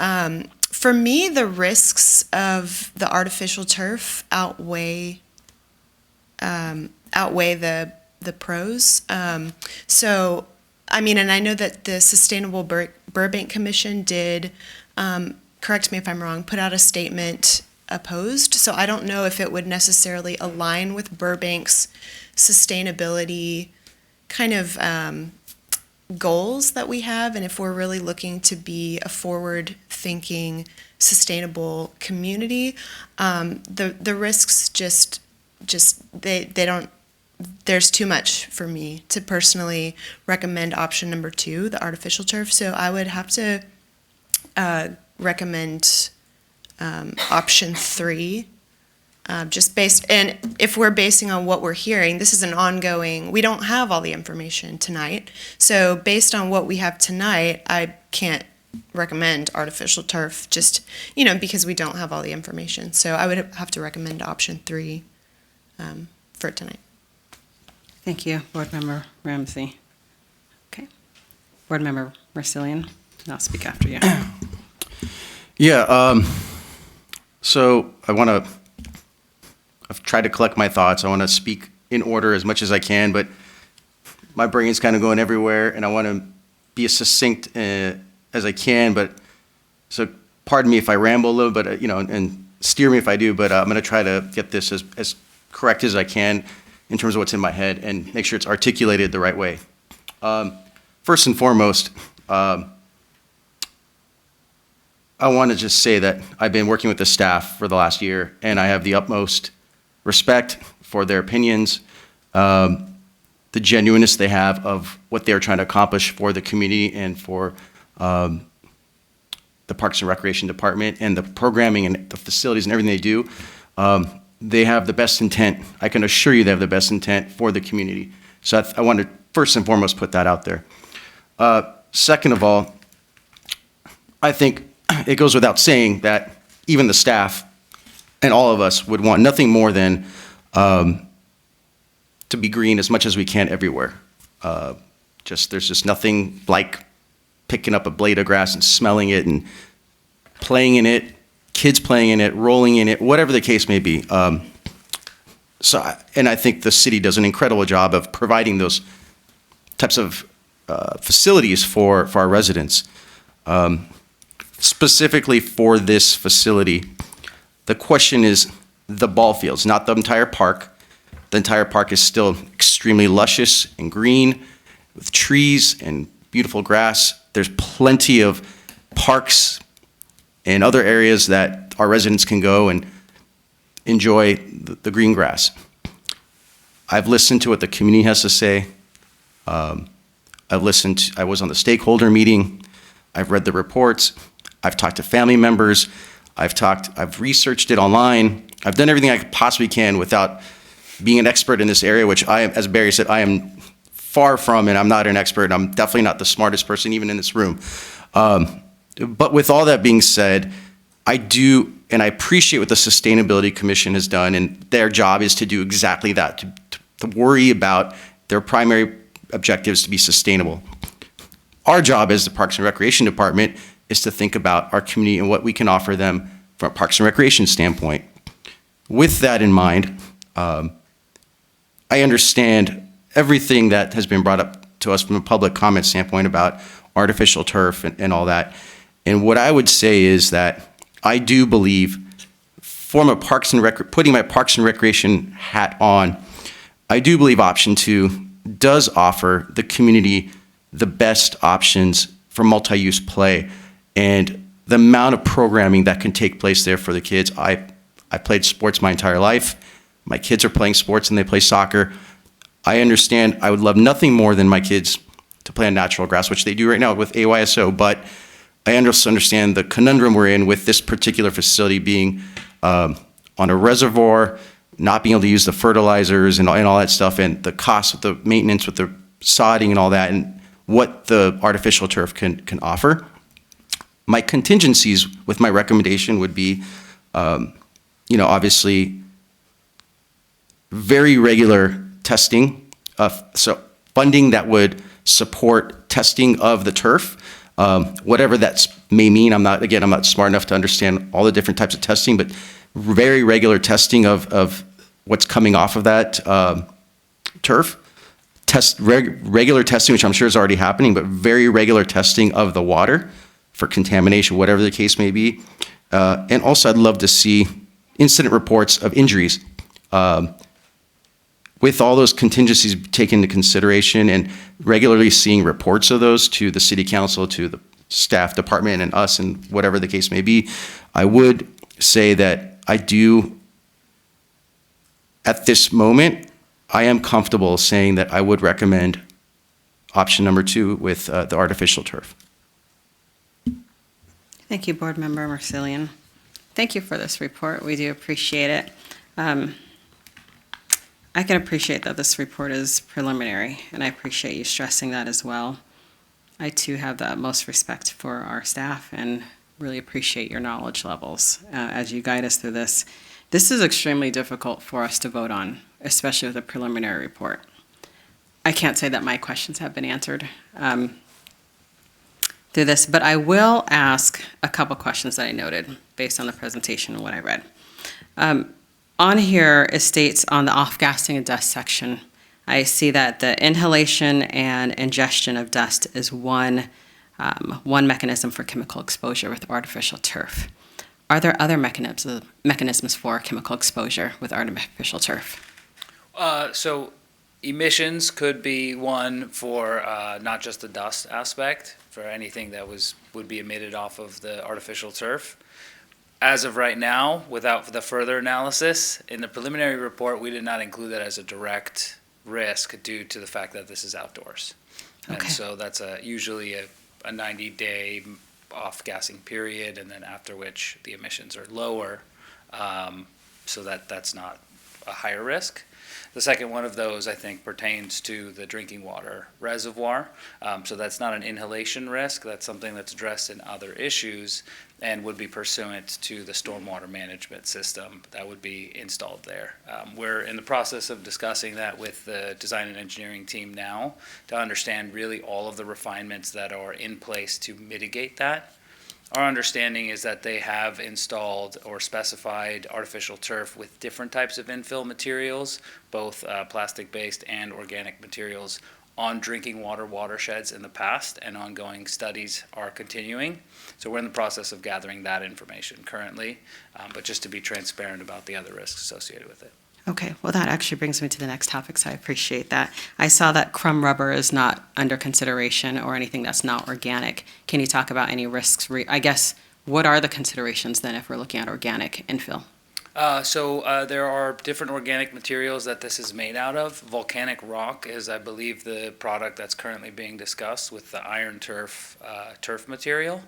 For me, the risks of the artificial turf outweigh the pros. So, I mean, and I know that the Sustainable Burbank Commission did, correct me if I'm wrong, put out a statement opposed. So I don't know if it would necessarily align with Burbank's sustainability kind of goals that we have, and if we're really looking to be a forward-thinking, sustainable community, the risks just they don't. There's too much for me to personally recommend option number 2, the artificial turf. So I would have to recommend option 3. Just based, and if we're basing on what we're hearing, this is an ongoing, we don't have all the information tonight. So based on what we have tonight, I can't recommend artificial turf just, because we don't have all the information. So I would have to recommend option 3 for tonight. Thank you, Board Member Ramsey. Okay. Board Member Marsilian, and I'll speak after you. Yeah, so I've tried to collect my thoughts. I want to speak in order as much as I can, but my brain's kind of going everywhere, and I want to be as succinct as I can. But so, pardon me if I ramble a little, but and steer me if I do. But I'm going to try to get this as correct as I can in terms of what's in my head, and make sure it's articulated the right way. First and foremost, I want to just say that I've been working with the staff for the last year, and I have the utmost respect for their opinions, the genuineness they have of what they're trying to accomplish for the community and for the Parks and Recreation Department and the programming and the facilities and everything they do. They have the best intent. I can assure you they have the best intent for the community. So I want to first and foremost put that out there. Second of all, I think it goes without saying that even the staff and all of us would want nothing more than to be green as much as we can everywhere. There's just nothing like picking up a blade of grass and smelling it and playing in it, kids playing in it, rolling in it, whatever the case may be. And I think the city does an incredible job of providing those types of facilities for our residents. Specifically for this facility, the question is the ball fields, not the entire park. The entire park is still extremely luscious and green with trees and beautiful grass. There's plenty of parks and other areas that our residents can go and enjoy the green grass. I've listened to what the community has to say. I was on the stakeholder meeting. I've read the reports. I've talked to family members. I've researched it online. I've done everything I possibly can without being an expert in this area, which I am, as Barry said, I am far from, and I'm not an expert. I'm definitely not the smartest person even in this room. But with all that being said, I do, and I appreciate what the Sustainability Commission has done, and their job is to do exactly that, to worry about their primary objectives to be sustainable. Our job as the Parks and Recreation Department is to think about our community and what we can offer them from a Parks and Recreation standpoint. With that in mind, I understand everything that has been brought up to us from a public comment standpoint about artificial turf and all that. And what I would say is that I do believe, putting my Parks and Recreation hat on, I do believe option 2 does offer the community the best options for multi-use play and the amount of programming that can take place there for the kids. I played sports my entire life. My kids are playing sports and they play soccer. I understand I would love nothing more than my kids to play on natural grass, which they do right now with AYSO, but I also understand the conundrum we're in with this particular facility being on a reservoir, not being able to use the fertilizers and all that stuff, and the cost of the maintenance with the sodding and all that, and what the artificial turf can offer. My contingencies with my recommendation would be, obviously, very regular testing, so funding that would support testing of the turf, whatever that may mean. I'm not smart enough to understand all the different types of testing, but very regular testing of what's coming off of that turf. Regular testing, which I'm sure is already happening, but very regular testing of the water for contamination, whatever the case may be. And also I'd love to see incident reports of injuries. With all those contingencies taken into consideration and regularly seeing reports of those to the city council, to the staff department and us and whatever the case may be, I would say that I do, at this moment, I am comfortable saying that I would recommend option number 2 with the artificial turf. Thank you, Board Member Marsilian. Thank you for this report. We do appreciate it. I can appreciate that this report is preliminary, and I appreciate you stressing that as well. I too have the utmost respect for our staff and really appreciate your knowledge levels as you guide us through this. This is extremely difficult for us to vote on, especially with a preliminary report. I can't say that my questions have been answered through this, but I will ask a couple questions that I noted based on the presentation and what I read. On here, it states on the off-gassing of dust section, I see that the inhalation and ingestion of dust is one mechanism for chemical exposure with artificial turf. Are there other mechanisms for chemical exposure with artificial turf? So emissions could be one for not just the dust aspect, for anything that would be emitted off of the artificial turf. As of right now, without the further analysis, in the preliminary report, we did not include that as a direct risk due to the fact that this is outdoors. And Okay. so that's usually a 90-day off-gassing period, and then after which the emissions are lower, so that's not a higher risk. The second one of those, I think, pertains to the drinking water reservoir. So that's not an inhalation risk. That's something that's addressed in other issues and would be pursuant to the stormwater management system that would be installed there. We're in the process of discussing that with the design and engineering team now to understand really all of the refinements that are in place to mitigate that. Our understanding is that they have installed or specified artificial turf with different types of infill materials, both plastic-based and organic materials, on drinking water watersheds in the past, and ongoing studies are continuing. So we're in the process of gathering that information currently, but just to be transparent about the other risks associated with it. Okay, well, that actually brings me to the next topic, so I appreciate that. I saw that crumb rubber is not under consideration or anything that's not organic. Can you talk about any risks? I guess, what are the considerations then if we're looking at organic infill? So there are different organic materials that this is made out of. Volcanic rock is, I believe, the product that's currently being discussed with the iron turf material,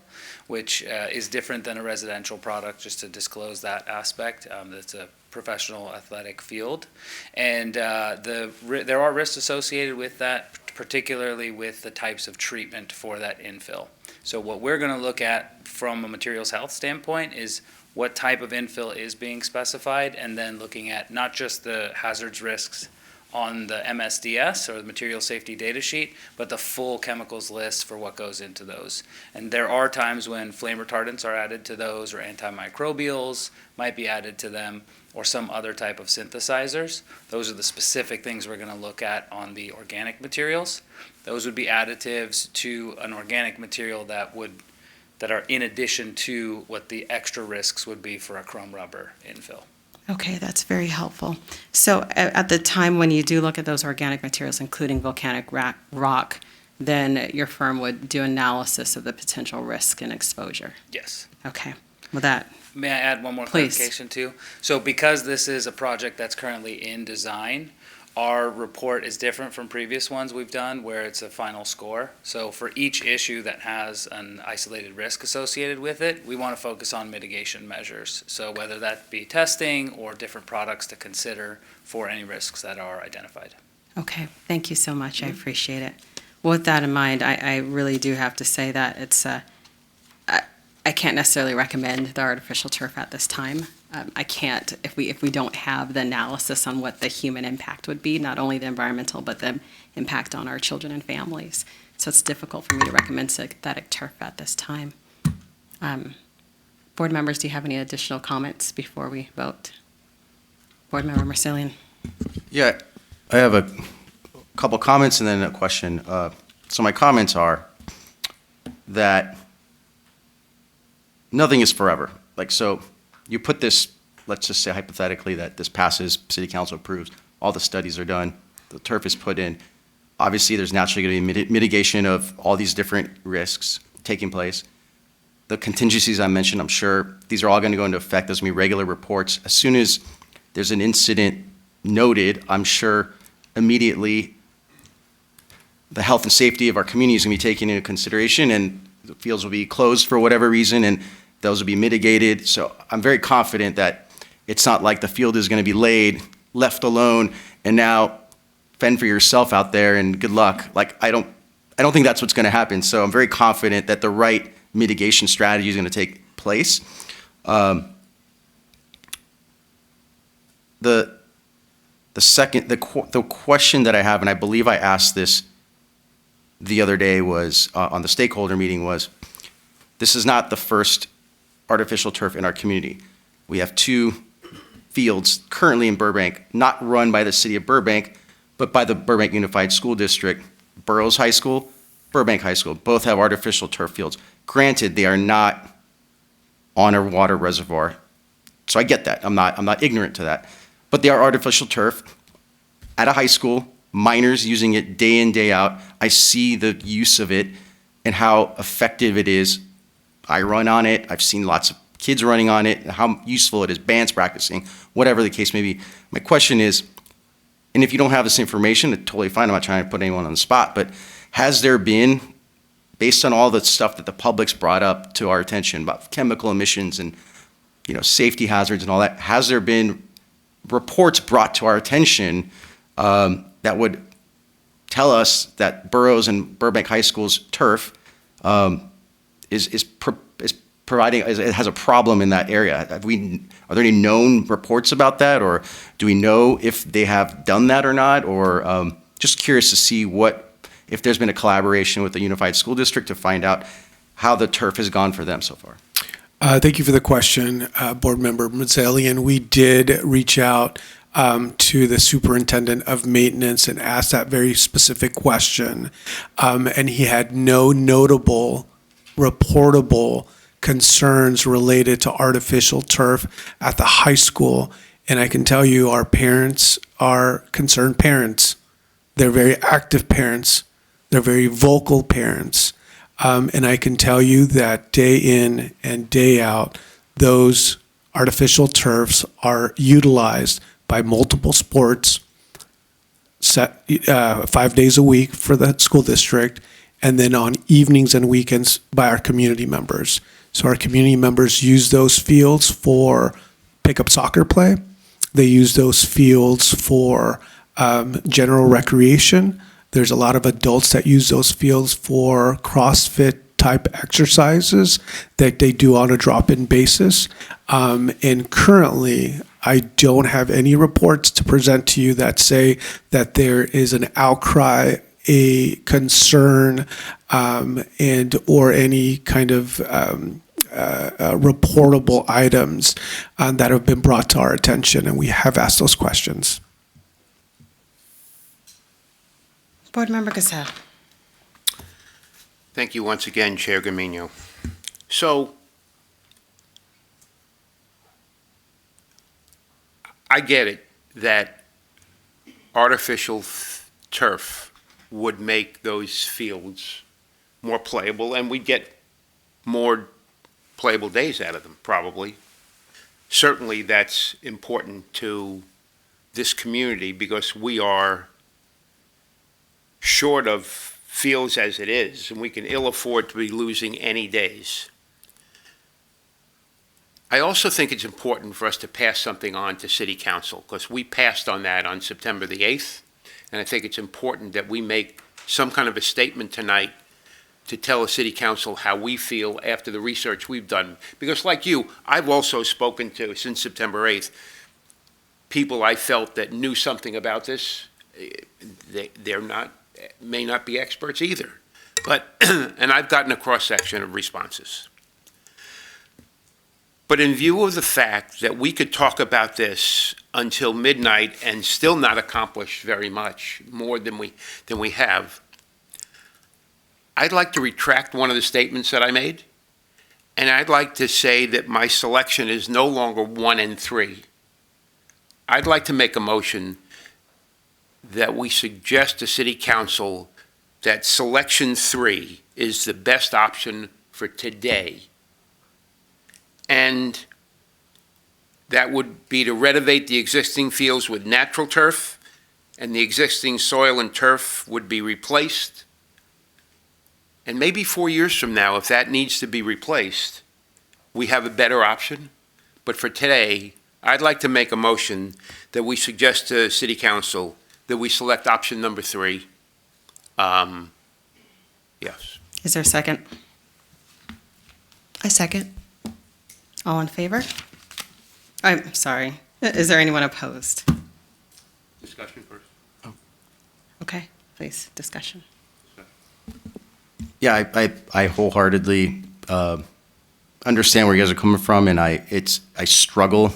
which is different than a residential product, just to disclose that aspect. That's a professional athletic field. And there are risks associated with that, particularly with the types of treatment for that infill. So what we're going to look at from a materials health standpoint is what type of infill is being specified, and then looking at not just the hazards risks on the MSDS or the material safety data sheet, but the full chemicals list for what goes into those. And there are times when flame retardants are added to those, or antimicrobials might be added to them, or some other type of synthesizers. Those are the specific things we're going to look at on the organic materials. Those would be additives to an organic material that are in addition to what the extra risks would be for a chrome rubber infill. Okay, that's very helpful. So at the time when you do look at those organic materials, including volcanic rock, then your firm would do analysis of the potential risk and exposure? Yes. Okay, well that. May I add one more Please. clarification too? So because this is a project that's currently in design, our report is different from previous ones we've done where it's a final score. So for each issue that has an isolated risk associated with it, we want to focus on mitigation measures. So whether that be testing or different products to consider for any risks that are identified. Okay, thank you so much. I appreciate it. With that in mind, I really do have to say that it's I can't necessarily recommend the artificial turf at this time. I can't if we don't have the analysis on what the human impact would be, not only the environmental, but the impact on our children and families. So it's difficult for me to recommend synthetic turf at this time. Board members, do you have any additional comments before we vote? Board Member Marsilian. Yeah, I have a couple comments and then a question. So my comments are that nothing is forever. Like, so you put this, let's just say hypothetically that this passes, city council approves, all the studies are done, the turf is put in. Obviously, there's naturally going to be mitigation of all these different risks taking place. The contingencies I mentioned, I'm sure these are all going to go into effect. There's going to be regular reports. As soon as there's an incident noted, I'm sure immediately the health and safety of our community is going to be taken into consideration, and the fields will be closed for whatever reason, and those will be mitigated. So I'm very confident that it's not like the field is going to be laid, left alone, and now fend for yourself out there and good luck. Like, I don't think that's what's going to happen. So I'm very confident that the right mitigation strategy is going to take place. The question that I have, and I believe I asked this the other day, was on the stakeholder meeting, was this is not the first artificial turf in our community. We have 2 fields currently in Burbank, not run by the city of Burbank, but by the Burbank Unified School District. Burroughs High School, Burbank High School, both have artificial turf fields. Granted, they are not on a water reservoir, so I get that. I'm not ignorant to that. But they are artificial turf at a high school, minors using it day in, day out. I see the use of it and how effective it is. I run on it. I've seen lots of kids running on it, how useful it is, bands practicing, whatever the case may be. My question is, and if you don't have this information, it's totally fine. I'm not trying to put anyone on the spot, but has there been, based on all the stuff that the public's brought up to our attention about chemical emissions and, you know, safety hazards and all that, has there been reports brought to our attention that would tell us that Burroughs and Burbank High School's turf is providing, it has a problem in that area? Are there any known reports about that, or do we know if they have done that or not? Or just curious to see if there's been a collaboration with the Unified School District to find out how the turf has gone for them so far. Thank you for the question, Board Member Mazzalian. We did reach out to the Superintendent of Maintenance and asked that very specific question. And he had no notable, reportable concerns related to artificial turf at the high school. And I can tell you our parents are concerned parents. They're very active parents. They're very vocal parents. And I can tell you that day in and day out, those artificial turfs are utilized by multiple sports 5 days a week for the school district, and then on evenings and weekends by our community members. So our community members use those fields for pickup soccer play. They use those fields for general recreation. There's a lot of adults that use those fields for CrossFit type exercises that they do on a drop-in basis. And currently, I don't have any reports to present to you that say that there is an outcry, a concern, and or any kind of reportable items that have been brought to our attention, and we have asked those questions. Board Member Gazelle. Thank you once again, Chair Gamino. So, I get it that artificial turf would make those fields more playable, and we'd get more playable days out of them, probably. Certainly, that's important to this community because we are short of fields as it is, and we can ill afford to be losing any days. I also think it's important for us to pass something on to City Council, because we passed on that on September the 8th, and I think it's important that we make some kind of a statement tonight to tell the City Council how we feel after the research we've done. Because like you, I've also spoken to, since September 8th, people I felt that knew something about this. They're not, may not be experts either. But, and I've gotten a cross-section of responses. But in view of the fact that we could talk about this until midnight and still not accomplish very much more than we have, I'd like to retract one of the statements that I made, and I'd like to say that my selection is no longer 1 and 3. I'd like to make a motion that we suggest to City Council that selection 3 is the best option for today. And that would be to renovate the existing fields with natural turf, and the existing soil and turf would be replaced. And maybe 4 years from now, if that needs to be replaced, we have a better option. But for today, I'd like to make a motion that we suggest to City Council that we select option number 3. Yes. Is there a second? I second. All in favor? I'm sorry. Is there anyone opposed? Discussion first. Okay, please, discussion. Yeah, I wholeheartedly understand where you guys are coming from, and I struggle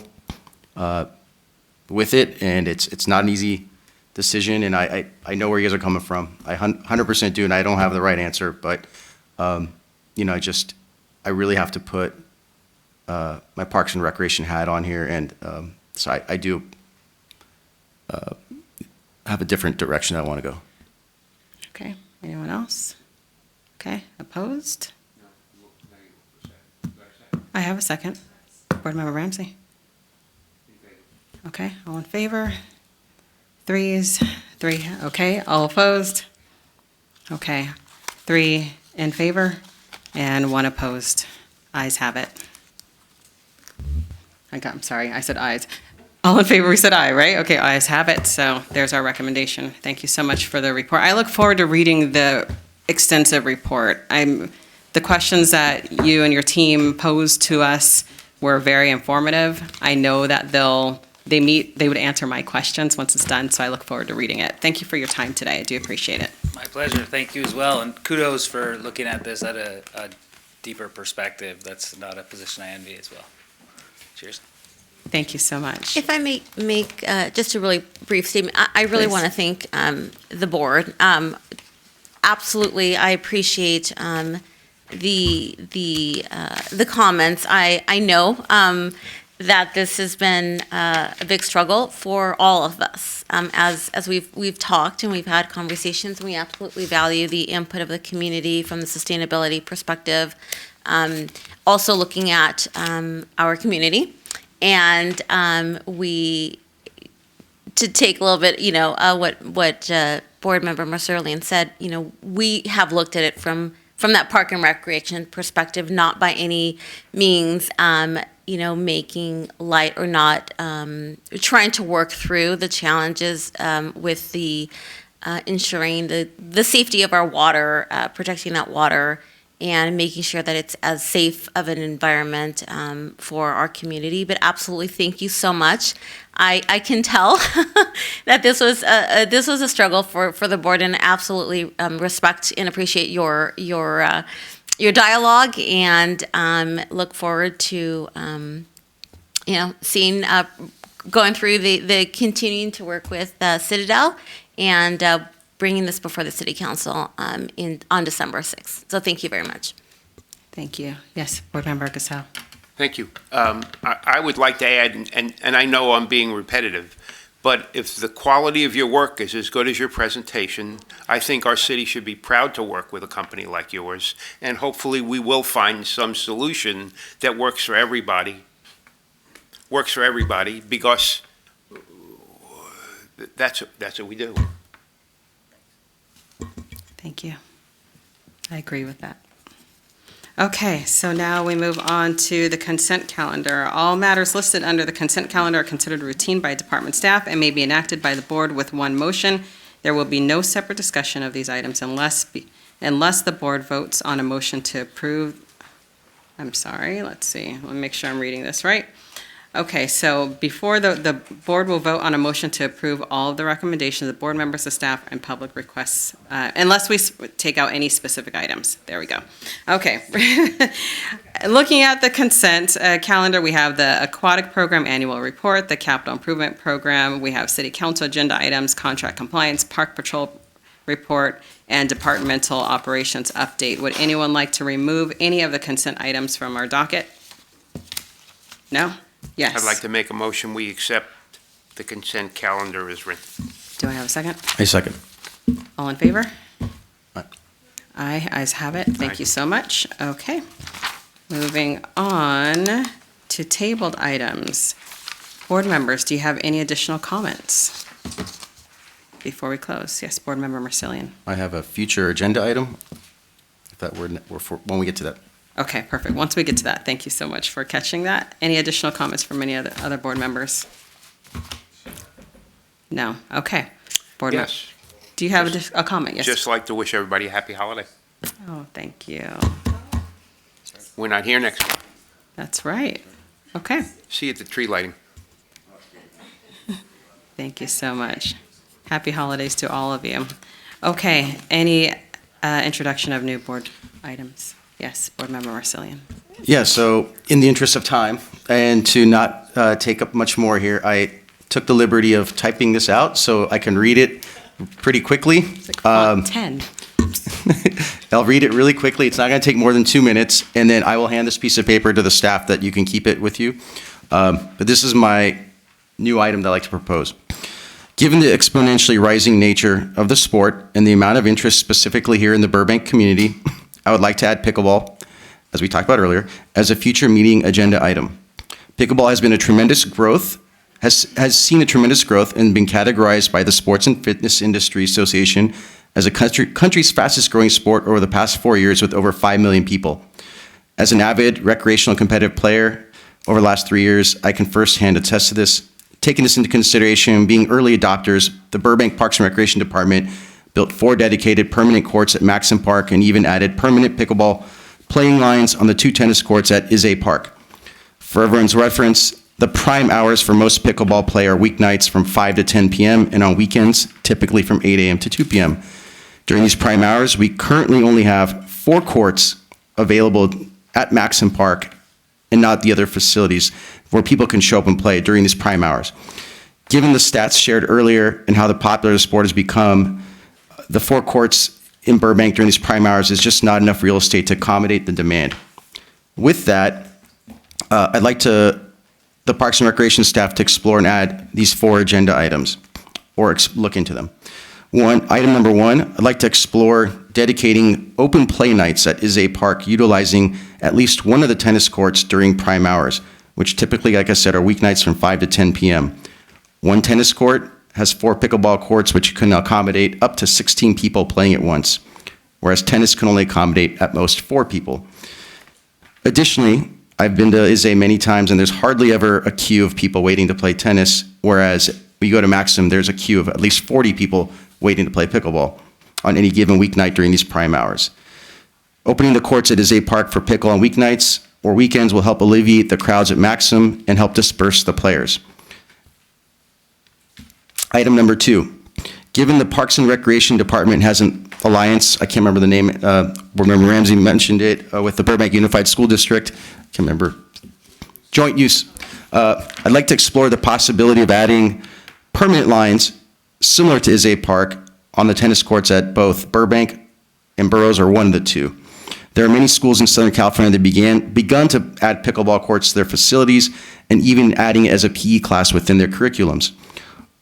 with it, and it's not an easy decision, and I know where you guys are coming from. I 100% do, and I don't have the right answer, but you know, I really have to put my Parks and Recreation hat on here, and so I do have a different direction I want to go. Okay, anyone else? Okay, opposed? I have a second. Board Member Ramsey? Okay, all in favor? 3 3, okay, all opposed? Okay, 3 in favor and 1 opposed. Ayes have it. I'm sorry, I said ayes. All in favor, we said aye, right? Okay, ayes have it, so there's our recommendation. Thank you so much for the report. I look forward to reading the extensive report. The questions that you and your team posed to us were very informative. I know that they would answer my questions once it's done, so I look forward to reading it. Thank you for your time today. I do appreciate it. My pleasure. Thank you as well. And kudos for looking at this at a deeper perspective. That's not a position I envy as well. Cheers. Thank you so much. If I may make just a really brief statement, I really Please. want to thank the board. Absolutely, I appreciate the comments. I know that this has been a big struggle for all of us. As we've talked and we've had conversations, we absolutely value the input of the community from the sustainability perspective. Also looking at our community, and to take a little bit, what Board Member Mercerlian said, we have looked at it from that park and recreation perspective, not by any means, making light or not trying to work through the challenges with the ensuring the safety of our water, protecting that water, and making sure that it's as safe of an environment for our community. But absolutely, thank you so much. I can tell that this was a struggle for the board, and absolutely respect and appreciate your dialogue, and look forward to seeing going through the continuing to work with Citadel and bringing this before the City Council on December 6th. So thank you very much. Thank you. Yes, Board Member Gasell. Thank you. I would like to add, and I know I'm being repetitive, but if the quality of your work is as good as your presentation, I think our city should be proud to work with a company like yours, and hopefully we will find some solution that works for everybody, because that's what we do. Thank you. I agree with that. Okay, so now we move on to the consent calendar. All matters listed under the consent calendar are considered routine by department staff and may be enacted by the board with one motion. There will be no separate discussion of these items unless the board votes on a motion to approve. I'm sorry, let's see. Let me make sure I'm reading this right. Okay, so before the board will vote on a motion to approve all of the recommendations of board members, the staff, and public requests, unless we take out any specific items. There we go. Okay. Looking at the consent calendar, we have the aquatic program annual report, the capital improvement program, we have city council agenda items, contract compliance, park patrol report, and departmental operations update. Would anyone like to remove any of the consent items from our docket? No? Yes. I'd like to make a motion, we accept the consent calendar as written. Do I have a second? A second. All in favor? Aye. Aye, ayes have it. Thank you so much. Okay. Moving on to tabled items. Board members, do you have any additional comments before we close? Yes, Board Member Mercillian. I have a future agenda item, if that were for when we get to that. Okay, perfect. Once we get to that, thank you so much for catching that. Any additional comments from any other board members? No? Okay. Board member. Yes. Do you have a comment? Yes. Just like to wish everybody a happy holiday. Oh, thank you. We're not here next week. That's right. Okay. See you at the tree lighting. Thank you so much. Happy holidays to all of you. Okay, any introduction of new board items? Yes, Board Member Marcillian. Yeah, so in the interest of time and to not take up much more here, I took the liberty of typing this out so I can read it pretty quickly. It's like font 10. I'll read it really quickly. It's not going to take more than 2 minutes, and then I will hand this piece of paper to the staff that you can keep it with you. But this is my new item that I'd like to propose. Given the exponentially rising nature of the sport and the amount of interest specifically here in the Burbank community, I would like to add pickleball, as we talked about earlier, as a future meeting agenda item. Pickleball has been a tremendous growth, has seen a tremendous growth and been categorized by the Sports and Fitness Industry Association as a country's fastest growing sport over the past 4 years with over 5 million people. As an avid recreational competitive player over the last 3 years, I can firsthand attest to this. Taking this into consideration, being early adopters, the Burbank Parks and Recreation Department built 4 dedicated permanent courts at Maxim Park and even added permanent pickleball playing lines on the 2 tennis courts at Izay Park. For everyone's reference, the prime hours for most pickleball play are weeknights from 5 to 10 p.m. and on weekends, typically from 8 a.m. to 2 p.m. During these prime hours, we currently only have 4 courts available at Maxim Park and not the other facilities where people can show up and play during these prime hours. Given the stats shared earlier and how the popular sport has become, the 4 courts in Burbank during these prime hours is just not enough real estate to accommodate the demand. With that, I'd like the Parks and Recreation staff to explore and add these 4 agenda items, or look into them. Item number 1, I'd like to explore dedicating open play nights at Izay Park, utilizing at least one of the tennis courts during prime hours, which typically, like I said, are weeknights from 5 to 10 p.m. One tennis court has 4 pickleball courts, which can accommodate up to 16 people playing at once, whereas tennis can only accommodate at most 4 people. Additionally, I've been to Izay many times, and there's hardly ever a queue of people waiting to play tennis, whereas when you go to Maxim, there's a queue of at least 40 people waiting to play pickleball on any given weeknight during these prime hours. Opening the courts at Izay Park for pickle on weeknights or weekends will help alleviate the crowds at Maxim and help disperse the players. Item number 2, given the Parks and Recreation Department has an alliance, I can't remember the name, Board Member Ramsey mentioned it, with the Burbank Unified School District, I can't remember, joint use. I'd like to explore the possibility of adding permanent lines similar to Izay Park on the tennis courts at both Burbank and Burroughs, or one of the 2. There are many schools in Southern California that begun to add pickleball courts to their facilities and even adding it as a PE class within their curriculums.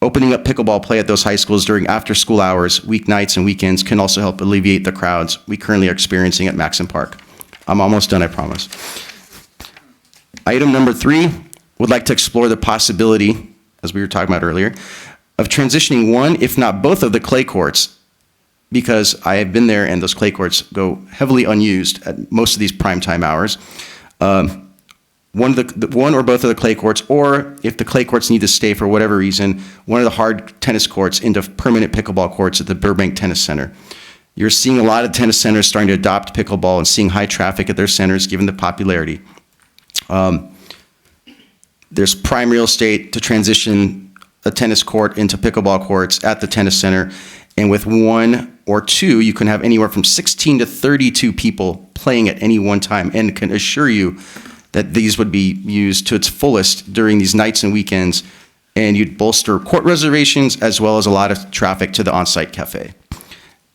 Opening up pickleball play at those high schools during after-school hours, weeknights, and weekends can also help alleviate the crowds we currently are experiencing at Maxim Park. I'm almost done, I promise. Item number 3, would like to explore the possibility, as we were talking about earlier, of transitioning one, if not both, of the clay courts, because I have been there and those clay courts go heavily unused at most of these primetime hours. One or both of the clay courts, or if the clay courts need to stay for whatever reason, one of the hard tennis courts into permanent pickleball courts at the Burbank Tennis Center. You're seeing a lot of tennis centers starting to adopt pickleball and seeing high traffic at their centers given the popularity. There's prime real estate to transition a tennis court into pickleball courts at the tennis center, and with 1 or 2, you can have anywhere from 16 to 32 people playing at any one time, and can assure you that these would be used to its fullest during these nights and weekends, and you'd bolster court reservations as well as a lot of traffic to the on-site cafe.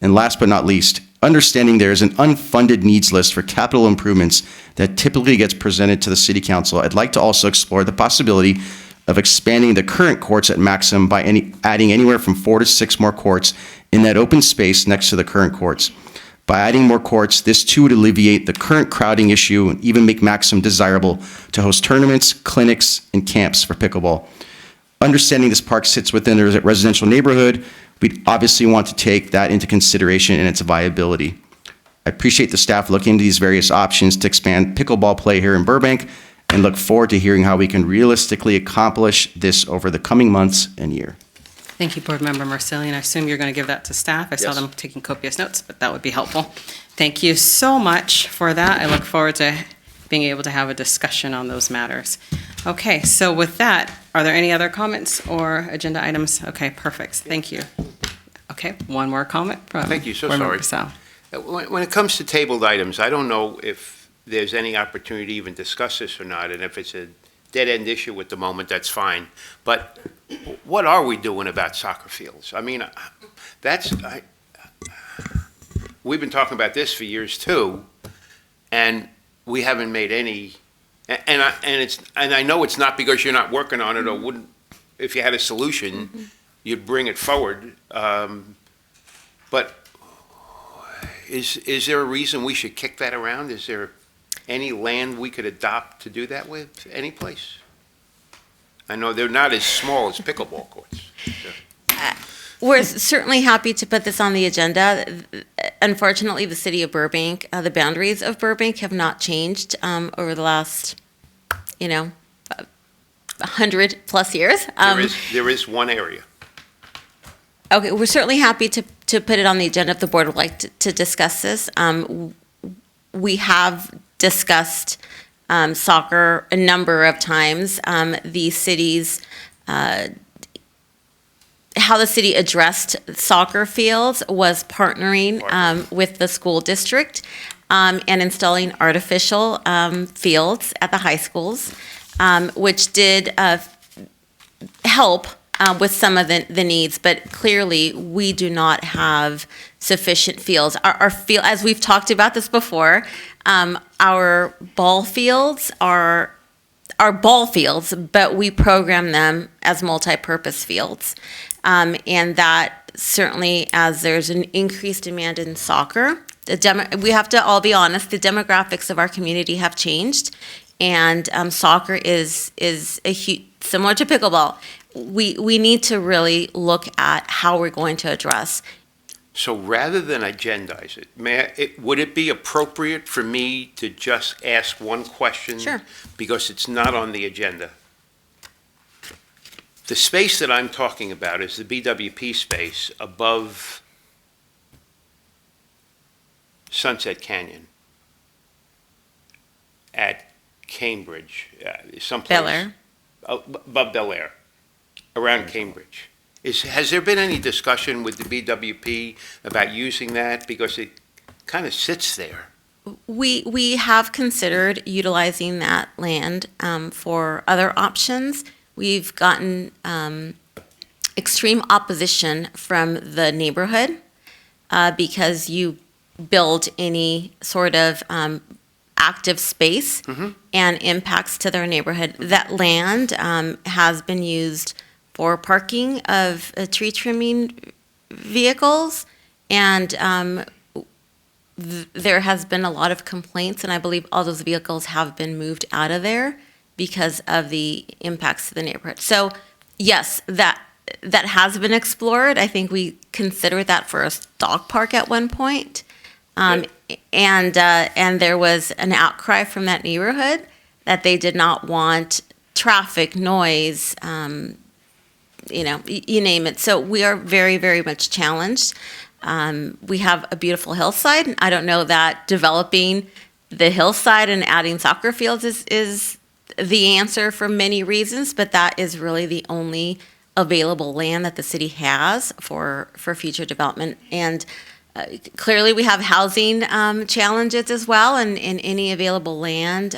And last but not least, understanding there is an unfunded needs list for capital improvements that typically gets presented to the City Council, I'd like to also explore the possibility of expanding the current courts at Maxim by adding anywhere from 4 to 6 more courts in that open space next to the current courts. By adding more courts, this too would alleviate the current crowding issue and even make Maxim desirable to host tournaments, clinics, and camps for pickleball. Understanding this park sits within a residential neighborhood, we'd obviously want to take that into consideration in its viability. I appreciate the staff looking into these various options to expand pickleball play here in Burbank, and look forward to hearing how we can realistically accomplish this over the coming months and year. Thank you, Board Member Marsilian. I assume you're going to give that to staff. I saw Yes. them taking copious notes, but that would be helpful. Thank you so much for that. I look forward to being able to have a discussion on those matters. Okay, so with that, are there any other comments or agenda items? Okay, perfect. Thank you. Okay, one more comment from Thank you, so Board sorry. Member Sal. When it comes to tabled items, I don't know if there's any opportunity to even discuss this or not, and if it's a dead-end issue at the moment, that's fine. But what are we doing about soccer fields? I mean, we've been talking about this for years too, and we haven't made any. And I know it's not because you're not working on it, or wouldn't. If you had a solution, you'd bring it forward. But is there a reason we should kick that around? Is there any land we could adopt to do that with, any place? I know they're not as small as pickleball courts. We're certainly happy to put this on the agenda. Unfortunately, the city of Burbank, the boundaries of Burbank have not changed over the last, 100+ years. There is one area. Okay, we're certainly happy to put it on the agenda if the board would like to discuss this. We have discussed soccer a number of times. The city's how the city addressed soccer fields was partnering with the school district and installing artificial fields at the high schools, which did help with some of the needs, but clearly we do not have sufficient fields. Our field, as we've talked about this before, our ball fields are ball fields, but we program them as multi-purpose fields. And that certainly, as there's an increased demand in soccer, we have to all be honest, the demographics of our community have changed, and soccer is a huge, similar to pickleball. We need to really look at how we're going to address. So rather than agendize it, would it be appropriate for me to just ask one question? Sure. Because it's not on the agenda. The space that I'm talking about is the BWP space above Sunset Canyon at Cambridge, someplace. Bel Air. Above Bel Air, around Cambridge. Has there been any discussion with the BWP about using that? Because it kind of sits there. We have considered utilizing that land for other options. We've gotten extreme opposition from the neighborhood because you build any sort of active space and impacts to their neighborhood. That land has been used for parking of tree trimming vehicles, and there has been a lot of complaints, and I believe all those vehicles have been moved out of there because of the impacts to the neighborhood. So yes, that has been explored. I think we considered that for a dog park at one point. And there was an outcry from that neighborhood that they did not want traffic, noise, you name it. So we are very, very much challenged. We have a beautiful hillside. I don't know that developing the hillside and adding soccer fields is the answer for many reasons, but that is really the only available land that the city has for future development. And clearly we have housing challenges as well, and any available land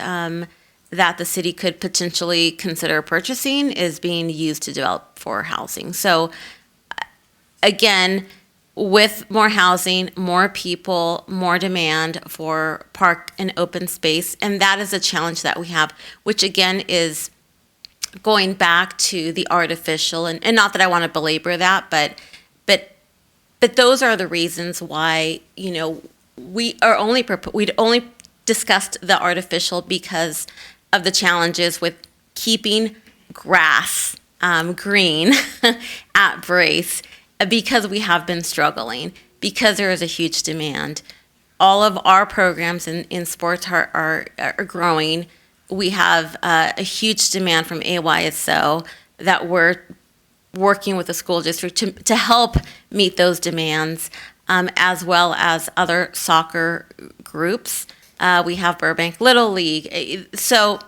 that the city could potentially consider purchasing is being used to develop for housing. So again, with more housing, more people, more demand for park and open space, and that is a challenge that we have, which again is going back to the artificial, and not that I want to belabor that, but those are the reasons why, we'd only discussed the artificial because of the challenges with keeping grass green at Brace, because we have been struggling, because there is a huge demand. All of our programs in sports are growing. We have a huge demand from AYSO that we're working with the school district to help meet those demands, as well as other soccer groups. We have Burbank Little League. So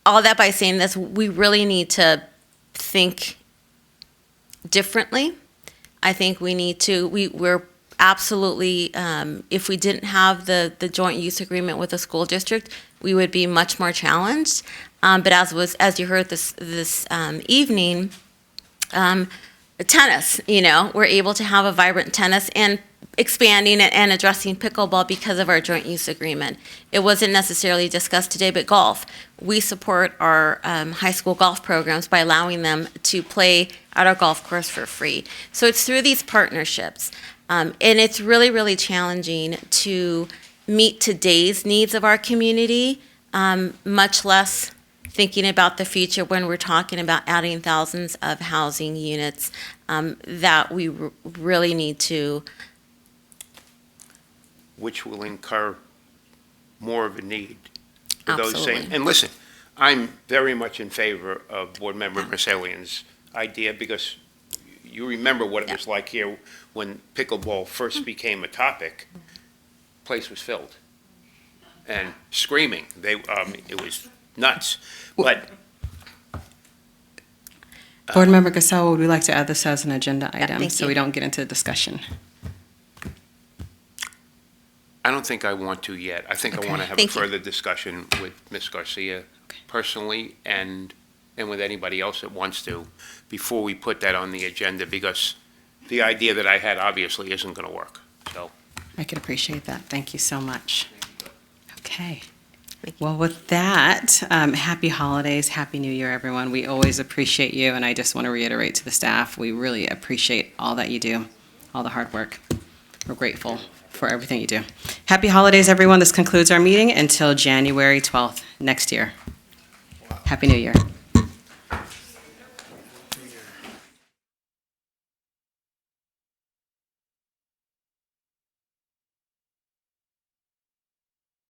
all that by saying this, we really need to think differently. I think we need to, we're absolutely, if we didn't have the joint use agreement with the school district, we would be much more challenged. But as you heard this evening, tennis, we're able to have a vibrant tennis and expanding and addressing pickleball because of our joint use agreement. It wasn't necessarily discussed today, but golf. We support our high school golf programs by allowing them to play at our golf course for free. So it's through these partnerships. And it's really, really challenging to meet today's needs of our community, much less thinking about the future when we're talking about adding thousands of housing units, that we really need to. Which will incur more of a need for those same. Absolutely. And listen, I'm very much in favor of Board Member Marsalian's idea, because you remember what it was like here when pickleball first became a topic. Place was filled and screaming. It was nuts. But Board Member Gasol, would we like to add this as an agenda item thank so you. we don't get into discussion? I don't think I want to yet. I think I want to have a Thank you. further discussion with Ms. Garcia personally, and with anybody else that wants to, before we put that on the agenda, because the idea that I had obviously isn't going to work. So, I can appreciate that. Thank you so much. Okay. Well, with that, happy holidays, happy New Year, everyone. We always appreciate you, and I just want to reiterate to the staff, we really appreciate all that you do, all the hard work. We're grateful for everything you do. Happy holidays, everyone. This concludes our meeting until January 12th next year. Happy New Year.